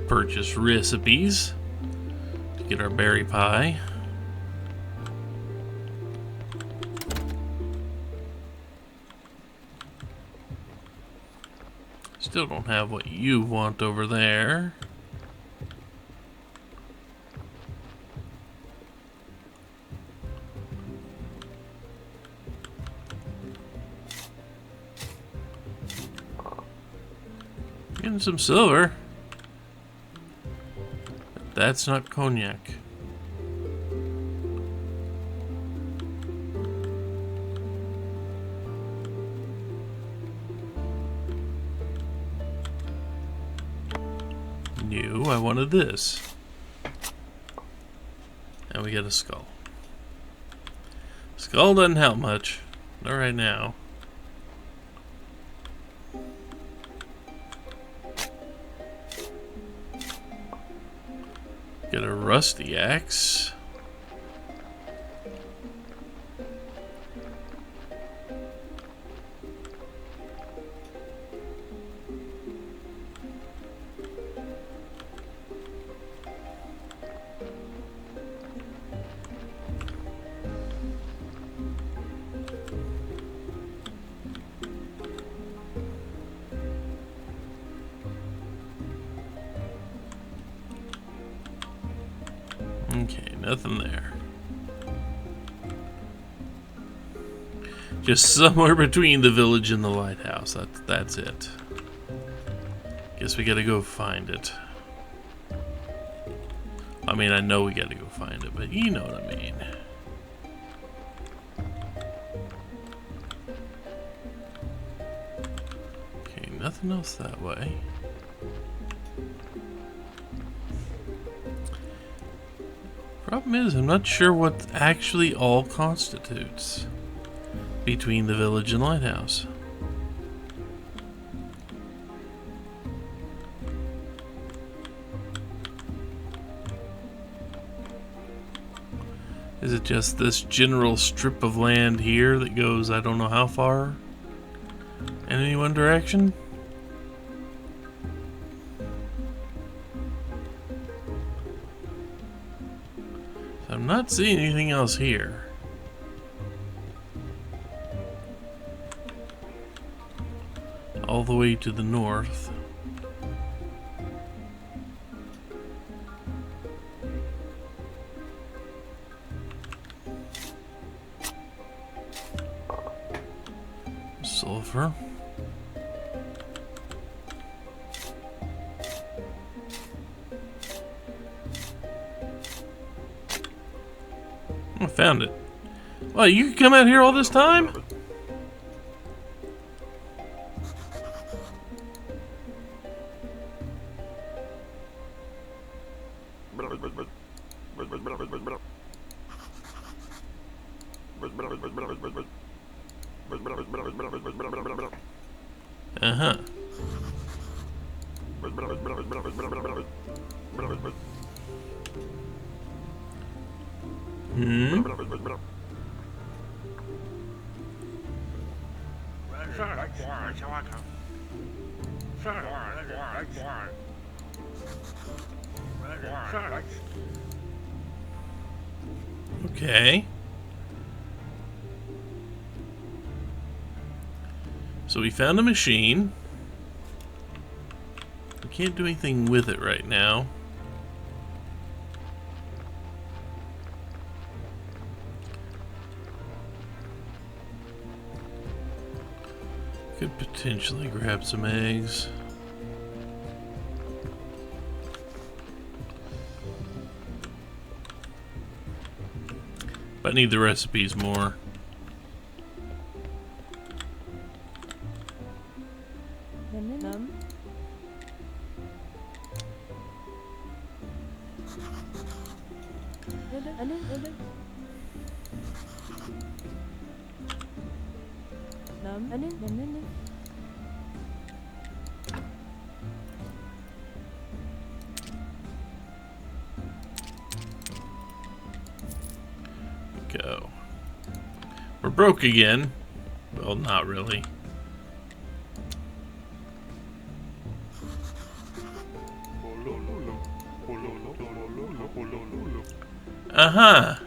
purchase recipes to get our berry pie. Still don't have what you want over there. Getting some silver. But that's not cognac. you. I wanted this. And we get a skull. Skull doesn't help much. Not right now. Get a rusty axe. Okay, nothing there. Just somewhere between the village and the lighthouse. That's it. Guess we gotta go find it. I mean, I know we gotta go find it, but you know what I mean. Okay, nothing else that way. Problem is, I'm not sure what actually all constitutes between the village and lighthouse. Is it just this general strip of land here that goes I don't know how far in any one direction? I'm not seeing anything else here. All the way to the north. Sulfur. I found it. Well, you could come out here all this time? Uh-huh. Hmm? Okay. So we found a machine. We can't do anything with it right now. Could potentially grab some eggs. But I need the recipes more. Go. We're broke again. Well, not really. Uh-huh.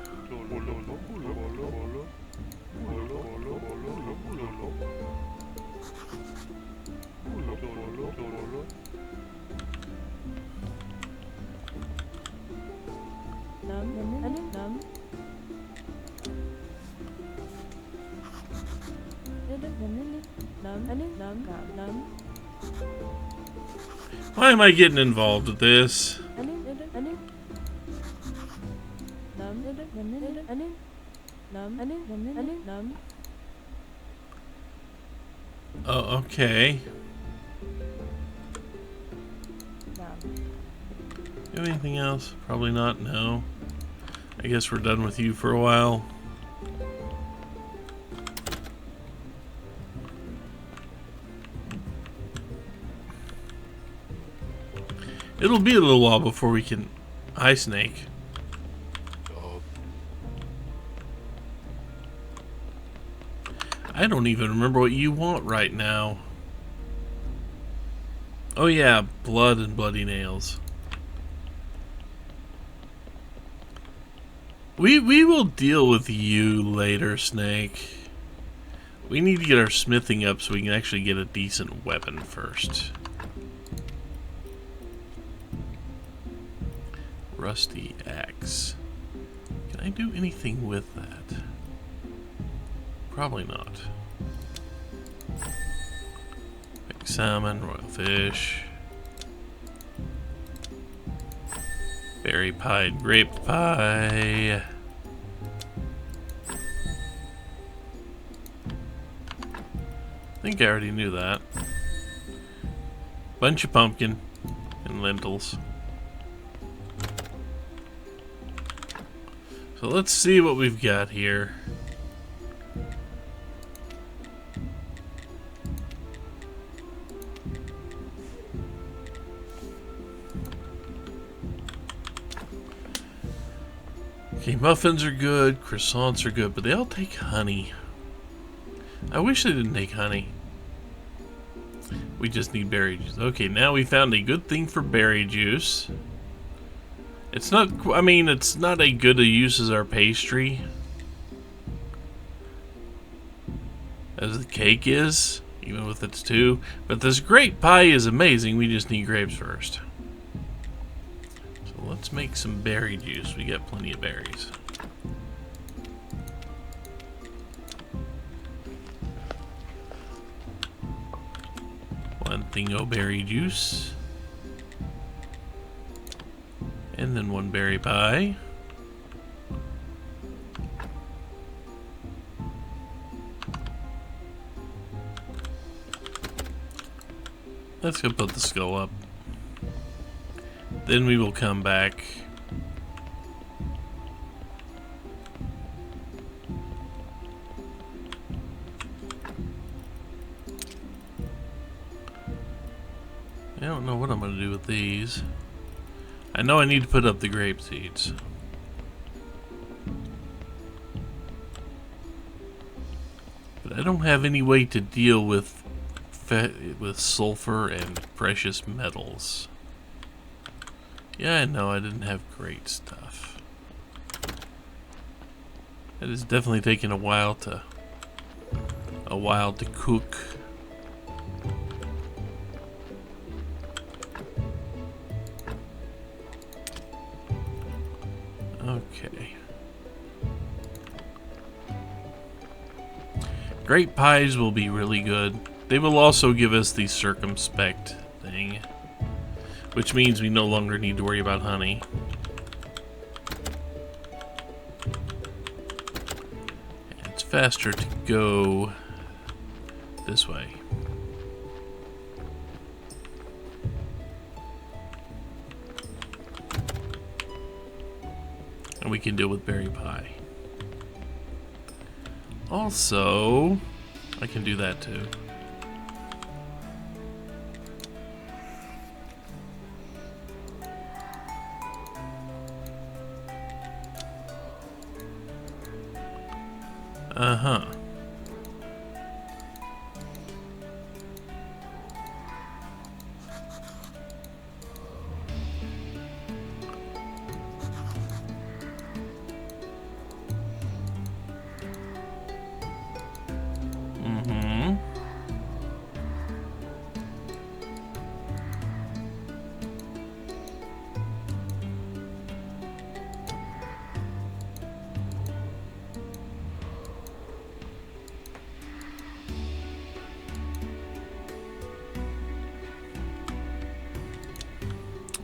Why am I getting involved with this? Oh, okay. have anything else? Probably not, no. I guess we're done with you for a while. It'll be a little while before we can... Hi, Snake. I don't even remember what you want right now. Oh yeah, blood and bloody nails. We will deal with you later, Snake. We need to get our smithing up so we can actually get a decent weapon first. Rusty axe. Can I do anything with that? Probably not. Big salmon, royal fish. Berry pie and grape pie. I think I already knew that. Bunch of pumpkin and lentils. So let's see what we've got here. Okay, muffins are good, croissants are good, but they all take honey. I wish they didn't take honey. We just need berry juice. Okay, now we found a good thing for berry juice. It's not, I mean, it's not as good a use as our pastry. As the cake is, even with its two. But this grape pie is amazing, we just need grapes first. So let's make some berry juice, we got plenty of berries. One thingo berry juice. And then one berry pie. Let's go put the skull up. Then we will come back. I don't know what I'm going to do with these. I know I need to put up the grape seeds. But I don't have any way to deal with sulfur and precious metals. Yeah, I know I didn't have great stuff. It has definitely taken a while to cook. Okay. Grape pies will be really good. They will also give us the circumspect thing, which means we no longer need to worry about honey. It's faster to go this way. And we can deal with berry pie. Also, I can do that too. Uh-huh. Mm-hmm.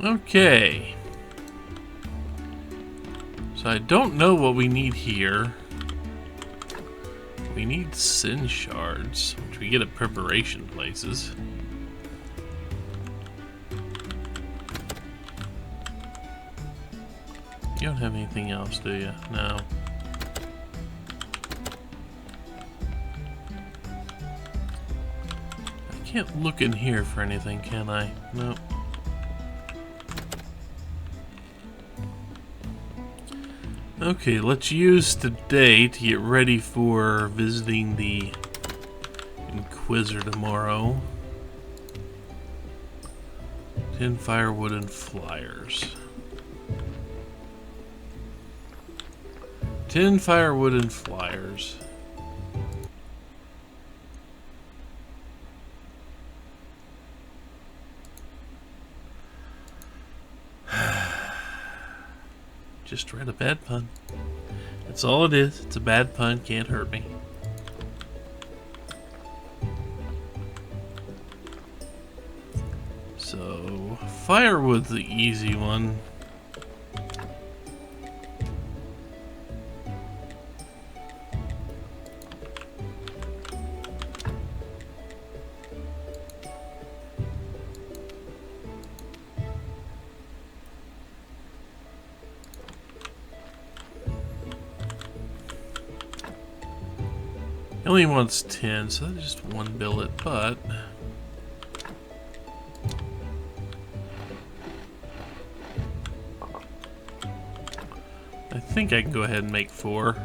Okay. So I don't know what we need here. We need sin shards, which we get at preparation places. You don't have anything else, do you? No. I can't look in here for anything, can I? Nope. Okay, let's use today to get ready for visiting the Inquisitor tomorrow. 10 firewood and flyers. 10 firewood and flyers. Just read a bad pun. That's all it is. It's a bad pun. Can't hurt me. So, firewood's the easy one. It only wants 10, so that's just one billet, but I think I can go ahead and make 4.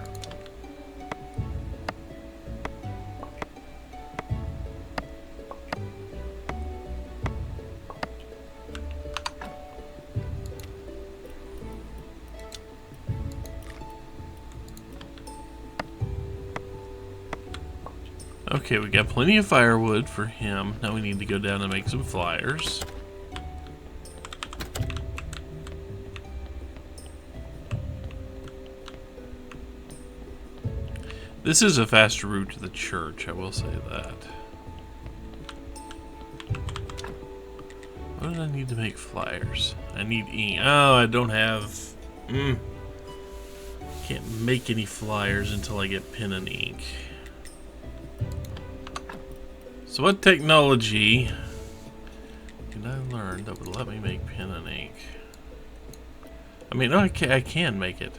Okay, we got plenty of firewood for him. Now we need to go down and make some flyers. This is a faster route to the church, I will say that. What did I need to make flyers? I need ink. Oh, I don't have... Can't make any flyers until I get pen and ink. So what technology did I learn that would let me make pen and ink? I mean, I can make it.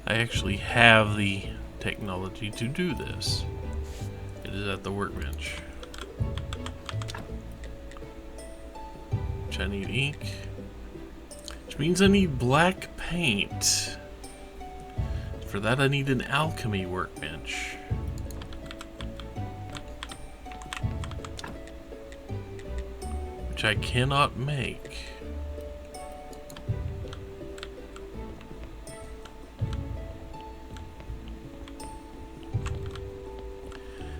I actually have the technology to do this. It is at the workbench. Which I need ink. Which means I need black paint. For that I need an alchemy workbench. Which I cannot make.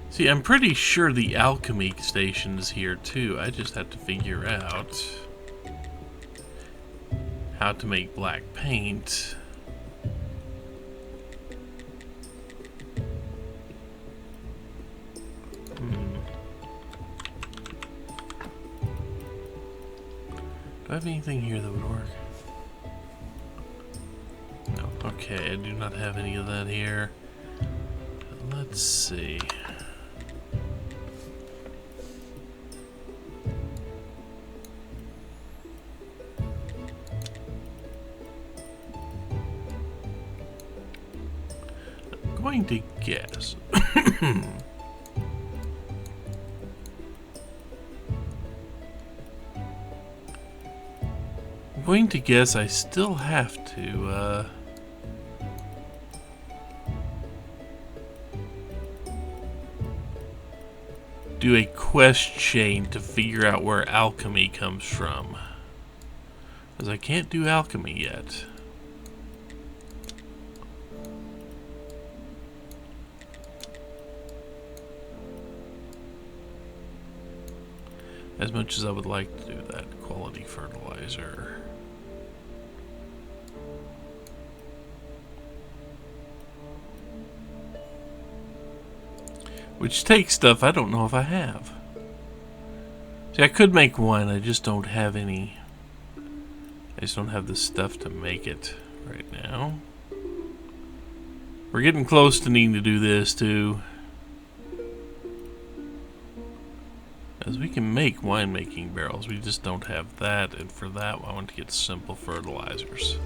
See, I'm pretty sure the alchemy station is here too. I just have to figure out how to make black paint. Do I have anything here that would work? No. Okay, I do not have any of that here. Let's see. I'm going to guess. I'm going to guess I still have to, do a quest chain to figure out where alchemy comes from. Because I can't do alchemy yet. As much as I would like to do that, quality fertilizer. Which takes stuff I don't know if I have. See, I could make one, I just don't have any. I just don't have the stuff to make it right now. We're getting close to needing to do this too. As we can make winemaking barrels, we just don't have that, and for that I want to get simple fertilizers.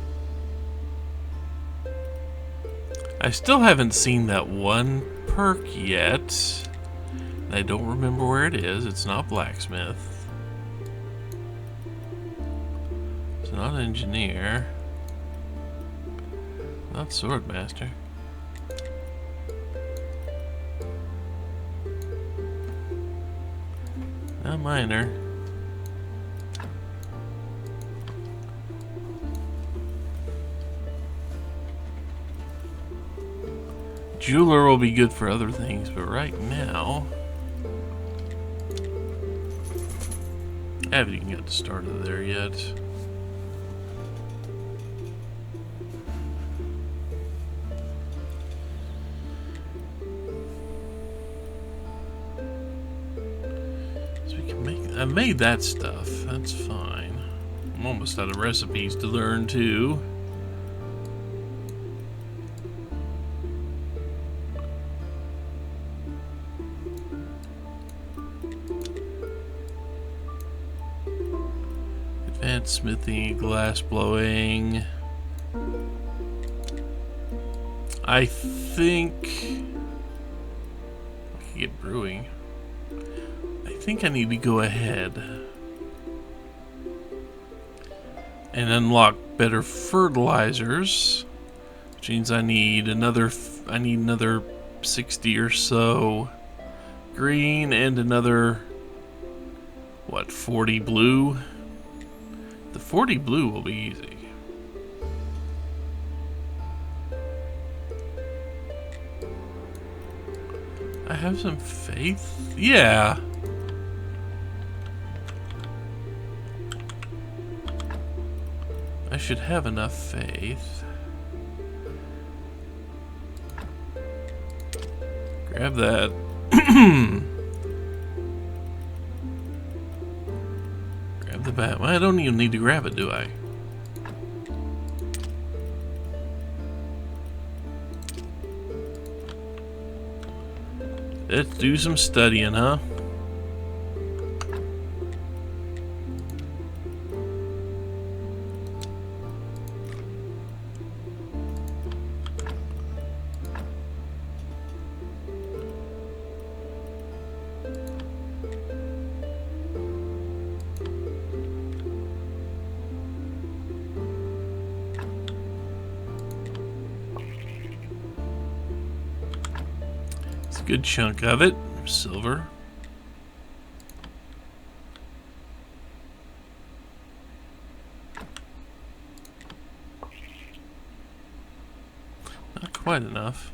I still haven't seen that one perk yet. I don't remember where it is. It's not blacksmith. It's not engineer. Not swordmaster. Not miner. Jeweler will be good for other things, but right now I haven't even got started there yet. So we can make. I made that stuff. That's fine. I'm almost out of recipes to learn too. Advanced smithing, glass blowing. I think I can get brewing. I think I need to go ahead and unlock better fertilizers, which means I need another 60 or so green and another, what, 40 blue. The 40 blue will be easy. I have some faith? Yeah. I should have enough faith. Grab that. Grab the bat. Well, I don't even need to grab it, do I? Let's do some studying, huh? Good chunk of it. Silver. Not quite enough.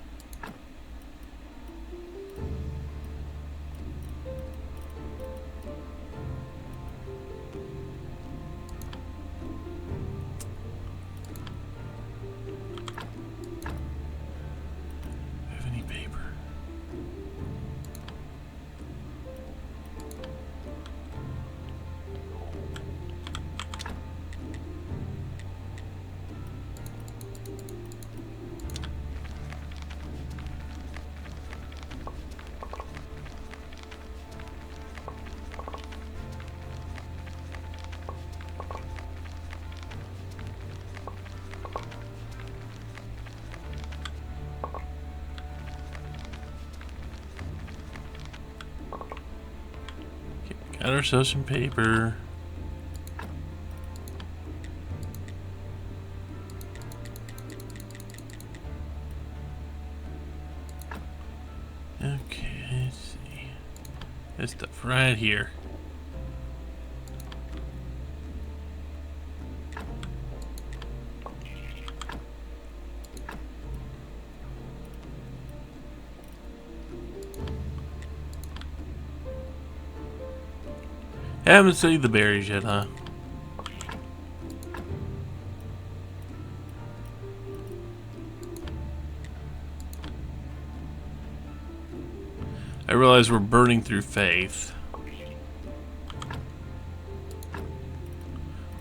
Have any paper? Got ourselves some paper. Okay, let's see. This stuff right here. Haven't studied the berries yet, huh? I realize we're burning through faith.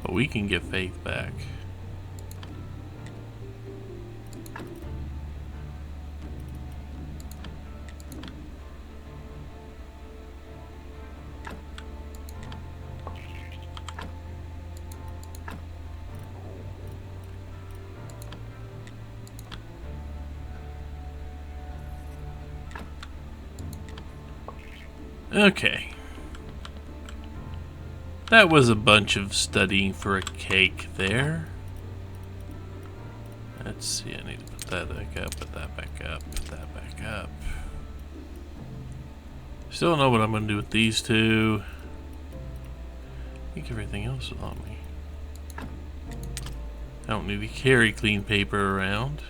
But we can get faith back. Okay. That was a bunch of studying for a cake there. Let's see, I need to put that back up, put that back up, put that back up. Still don't know what I'm going to do with these two. I think everything else is on me. I don't need to carry clean paper around.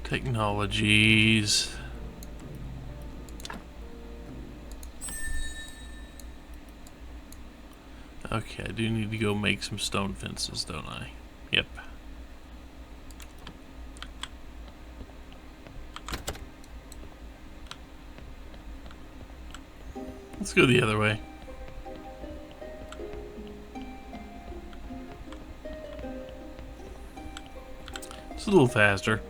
Technologies. Okay, I do need to go make some stone fences, don't I? Yep. Let's go the other way. It's a little faster.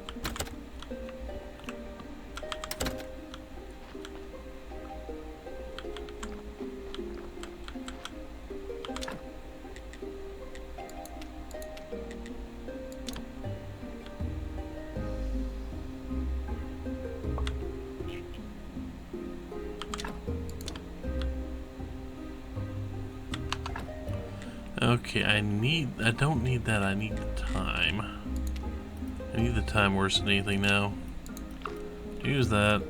Okay, I don't need that, I need the time. I need the time worse than anything now. Use that.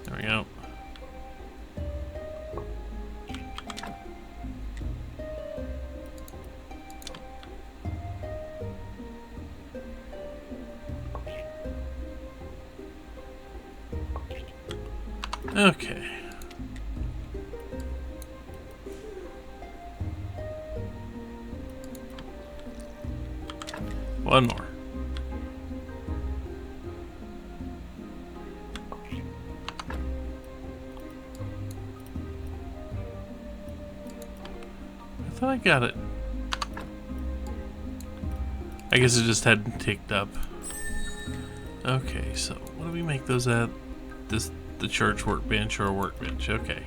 There we go. Okay. One more. I thought I got it. I guess it just hadn't ticked up. Okay, so what do we make those at? The church workbench or a workbench? Okay.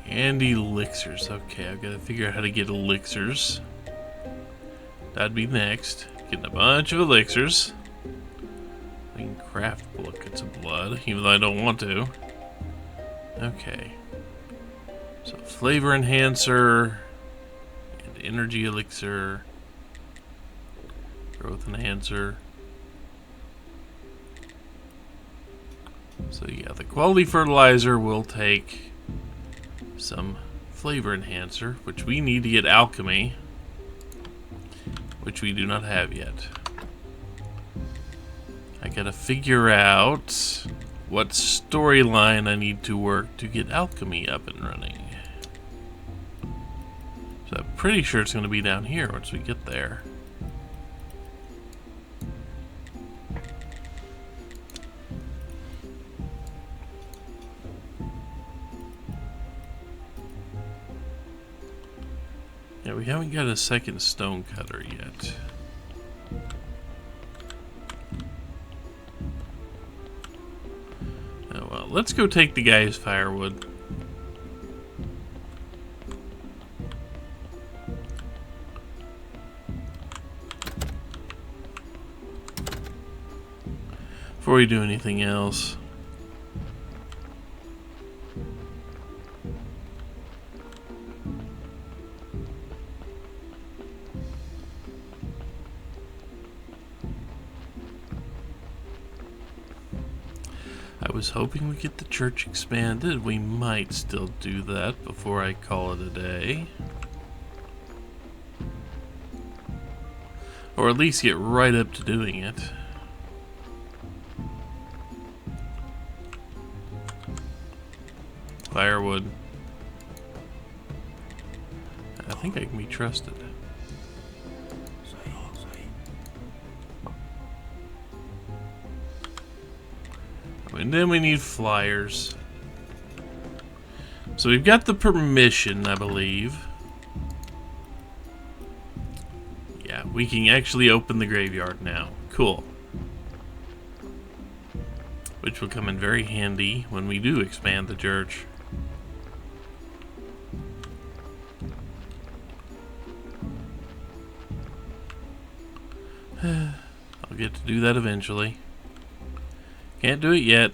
And elixirs. Okay, I've got to figure out how to get elixirs. That'd be next. Getting a bunch of elixirs. I can craft buckets of blood, even though I don't want to. Okay. So flavor enhancer and energy elixir. Growth enhancer. So yeah, the quality fertilizer will take some flavor enhancer, which we need to get alchemy, which we do not have yet. I gotta figure out what storyline I need to work to get alchemy up and running. So I'm pretty sure it's gonna be down here once we get there. Yeah, we haven't got a second stone cutter yet. Oh well, let's go take the guy's firewood. Before we do anything else. I was hoping we'd get the church expanded. We might still do that before I call it a day. Or at least get right up to doing it. Firewood. I think I can be trusted. And then we need flyers. So we've got the permission, I believe. Yeah, we can actually open the graveyard now. Cool. Which will come in very handy when we do expand the church. I'll get to do that eventually. Can't do it yet.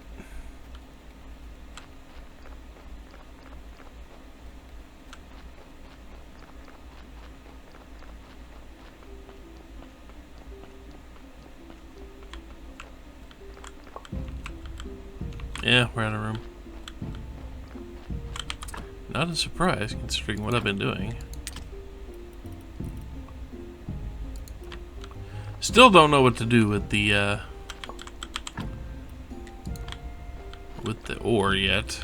Yeah, we're out of room. Not a surprise, considering what I've been doing. Still don't know what to do with the ore yet.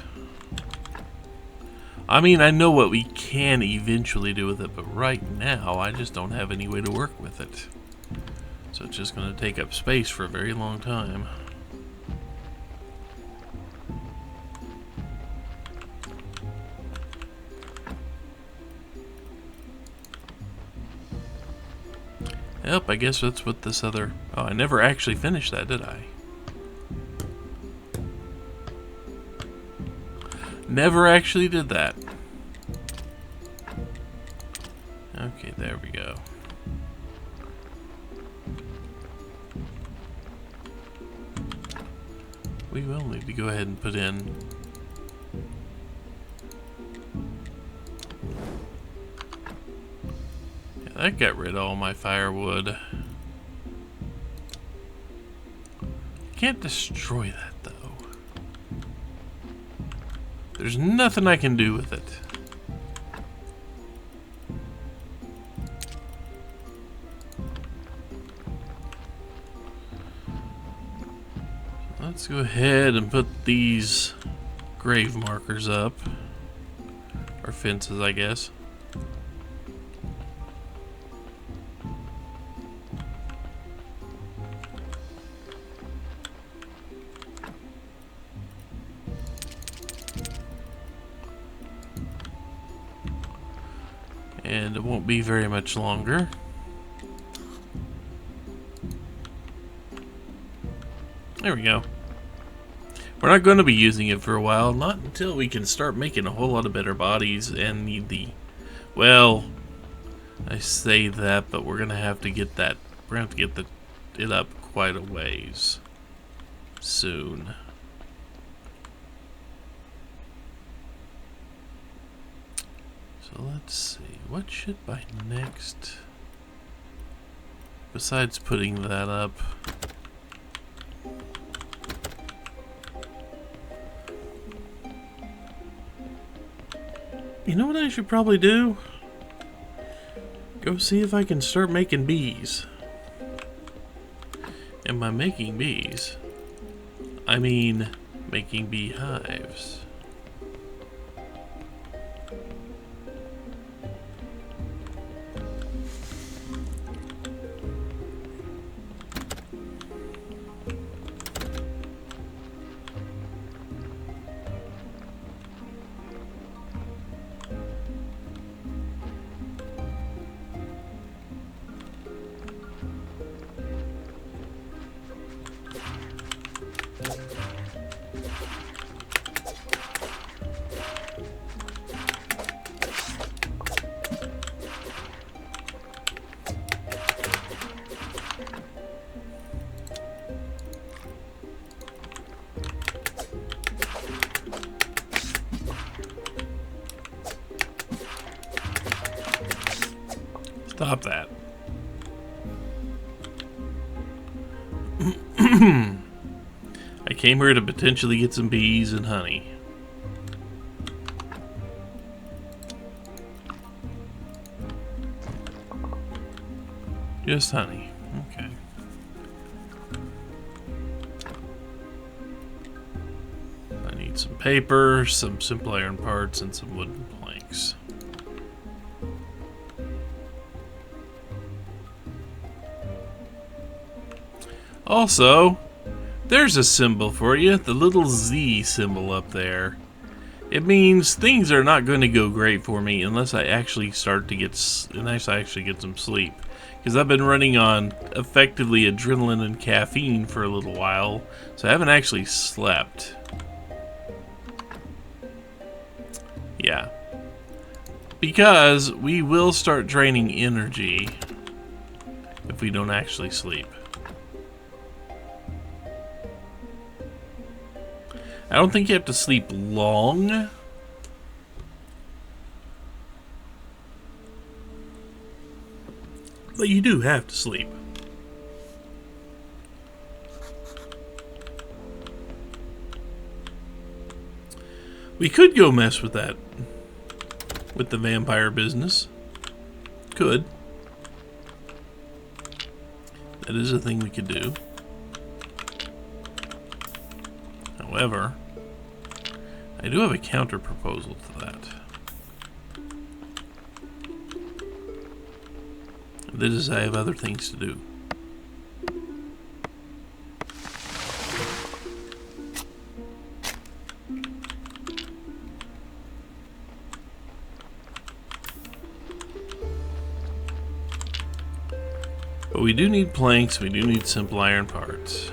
I mean, I know what we can eventually do with it, but right now I just don't have any way to work with it. So it's just going to take up space for a very long time. Yep, I guess that's what this other... Oh, I never actually finished that, did I? Never actually did that. Okay, there we go. We will need to go ahead and put in... Yeah, that got rid of all my firewood. Can't destroy that, though. There's nothing I can do with it. Let's go ahead and put these grave markers up. Or fences, I guess. And it won't be very much longer. There we go. We're not going to be using it for a while, not until we can start making a whole lot of better bodies and need the... Well, I say that, but we're going to have to get that... We're going to have to get it up quite a ways soon. So let's see, what should by next, besides putting that up? You know what I should probably do? Go see if I can start making bees. And by making bees, I mean making beehives. Stop that. I came here to potentially get some bees and honey. Just honey. Okay. I need some paper, some simple iron parts, and some wooden planks. Also, there's a symbol for you, the little Z symbol up there. It means things are not going to go great for me unless I actually get some sleep. Because I've been running on effectively adrenaline and caffeine for a little while, so I haven't actually slept. Yeah. Because we will start draining energy if we don't actually sleep. I don't think you have to sleep long. But you do have to sleep. We could go mess with that. With the vampire business. Could. That is a thing we could do. However, I do have a counter proposal to that. That is, I have other things to do. But we do need planks, we do need simple iron parts.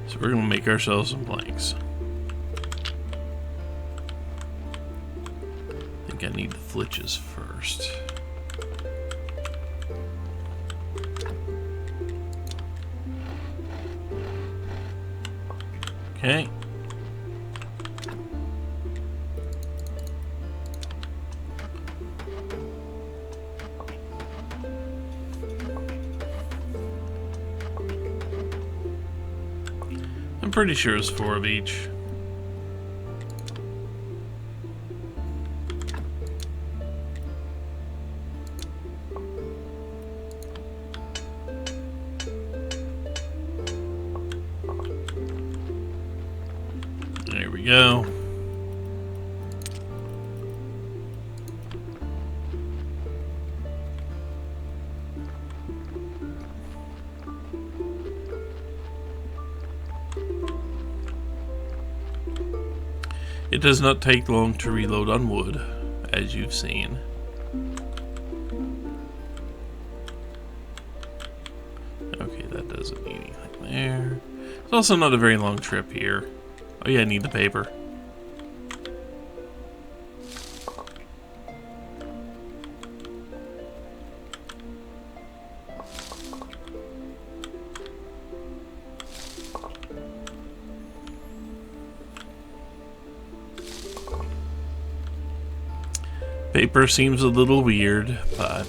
So we're going to make ourselves some planks. I think I need the flitches first. Okay. I'm pretty sure it's 4 of each. There we go. It does not take long to reload on wood, as you've seen. Okay, that doesn't need anything there. It's also not a very long trip here. Oh yeah, I need the paper. Paper seems a little weird, but...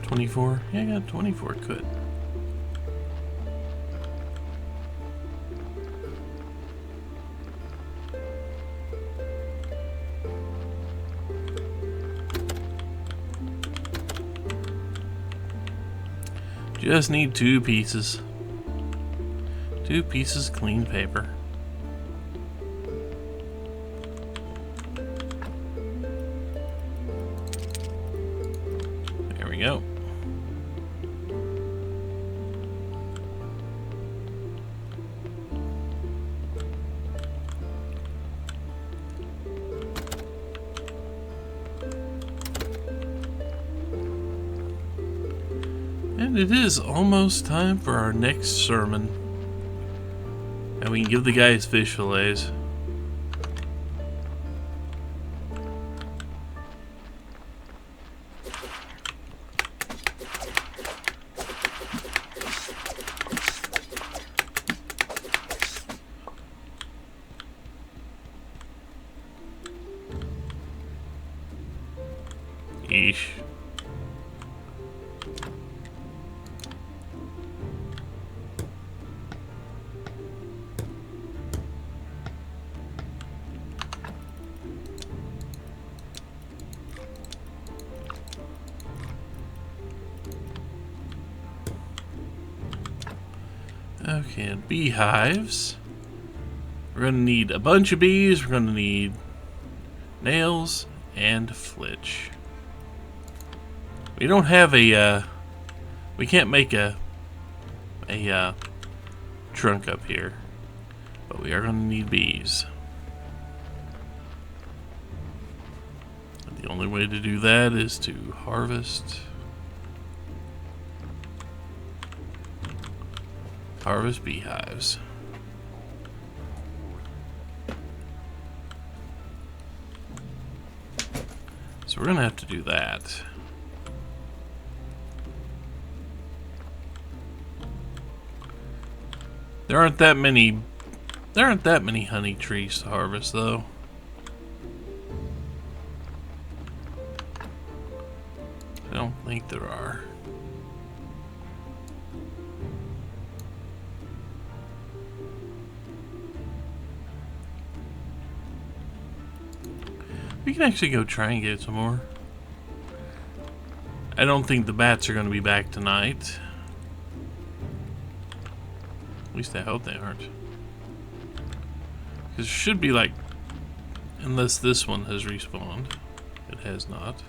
$24? Yeah, I got 24, good. Just need 2 pieces. 2 pieces of clean paper. There we go. And it is almost time for our next sermon. And we can give the guy his fish fillets. Eesh. Okay, and beehives. We're going to need a bunch of bees. We're going to need nails and flitch. We don't have a, we can't make a trunk up here. But we are going to need bees. The only way to do that is to harvest beehives. So we're gonna have to do that. There aren't that many honey trees to harvest though. I don't think there are. We can actually go try and get some more. I don't think the bats are going to be back tonight. At least I hope they aren't. Because it should be like... Unless this one has respawned. It has not.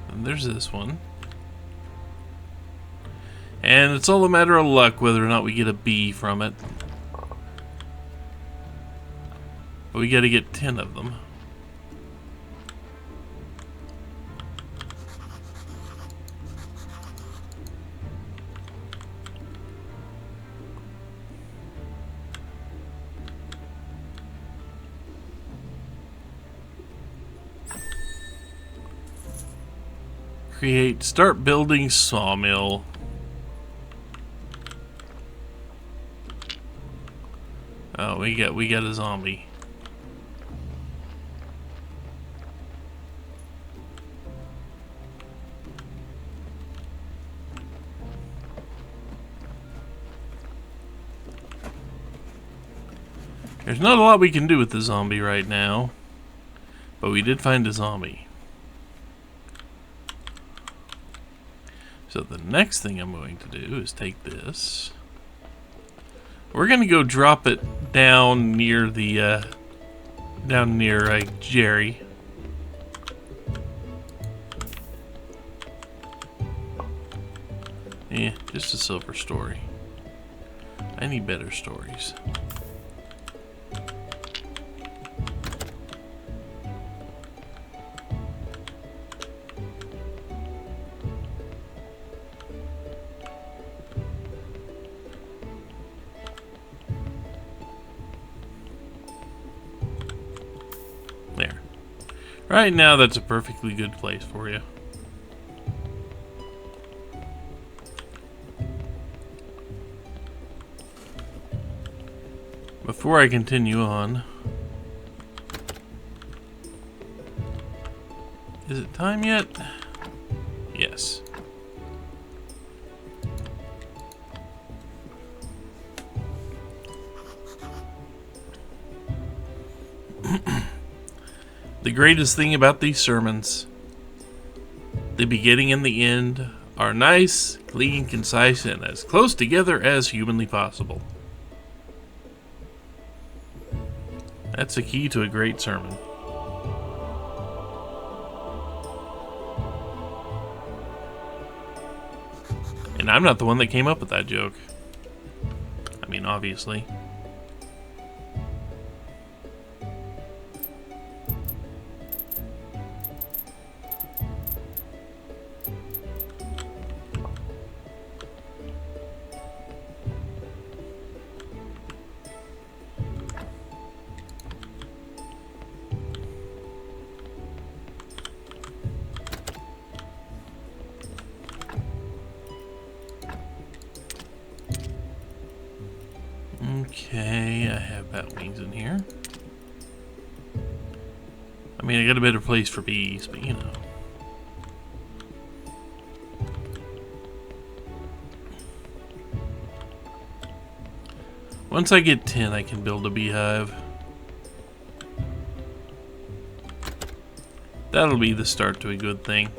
And there's this one. And it's all a matter of luck whether or not we get a bee from it. But we gotta get 10 of them. Start building sawmill. Oh, we got a zombie. There's not a lot we can do with the zombie right now, but we did find a zombie. So the next thing I'm going to do is take this. We're gonna go drop it down near the Jerry. Yeah, just a silver story. I need better stories. There. Right now, that's a perfectly good place for you. Before I continue on, is it time yet? Yes. The greatest thing about these sermons, the beginning and the end, are nice, clean, concise, and as close together as humanly possible. That's the key to a great sermon. And I'm not the one that came up with that joke. I mean, obviously. Okay, I have bat wings in here. I mean, I got a better place for bees, but you know. Once I get 10, I can build a beehive. That'll be the start to a good thing.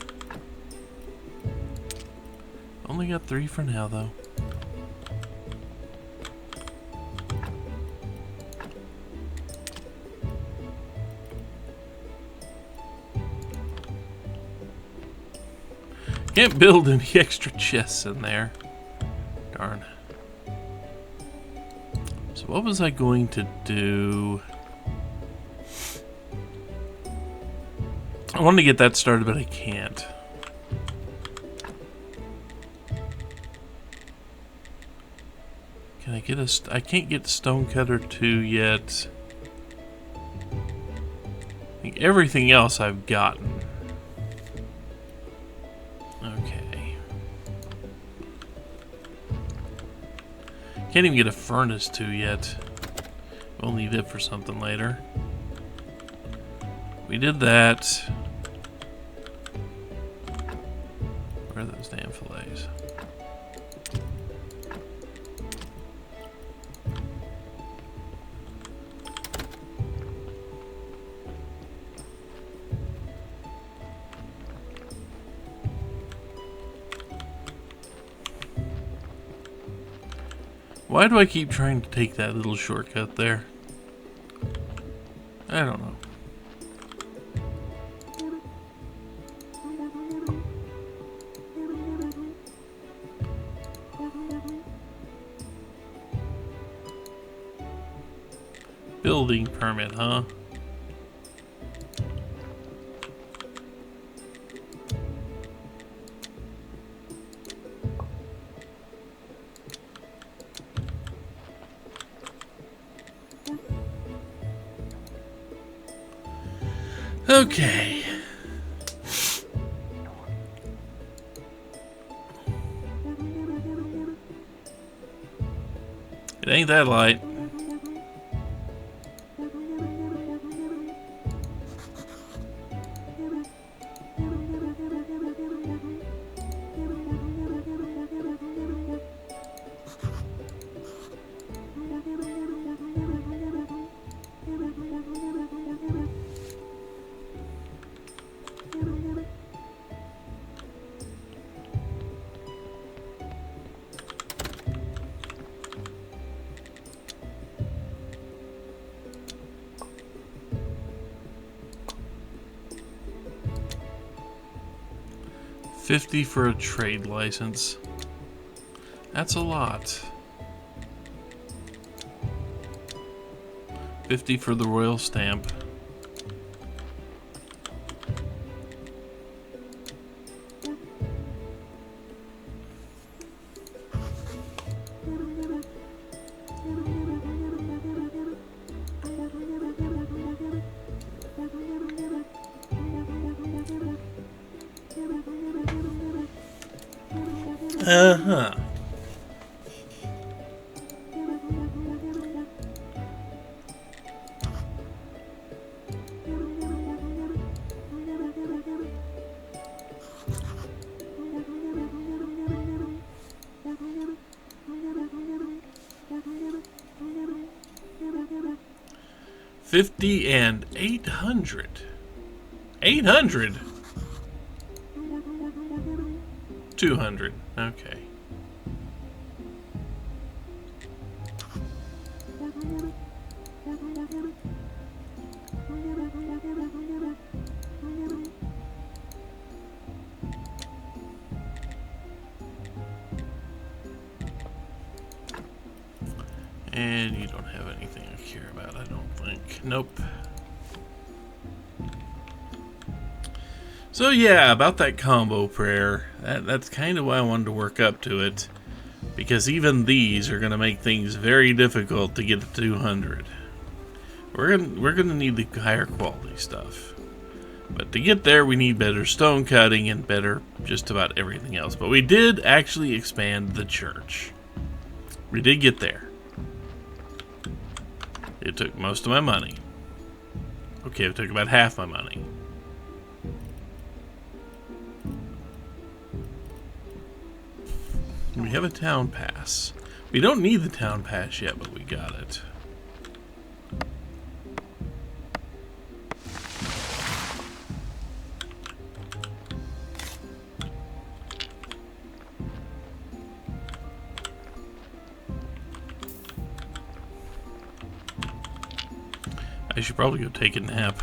Only got 3 for now, though. Can't build any extra chests in there. Darn. So what was I going to do? I wanted to get that started, but I can't. Can I get a... I can't get Stonecutter 2 yet. I think everything else I've gotten. Okay. Can't even get a Furnace 2 yet. We'll leave it for something later. We did that. Where are those damn fillets? Why do I keep trying to take that little shortcut there? I don't know. Building permit, huh? Okay. It ain't that light. $50 for a trade license. That's a lot. $50 for the royal stamp. Uh-huh. $50 and $800. 800? 200. Okay. And you don't have anything I care about, I don't think. Nope. So yeah, about that combo prayer, that's kind of why I wanted to work up to it, because even these are going to make things very difficult to get to 200. We're gonna need the higher quality stuff, but to get there we need better stone cutting and better just about everything else. But we did actually expand the church. We did get there. It took most of my money. Okay, it took about half my money. We have a town pass. We don't need the town pass yet, but we got it. I should probably go take a nap.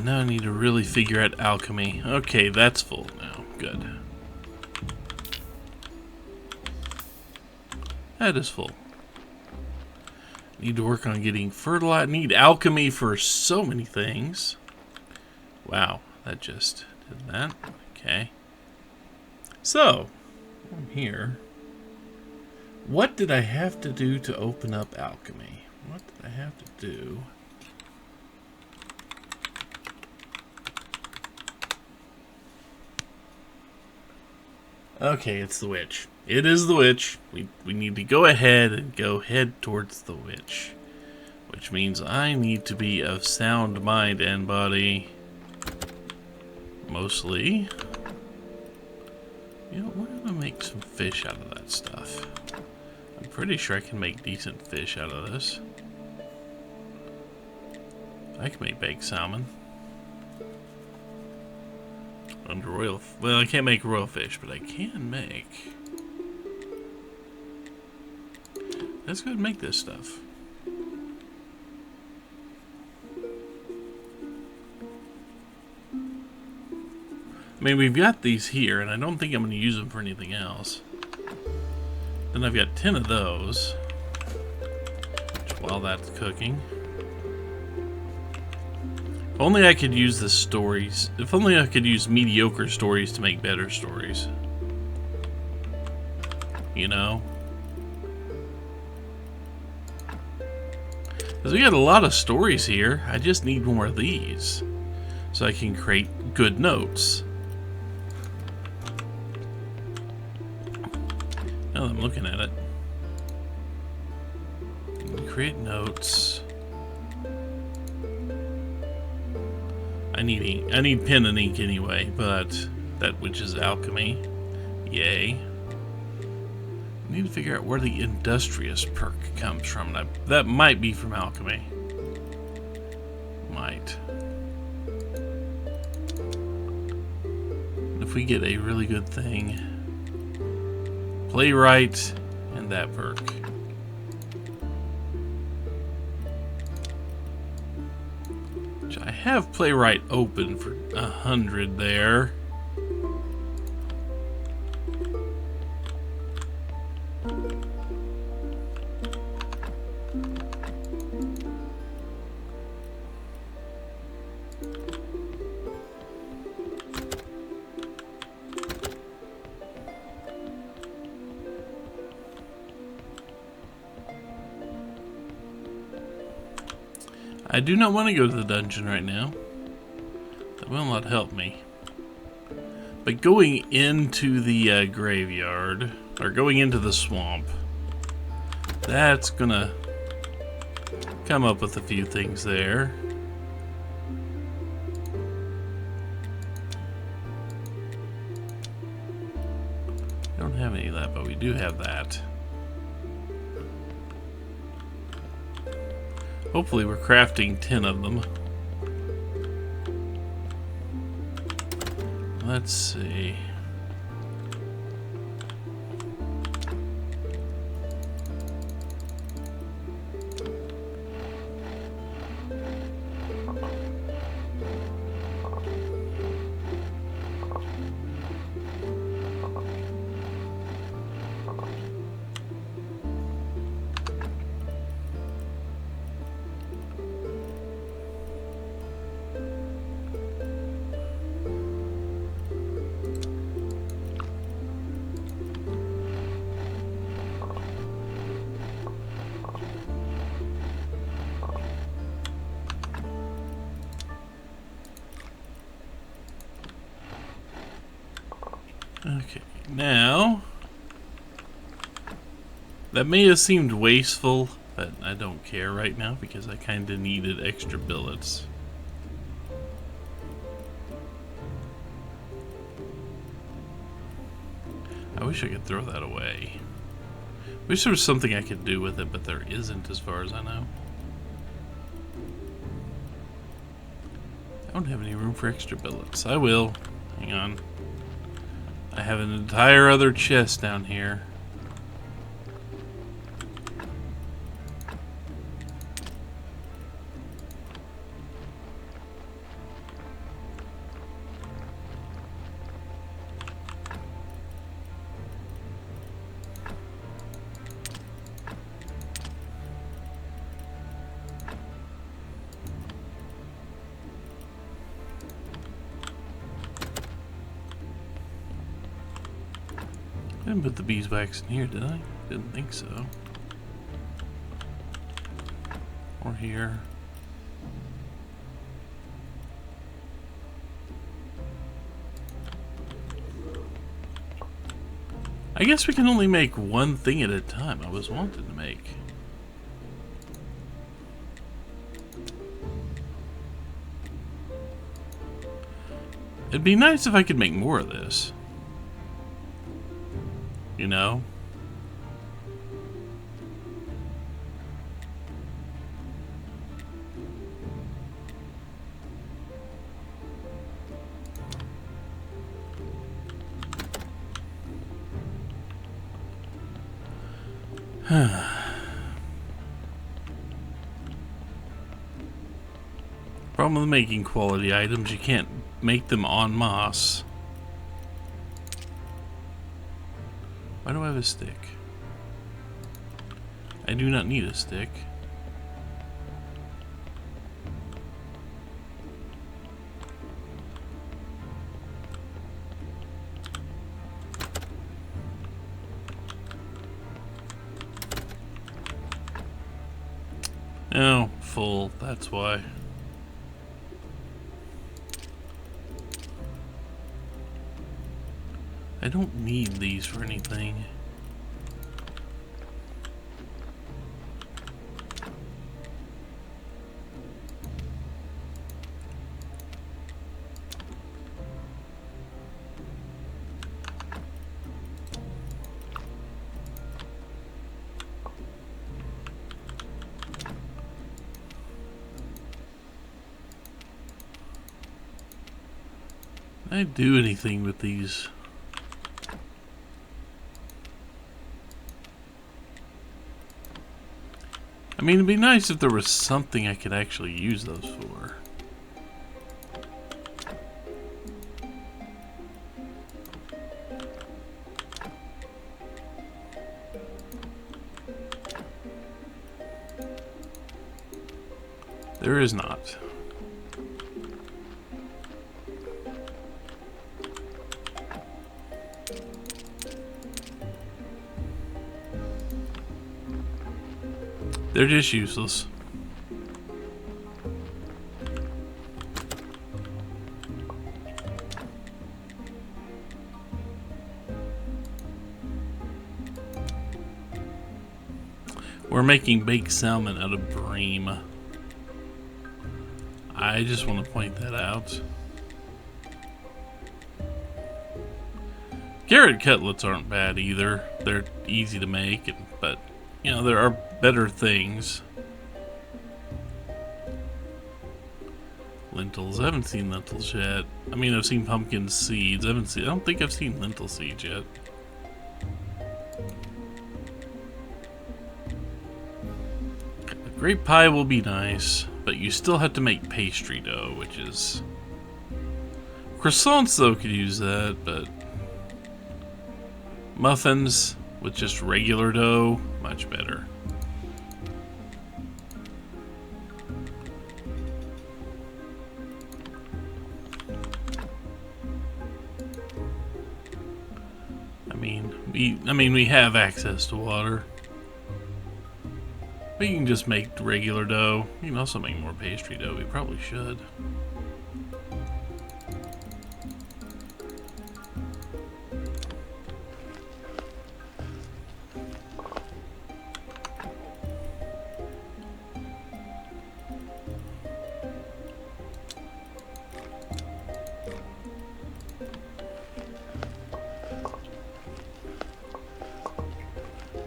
now I need to really figure out alchemy. Okay, that's full now. Good. That is full. Need to work on getting fertilizer. Need alchemy for so many things. Wow, that just did that. Okay. So, I'm here. What did I have to do to open up alchemy? What did I have to do? Okay, it's the witch. It is the witch. We need to go ahead and head towards the witch. Which means I need to be of sound mind and body. Mostly. You know, we're gonna make some fish out of that stuff. I'm pretty sure I can make decent fish out of this. I can make baked salmon. Under royal... Well, I can't make royal fish, but I can make... Let's go ahead and make this stuff. I mean, we've got these here, and I don't think I'm going to use them for anything else. Then I've got 10 of those. While that's cooking. If only I could use the stories. If only I could use mediocre stories to make better stories. You know? Because we got a lot of stories here. I just need more of these. So I can create good notes. Now that I'm looking at it. Create notes. I need pen and ink anyway, but that which is alchemy. Yay. I need to figure out where the industrious perk comes from. That might be from alchemy. Might. If we get a really good thing. Playwright and that perk. Which I have playwright open for 100 there. I do not want to go to the dungeon right now. That will not help me. But going into the graveyard, or going into the swamp, that's gonna come up with a few things there. I don't have any of that, but we do have that. Hopefully we're crafting 10 of them. Let's see. Okay, now that may have seemed wasteful, but I don't care right now because I kind of needed extra billets. I wish I could throw that away. Wish there was something I could do with it, but there isn't as far as I know. I don't have any room for extra billets. I will. Hang on. I have an entire other chest down here. Didn't put the beeswax in here, did I? Didn't think so. Or here. I guess we can only make one thing at a time. I was wanting to make. It'd be nice if I could make more of this. You know? Problem with making quality items, you can't make them en masse. Why do I have a stick? I do not need a stick. Oh, full, that's why. I don't need these for anything. Can I do anything with these? I mean, it'd be nice if there was something I could actually use those for. There is not. They're just useless. We're making baked salmon out of bream. I just want to point that out. Carrot cutlets aren't bad either. They're easy to make, but you know, there are better things. Lentils. I haven't seen lentils yet. I mean, I've seen pumpkin seeds. I don't think I've seen lentil seeds yet. A grape pie will be nice, but you still have to make pastry dough, which is... Croissants, though, could use that, but... Muffins with just regular dough, much better. I mean, we have access to water. We can just make regular dough. You can also make more pastry dough. We probably should.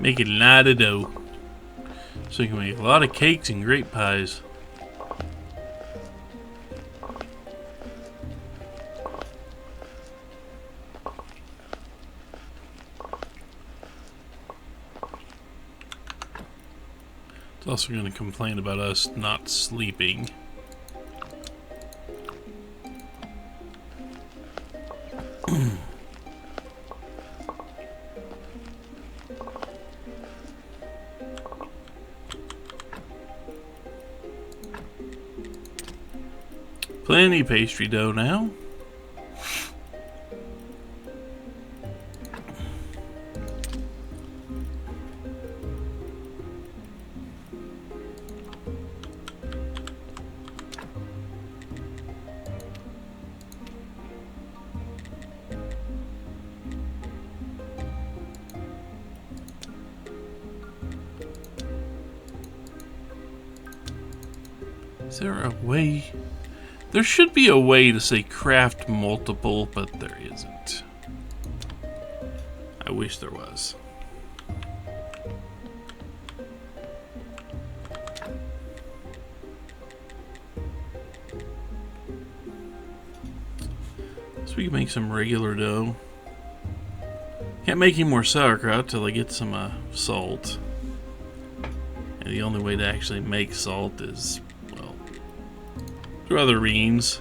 Make a lot of dough. So you can make a lot of cakes and grape pies. It's also going to complain about us not sleeping. Plenty pastry dough now. Is there a way? There should be a way to say craft multiple, but there isn't. I wish there was. So we can make some regular dough. Can't make any more sauerkraut till I get some salt. And the only way to actually make salt is, well, through other means.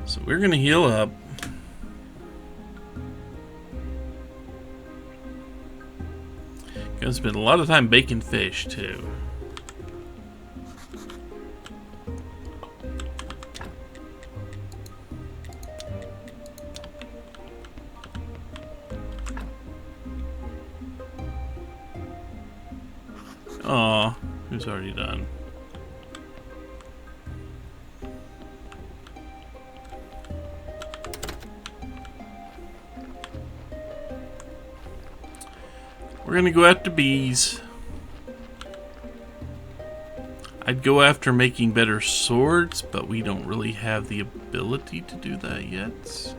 So we're gonna heal up. Gonna spend a lot of time baking fish too. Aw, who's already done? We're gonna go after bees. I'd go after making better swords, but we don't really have the ability to do that yet.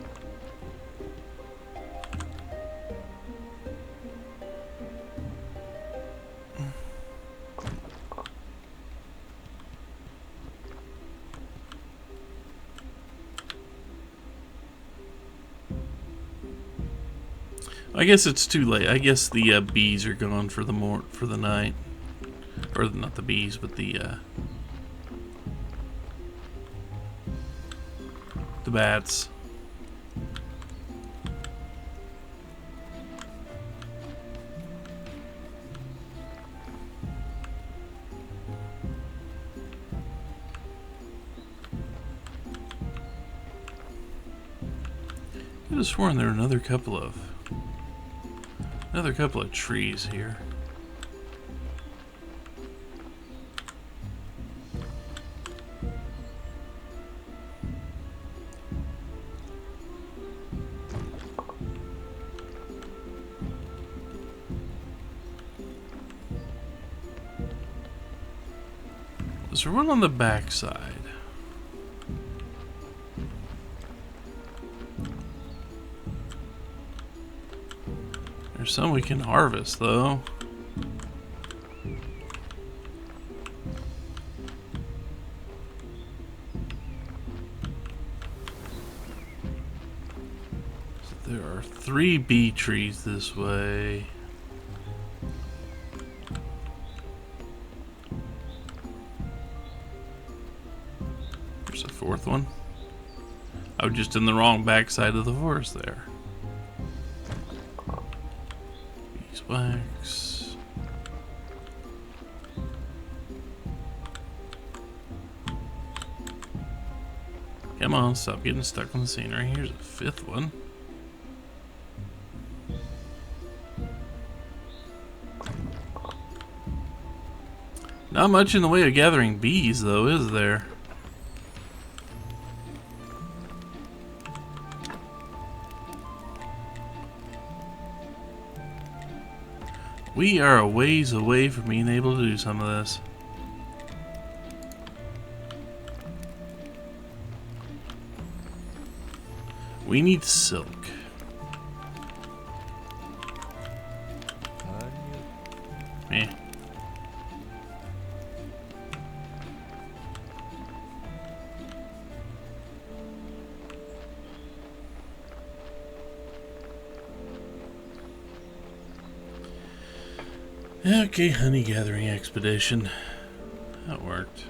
I guess it's too late. I guess the bees are gone for the night, or not the bees, but the bats. I could have sworn there were another couple of trees here. Is there one on the back side? There's some we can harvest, though. So there are 3 bee trees this way. There's a 4th one. I was just in the wrong backside of the forest there. Beeswax. Come on, stop getting stuck on the scenery. Here's a 5th one. Not much in the way of gathering bees, though, is there? We are a ways away from being able to do some of this. We need silk. Eh. Okay, honey gathering expedition. That worked.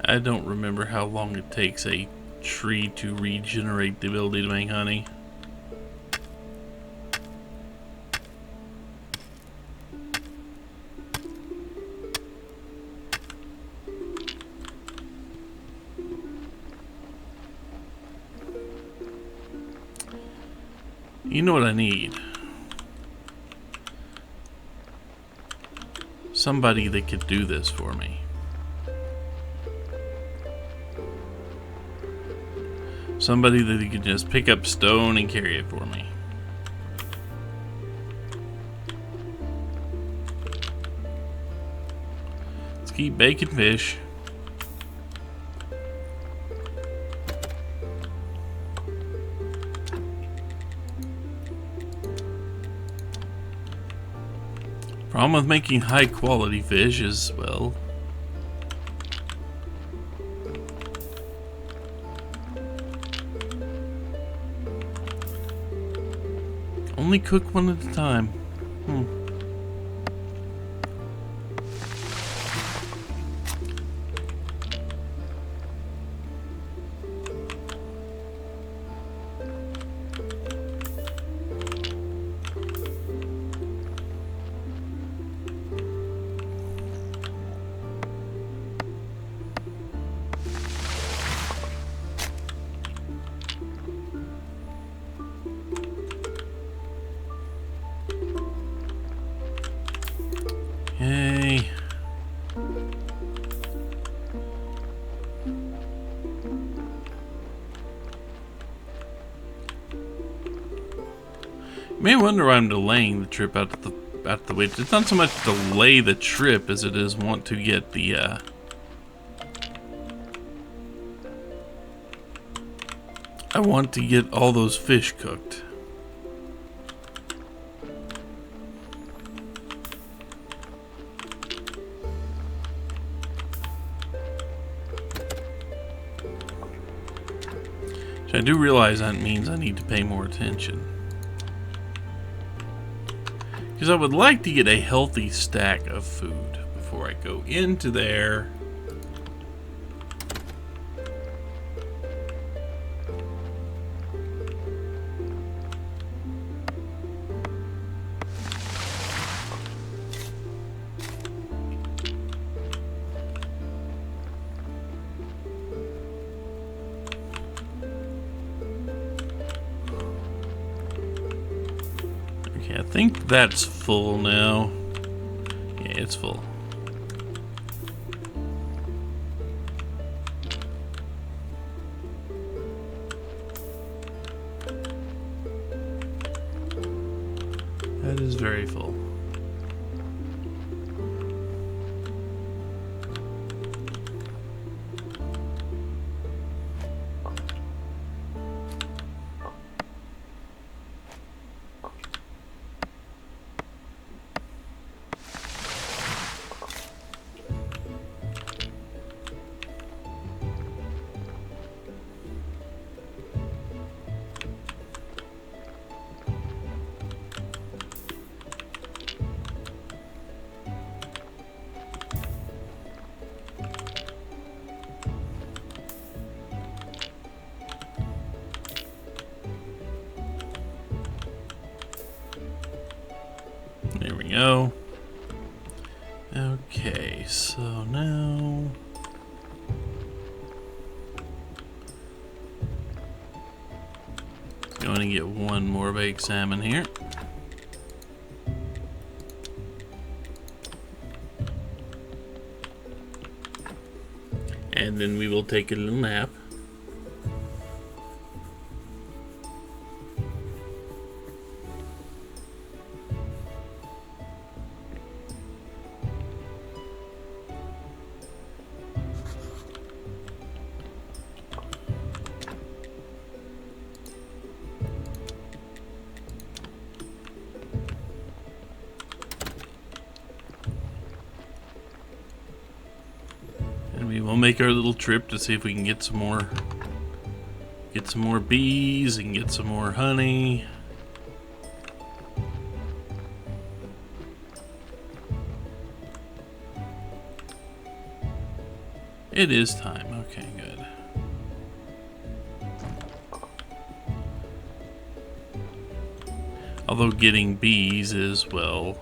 I don't remember how long it takes a tree to regenerate the ability to make honey. You know what I need? Somebody that could do this for Somebody that could just pick up stone and carry it for me. Let's keep baking fish. Problem with making high quality fish is, well, only cook one at a time. Yay. You may wonder why I'm delaying the trip out the way. It's not so much delay the trip as it is want to get the I want to get all those fish cooked. I do realize that means I need to pay more attention. Because I would like to get a healthy stack of food before I go into there. I think that's full now. Yeah, it's full. That is very full. There we go. Okay, so now going to get one more baked salmon here. And then we will take a little nap. We will make our little trip to see if we can get some more bees and get some more honey. It is time. Okay, good. Although getting bees is, well,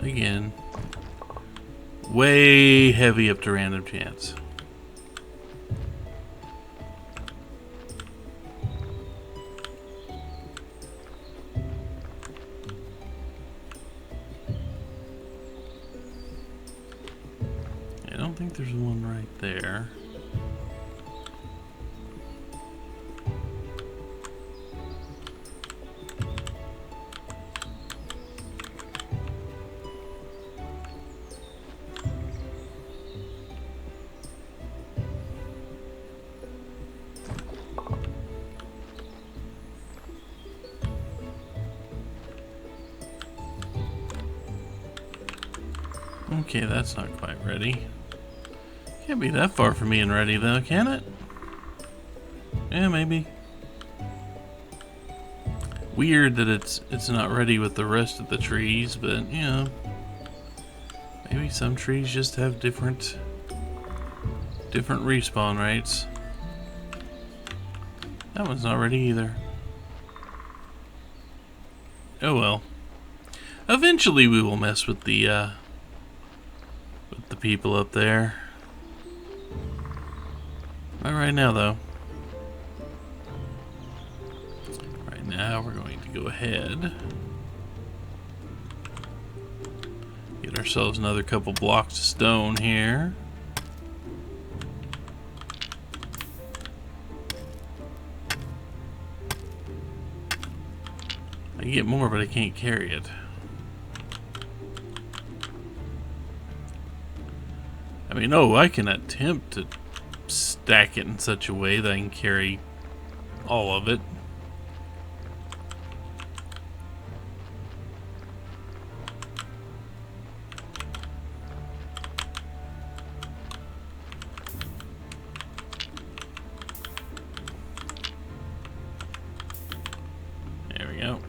again, way heavy up to random chance. I don't think there's one right there. Okay, that's not quite ready. Can't be that far from being ready though, can it? Yeah, maybe. Weird that it's not ready with the rest of the trees, but you know, maybe some trees just have different respawn rates. That one's not ready either. Oh well. Eventually we will mess with the people up there. Not right now though. Right now we're going to go ahead. Get ourselves another couple blocks of stone here. I can get more, but I can't carry it. I mean, I can attempt to stack it in such a way that I can carry all of it. There we go.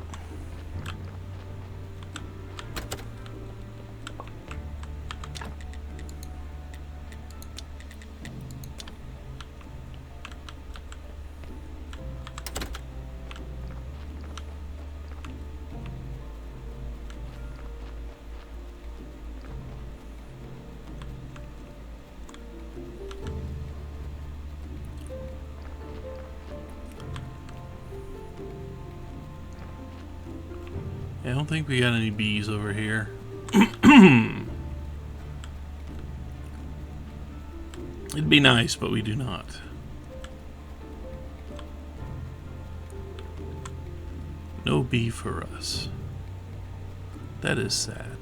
I don't think we got any bees over here. It'd be nice, but we do not. No bee for us. That is sad.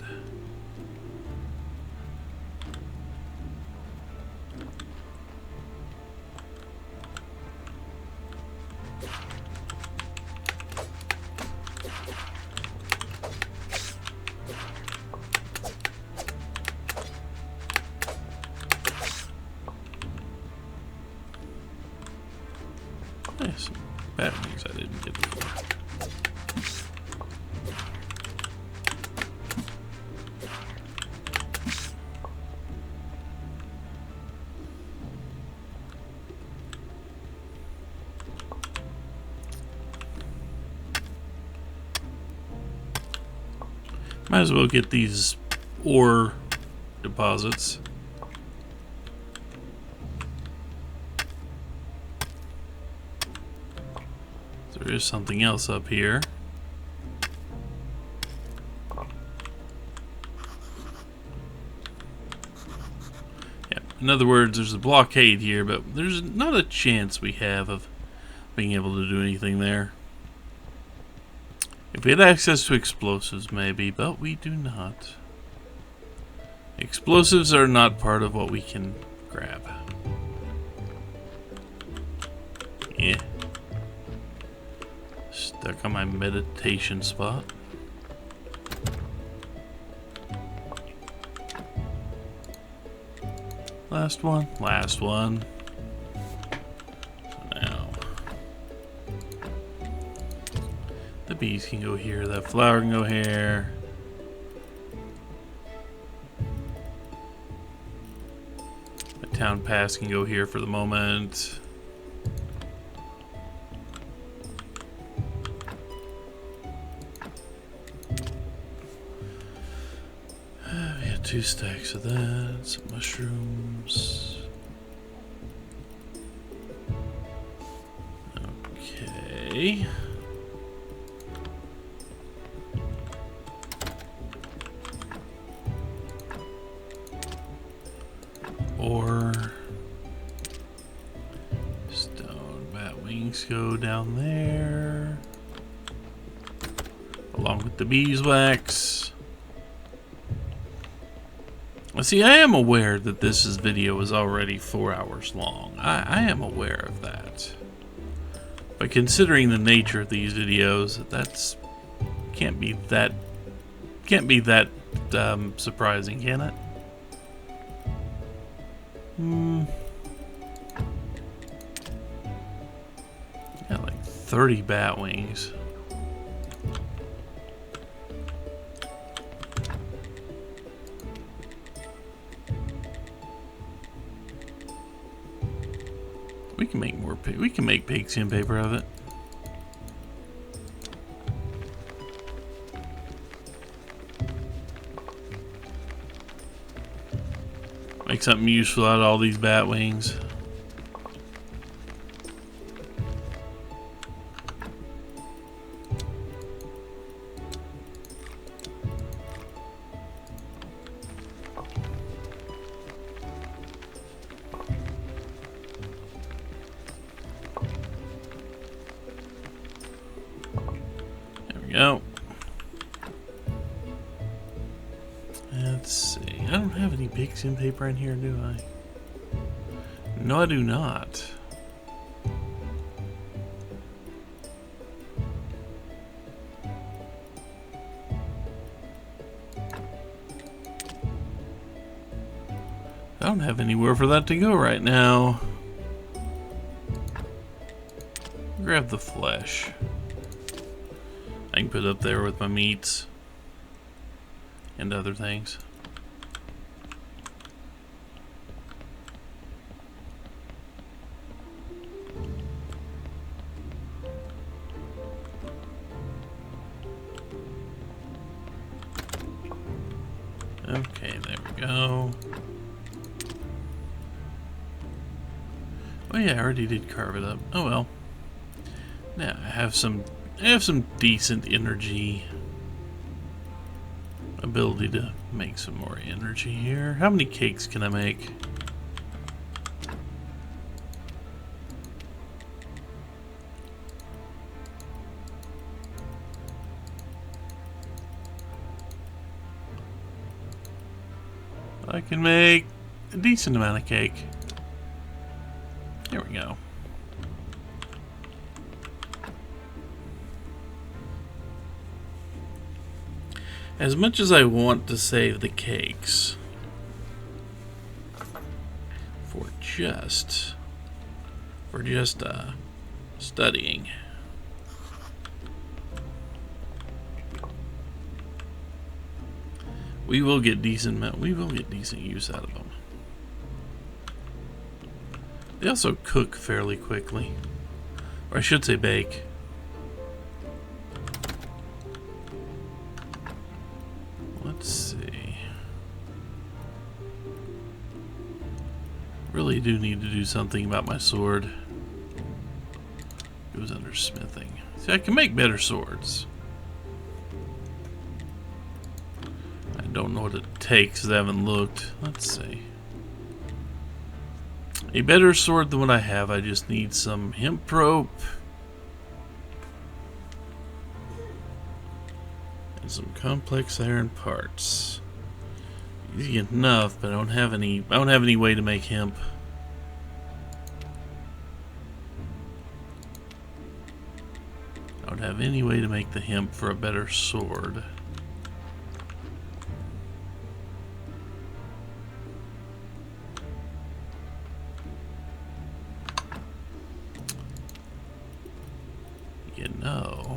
Nice. Bad things I didn't get before. Might as well get these ore deposits. There is something else up here. Yeah, in other words, there's a blockade here, but there's not a chance we have of being able to do anything there. If we had access to explosives, maybe, but we do not. Explosives are not part of what we can grab. Yeah. Stuck on my meditation spot. Last one. Last one. So now the bees can go here. That flower can go here. The town pass can go here for the moment. We got 2 stacks of that, some mushrooms. Okay. Or stone bat wings go down there, along with the beeswax. See, I am aware that this video is already 4 hours long. I am aware of that. But considering the nature of these videos, can't be that surprising, can it? Got like 30 bat wings. We can make more. We can make pigskin paper out of it. Make something useful out of all these bat wings. There we go. Let's see. I don't have any pigskin paper in here, do I? No, I do not. I don't have anywhere for that to go right now. Grab the flesh. I can put it up there with my meats and other things. Okay, there we go. Oh yeah, I already did carve it up. Oh well. Now I have some decent energy ability to make some more energy here. How many cakes can I make? I can make a decent amount of cake. There we go. As much as I want to save the cakes for just studying, we will get decent use out of them. They also cook fairly quickly, or I should say bake. Let's see. Really do need to do something about my sword. It was under smithing. See, I can make better swords. I don't know what it takes because I haven't looked. Let's see. A better sword than what I have. I just need some hemp rope and some complex iron parts. Easy enough, but I don't have any way to make hemp. I don't have any way to make the hemp for a better sword. You know.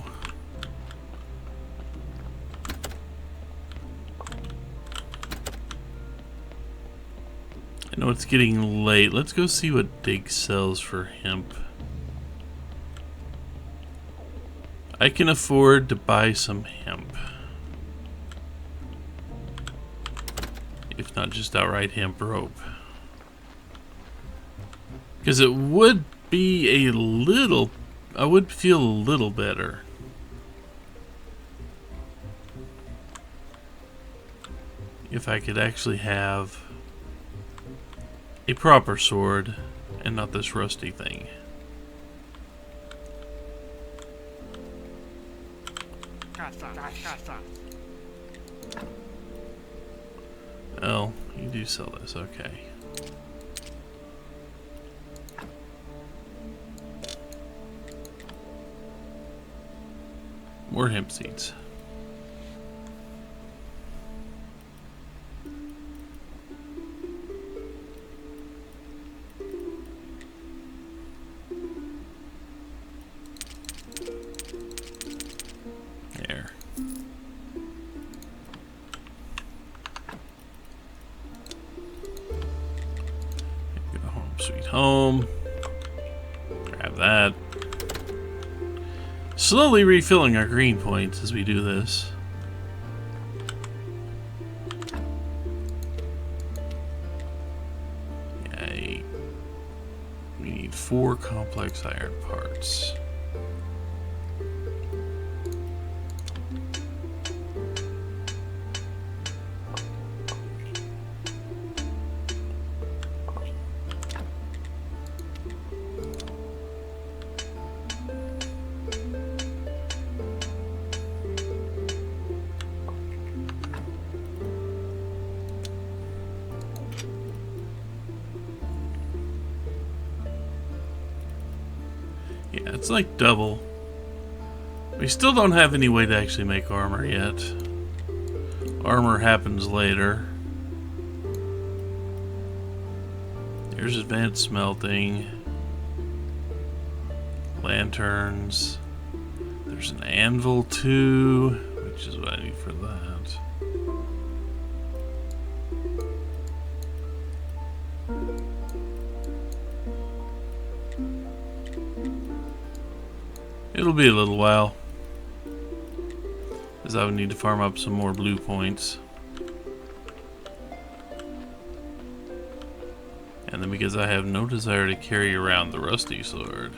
I know it's getting late. Let's go see what Dig sells for hemp. I can afford to buy some hemp. If not just outright hemp rope. Because it would be a little... I would feel a little better if I could actually have a proper sword and not this rusty thing. Oh, you do sell this, okay. More hemp seeds. sweet home. Grab that. Slowly refilling our green points as we do this. Okay. We need 4 complex iron parts. Yeah, it's like double. We still don't have any way to actually make armor yet. Armor happens later. Here's advanced smelting. Lanterns. There's an anvil too, which is what I need for that. It'll be a little while, as I would need to farm up some more blue points. And then because I have no desire to carry around the rusty sword.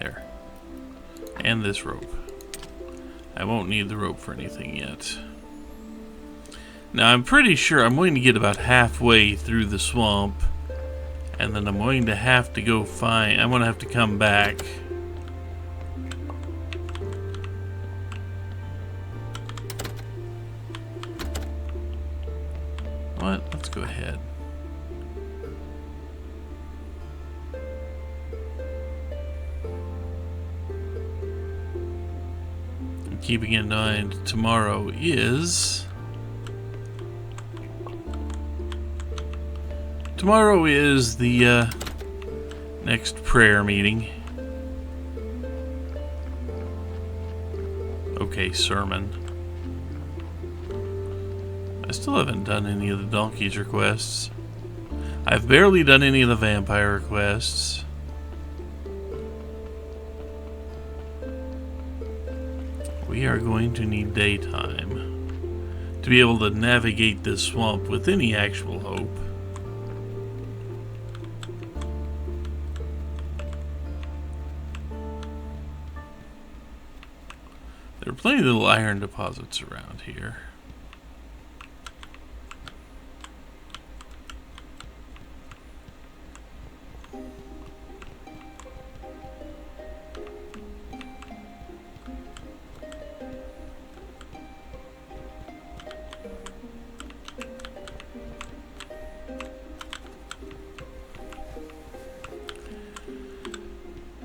There. And this rope. I won't need the rope for anything yet. Now I'm pretty sure I'm going to get about halfway through the swamp. And then I'm going to have to go find... I'm going to have to come back. What? Let's go ahead. I'm keeping in mind tomorrow is... Tomorrow is the next prayer meeting. Okay, sermon. I still haven't done any of the donkeys requests. I've barely done any of the vampire requests. We are going to need daytime to be able to navigate this swamp with any actual hope. There are plenty of little iron deposits around here.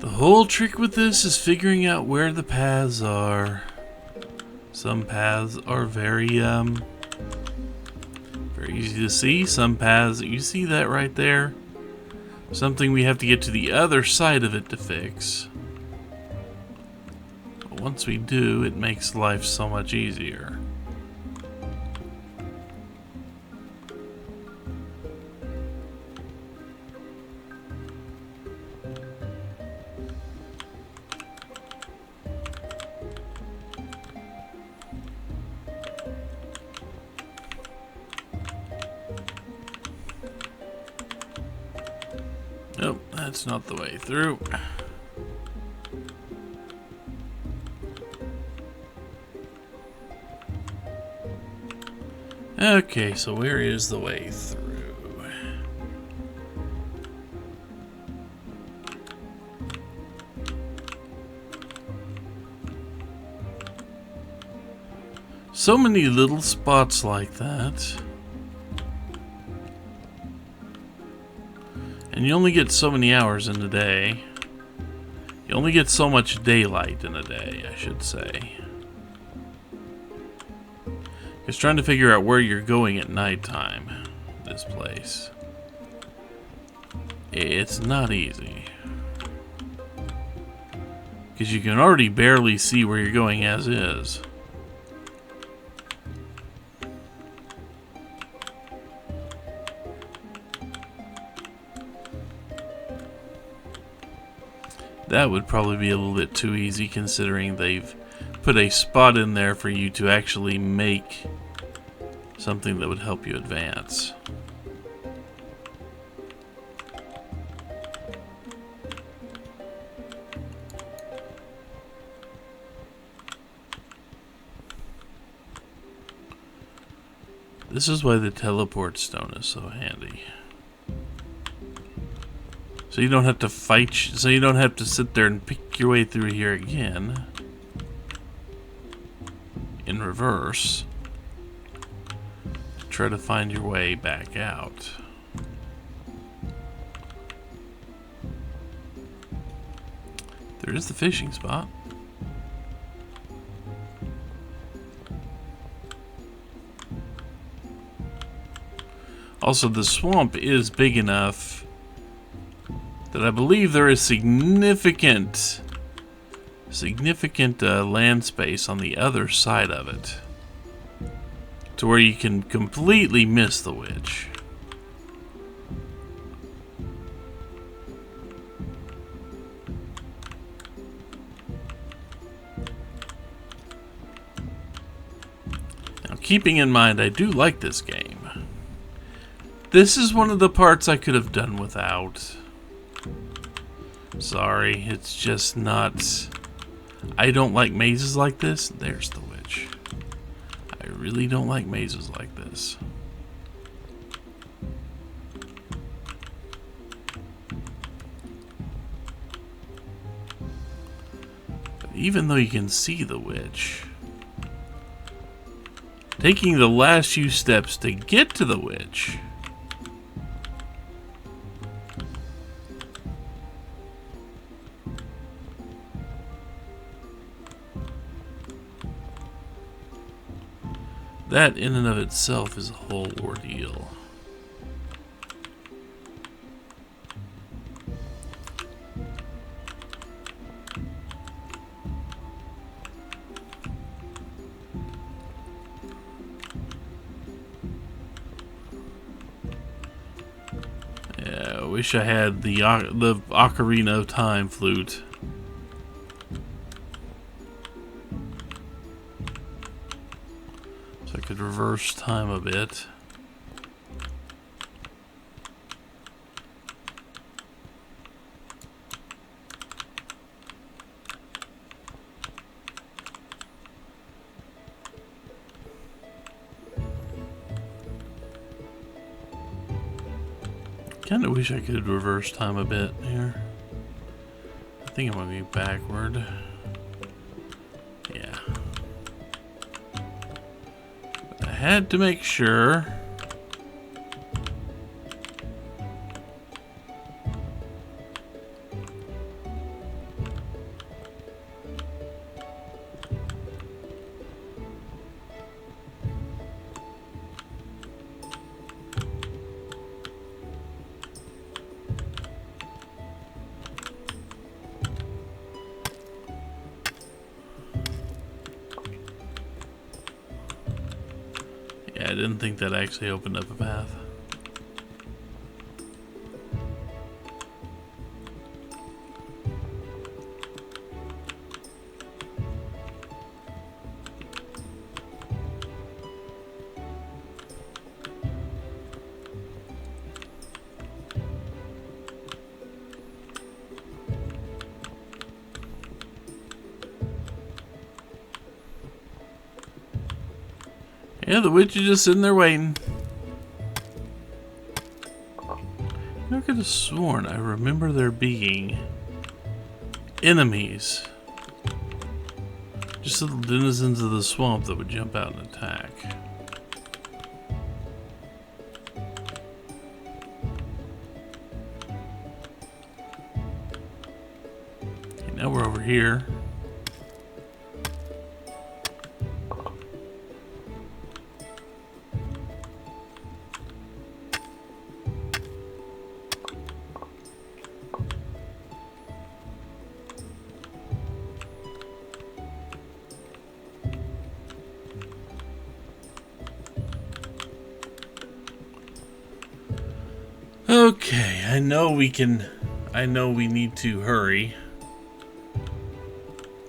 The whole trick with this is figuring out where the paths are. Some paths are very easy to see. Some paths, you see that right there? Something we have to get to the other side of it to fix. But once we do, it makes life so much easier. Nope, that's not the way through. Okay, so where is the way through? So many little spots like that. And you only get so many hours in a day. You only get so much daylight in a day, I should say. It's trying to figure out where you're going at nighttime. This place. It's not easy. Because you can already barely see where you're going as is. That would probably be a little bit too easy considering they've put a spot in there for you to actually make something that would help you advance. This is why the teleport stone is so handy. So you don't have to fight, so you don't have to sit there and pick your way through here again. In reverse. Try to find your way back out. There is the fishing spot. Also, the swamp is big enough that I believe there is significant land space on the other side of it, to where you can completely miss the witch. Now, keeping in mind, I do like this game. This is one of the parts I could have done without. Sorry, it's just not... I don't like mazes like this. There's the witch. I really don't like mazes like this. But even though you can see the witch, taking the last few steps to get to the witch that in and of itself is a whole ordeal. Yeah, I wish I had the Ocarina of Time flute. So I could reverse time a bit. Kinda wish I could reverse time a bit here. I think I'm gonna be backward. Yeah. But I had to make sure. Yeah, I didn't think that actually opened up a path. Yeah, the witch is just sitting there waiting. I could have sworn I remember there being enemies. Just little denizens of the swamp that would jump out and attack. Okay, now we're over here. Okay, I know we need to hurry.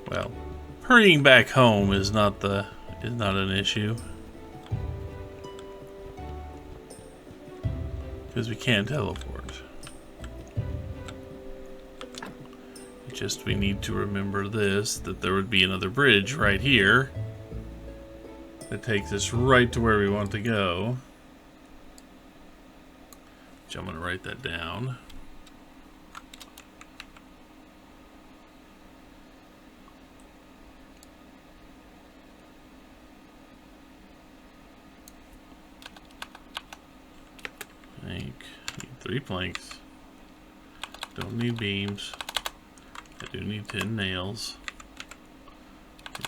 Well, hurrying back home is not an issue. Because we can't teleport. Just we need to remember this, that there would be another bridge right here that takes us right to where we want to go. Which I'm going to write that down. Need 3 planks. Don't need beams. I do need 10 nails.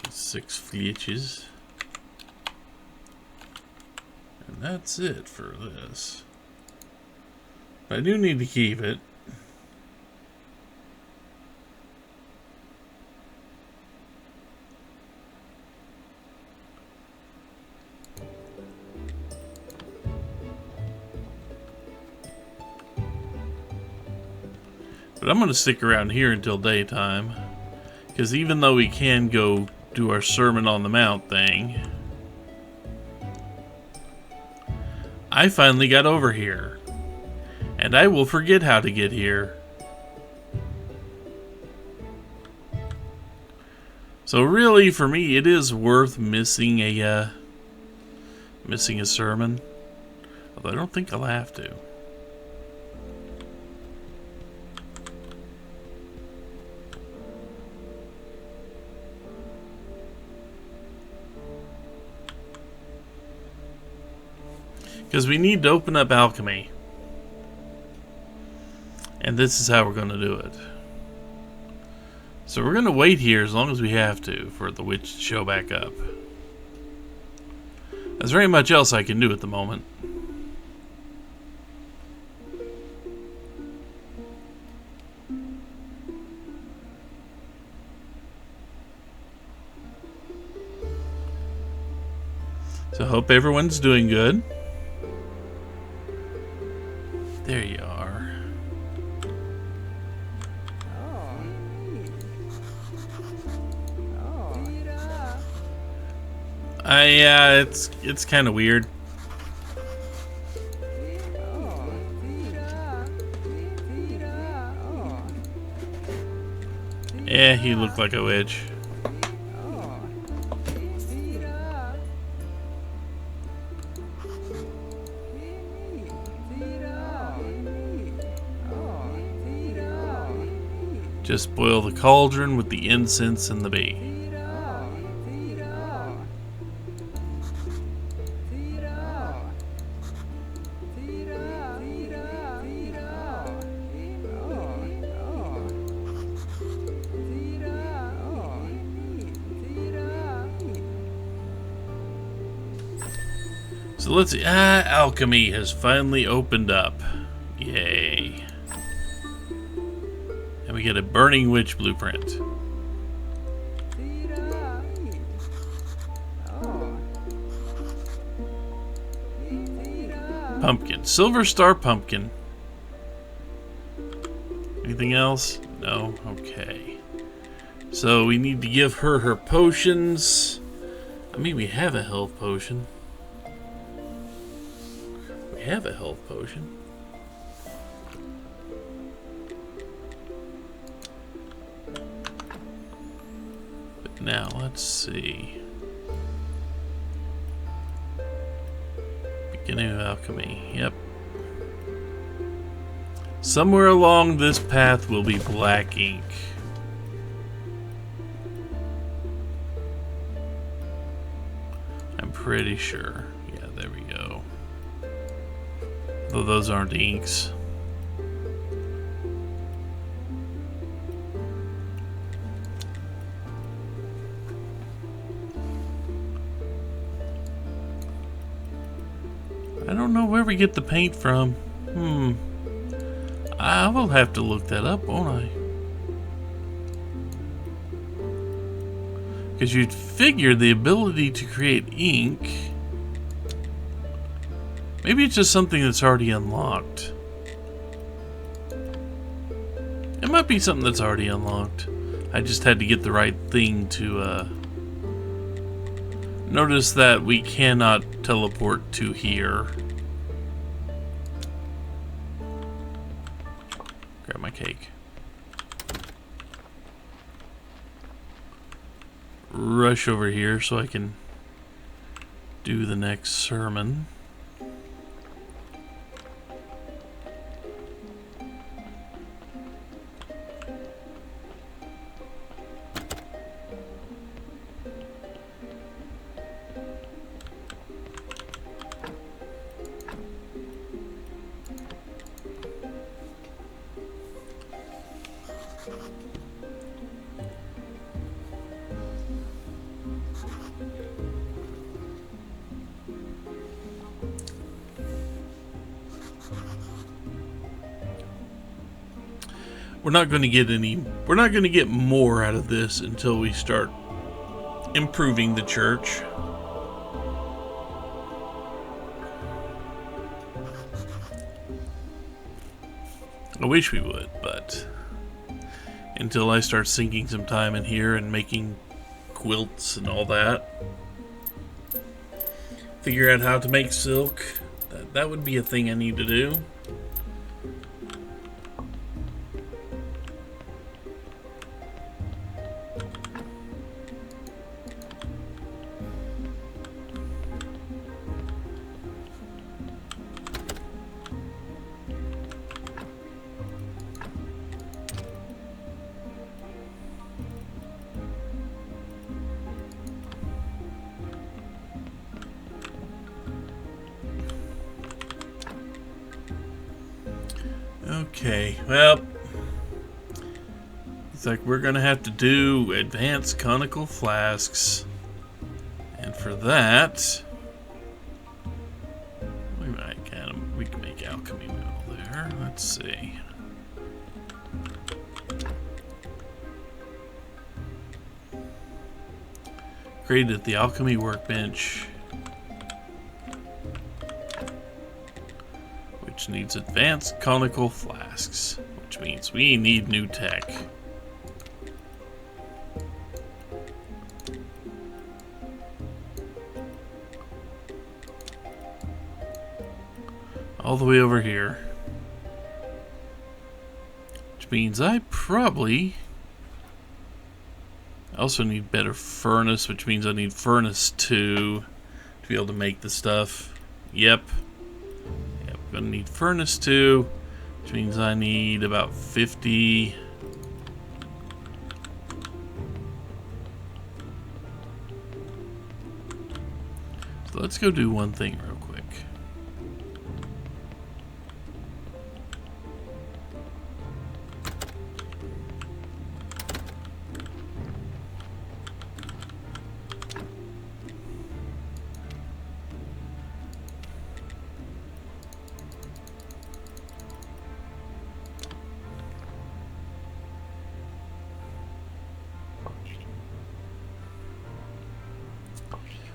6 flitches. And that's it for this. But I do need to keep it. But I'm going to stick around here until daytime. Because even though we can go do our Sermon on the Mount thing, I finally got over here. And I will forget how to get here. So really, for me, it is worth missing a sermon. Although I don't think I'll have to. Because we need to open up alchemy. And this is how we're going to do it. So we're going to wait here as long as we have to for the witch to show back up. There's very much else I can do at the moment. So hope everyone's doing good. There you are. Yeah, it's kind of weird. Yeah, he looked like a witch. Just boil the cauldron with the incense and the bee. So let's see. Alchemy has finally opened up. Yay. And we get a Burning Witch blueprint. Pumpkin. Silver Star Pumpkin. Anything else? No? Okay. So we need to give her her potions. I mean, we have a health potion. We have a health potion. But now, let's see. Beginning of alchemy. Yep. Somewhere along this path will be black ink. I'm pretty sure. Yeah, there we go. Though those aren't inks. I don't know where we get the paint from. I will have to look that up, won't I? Because you'd figure the ability to create ink... Maybe it's just something that's already unlocked. It might be something that's already unlocked. I just had to get the right thing to notice that we cannot teleport to here. Grab my cake. Rush over here so I can do the next sermon. We're not going to get more out of this until we start improving the church. I wish we would, but until I start sinking some time in here and making quilts and all that, figure out how to make silk, that would be a thing I need to do. Okay, well, it's like we're gonna have to do advanced conical flasks, and for that, we can make alchemy metal there. Let's see. Created the alchemy workbench, which needs advanced conical flasks, which means we need new tech. All the way over here. Which means I probably also need better furnace, which means I need furnace 2 to be able to make the stuff. Yep, gonna need furnace 2, which means I need about 50. So let's go do one thing real quick.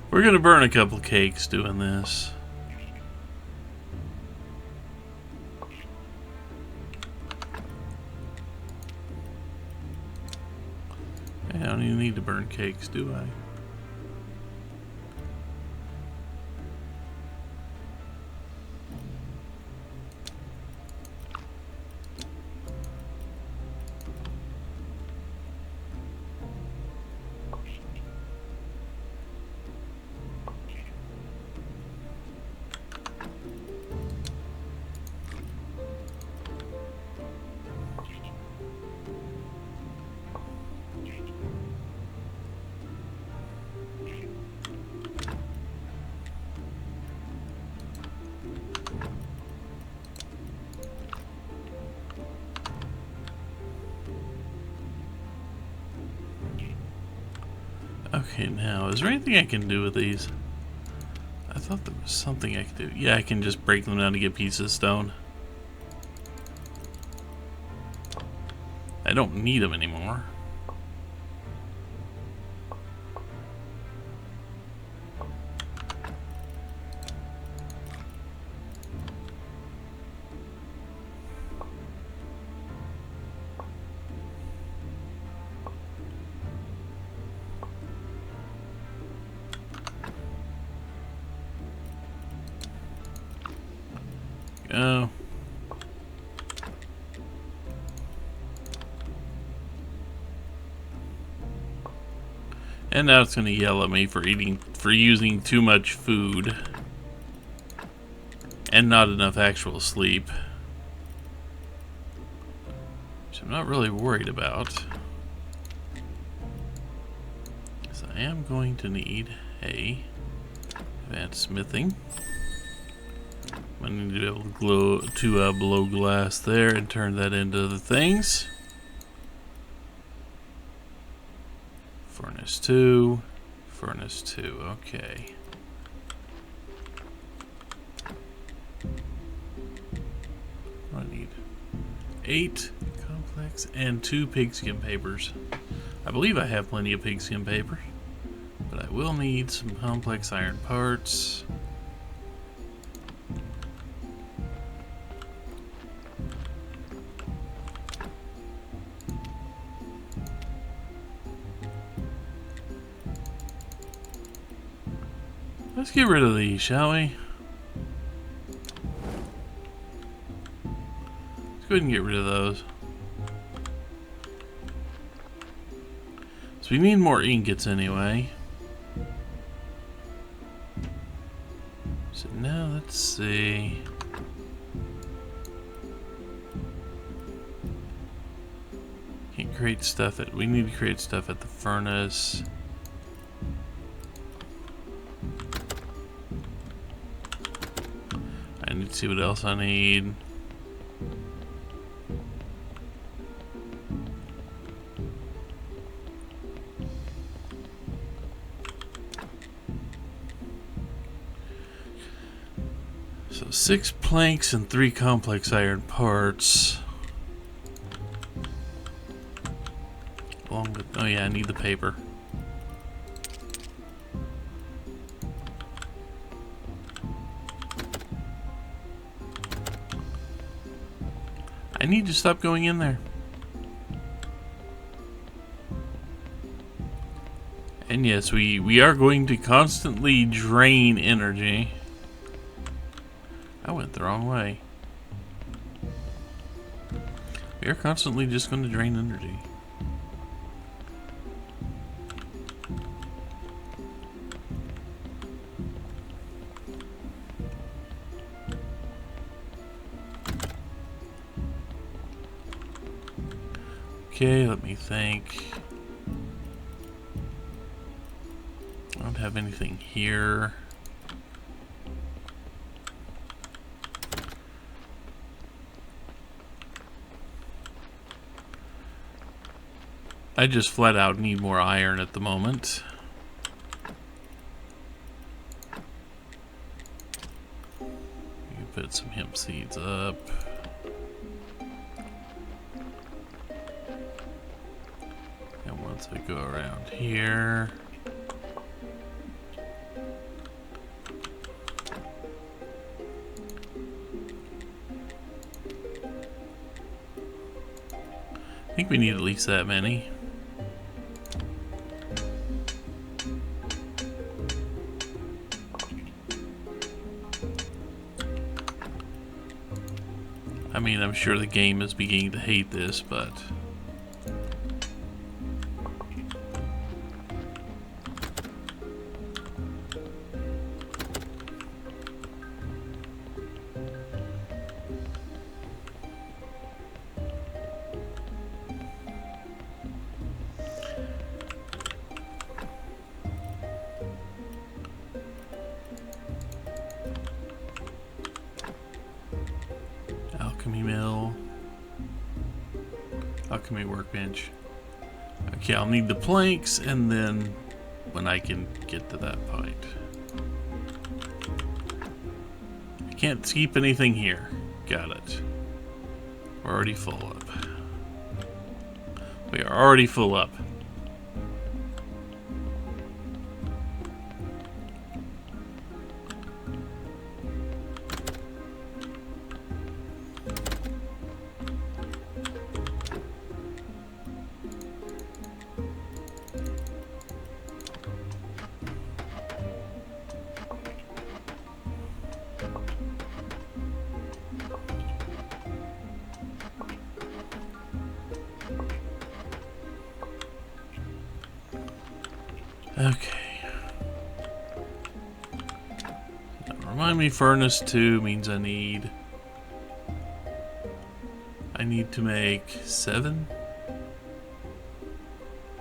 We're gonna burn a couple cakes doing this. I don't even need to burn cakes, do I? Okay, now, is there anything I can do with these? I thought there was something I could do. Yeah, I can just break them down to get pieces of stone. I don't need them anymore. go. And now it's going to yell at me for using too much food and not enough actual sleep, which I'm not really worried about, because I am going to need a advanced smithing. I need to be able to blow glass there and turn that into the things. Furnace 2, furnace 2, okay. I need 8 complex and 2 pigskin papers. I believe I have plenty of pigskin paper, but I will need some complex iron parts. Let's get rid of these, shall we? Let's go ahead and get rid of those. So we need more ingots anyway. So now let's see. Can't create stuff we need to create stuff at the furnace. I need to see what else I need. So 6 planks and 3 complex iron parts. Along with, oh yeah, I need the paper. I need to stop going in there. And yes, we are going to constantly drain energy. I went the wrong way. We are constantly just going to drain energy. Okay, let me think. I don't have anything here. I just flat out need more iron at the moment. You can put some hemp seeds up. And once I go around here, I think we need at least that many. I mean, I'm sure the game is beginning to hate this, but alchemy mill, alchemy workbench. Okay, I'll need the planks, and then when I can get to that point. I can't keep anything here. Got it. We're already full up. We are already full up. Okay. Now, remind me, furnace 2 means I need to make 7.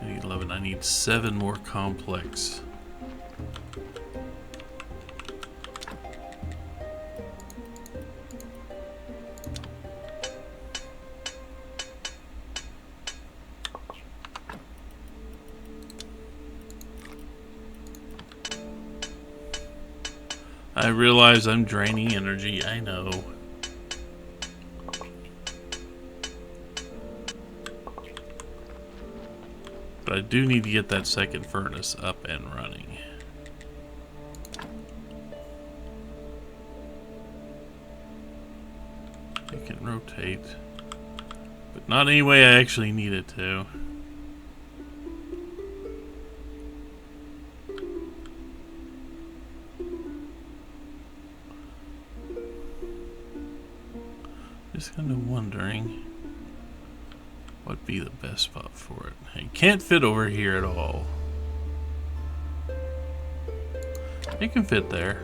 I need 11. I need 7 more complex. I realize I'm draining energy, I know. But I do need to get that second furnace up and running. It can rotate, but not any way I actually need it to. Just kind of wondering what'd be the best spot for it. It can't fit over here at all. It can fit there.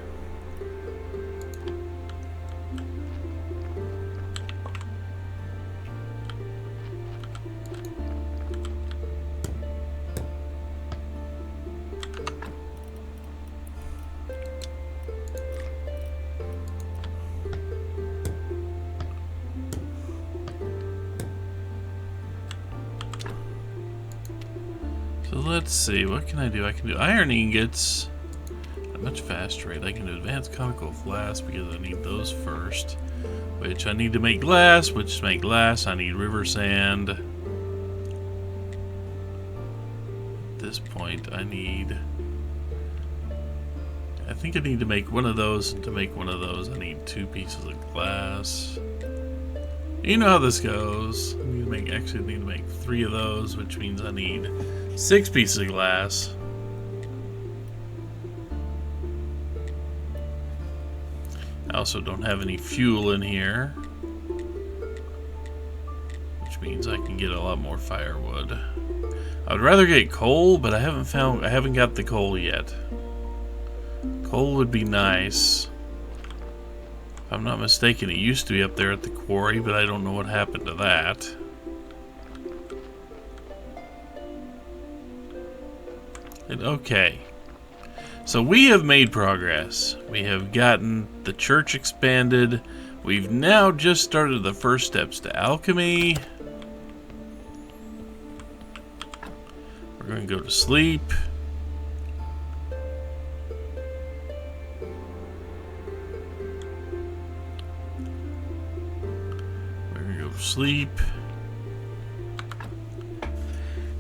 So let's see, what can I do? I can do iron ingots at a much faster rate. I can do advanced conical flasks because I need those first. Which I need to make glass, which to make glass I need river sand. At this point I think I need to make one of those, and to make one of those I need 2 pieces of glass. You know how this goes. I need to make 3 of those, which means I need 6 pieces of glass. I also don't have any fuel in here, which means I can get a lot more firewood. I would rather get coal, but I haven't got the coal yet. Coal would be nice. If I'm not mistaken, it used to be up there at the quarry, but I don't know what happened to that. Okay. So we have made progress. We have gotten the church expanded. We've now just started the first steps to alchemy. We're going to go to sleep. Sleep.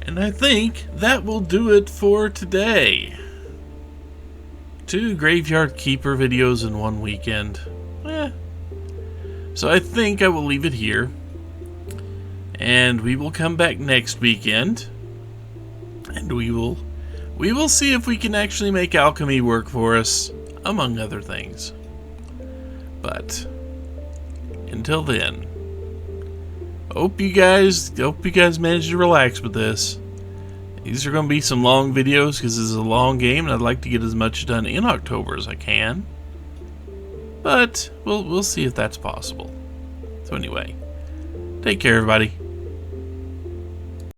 And I think that will do it for today. 2 Graveyard Keeper videos in one weekend. So I think I will leave it here. And we will come back next weekend. And we will see if we can actually make alchemy work for us, among other things. But until then, hope you guys manage to relax with this. These are going to be some long videos because this is a long game, and I'd like to get as much done in October as I can. But we'll see if that's possible. So anyway, take care, everybody.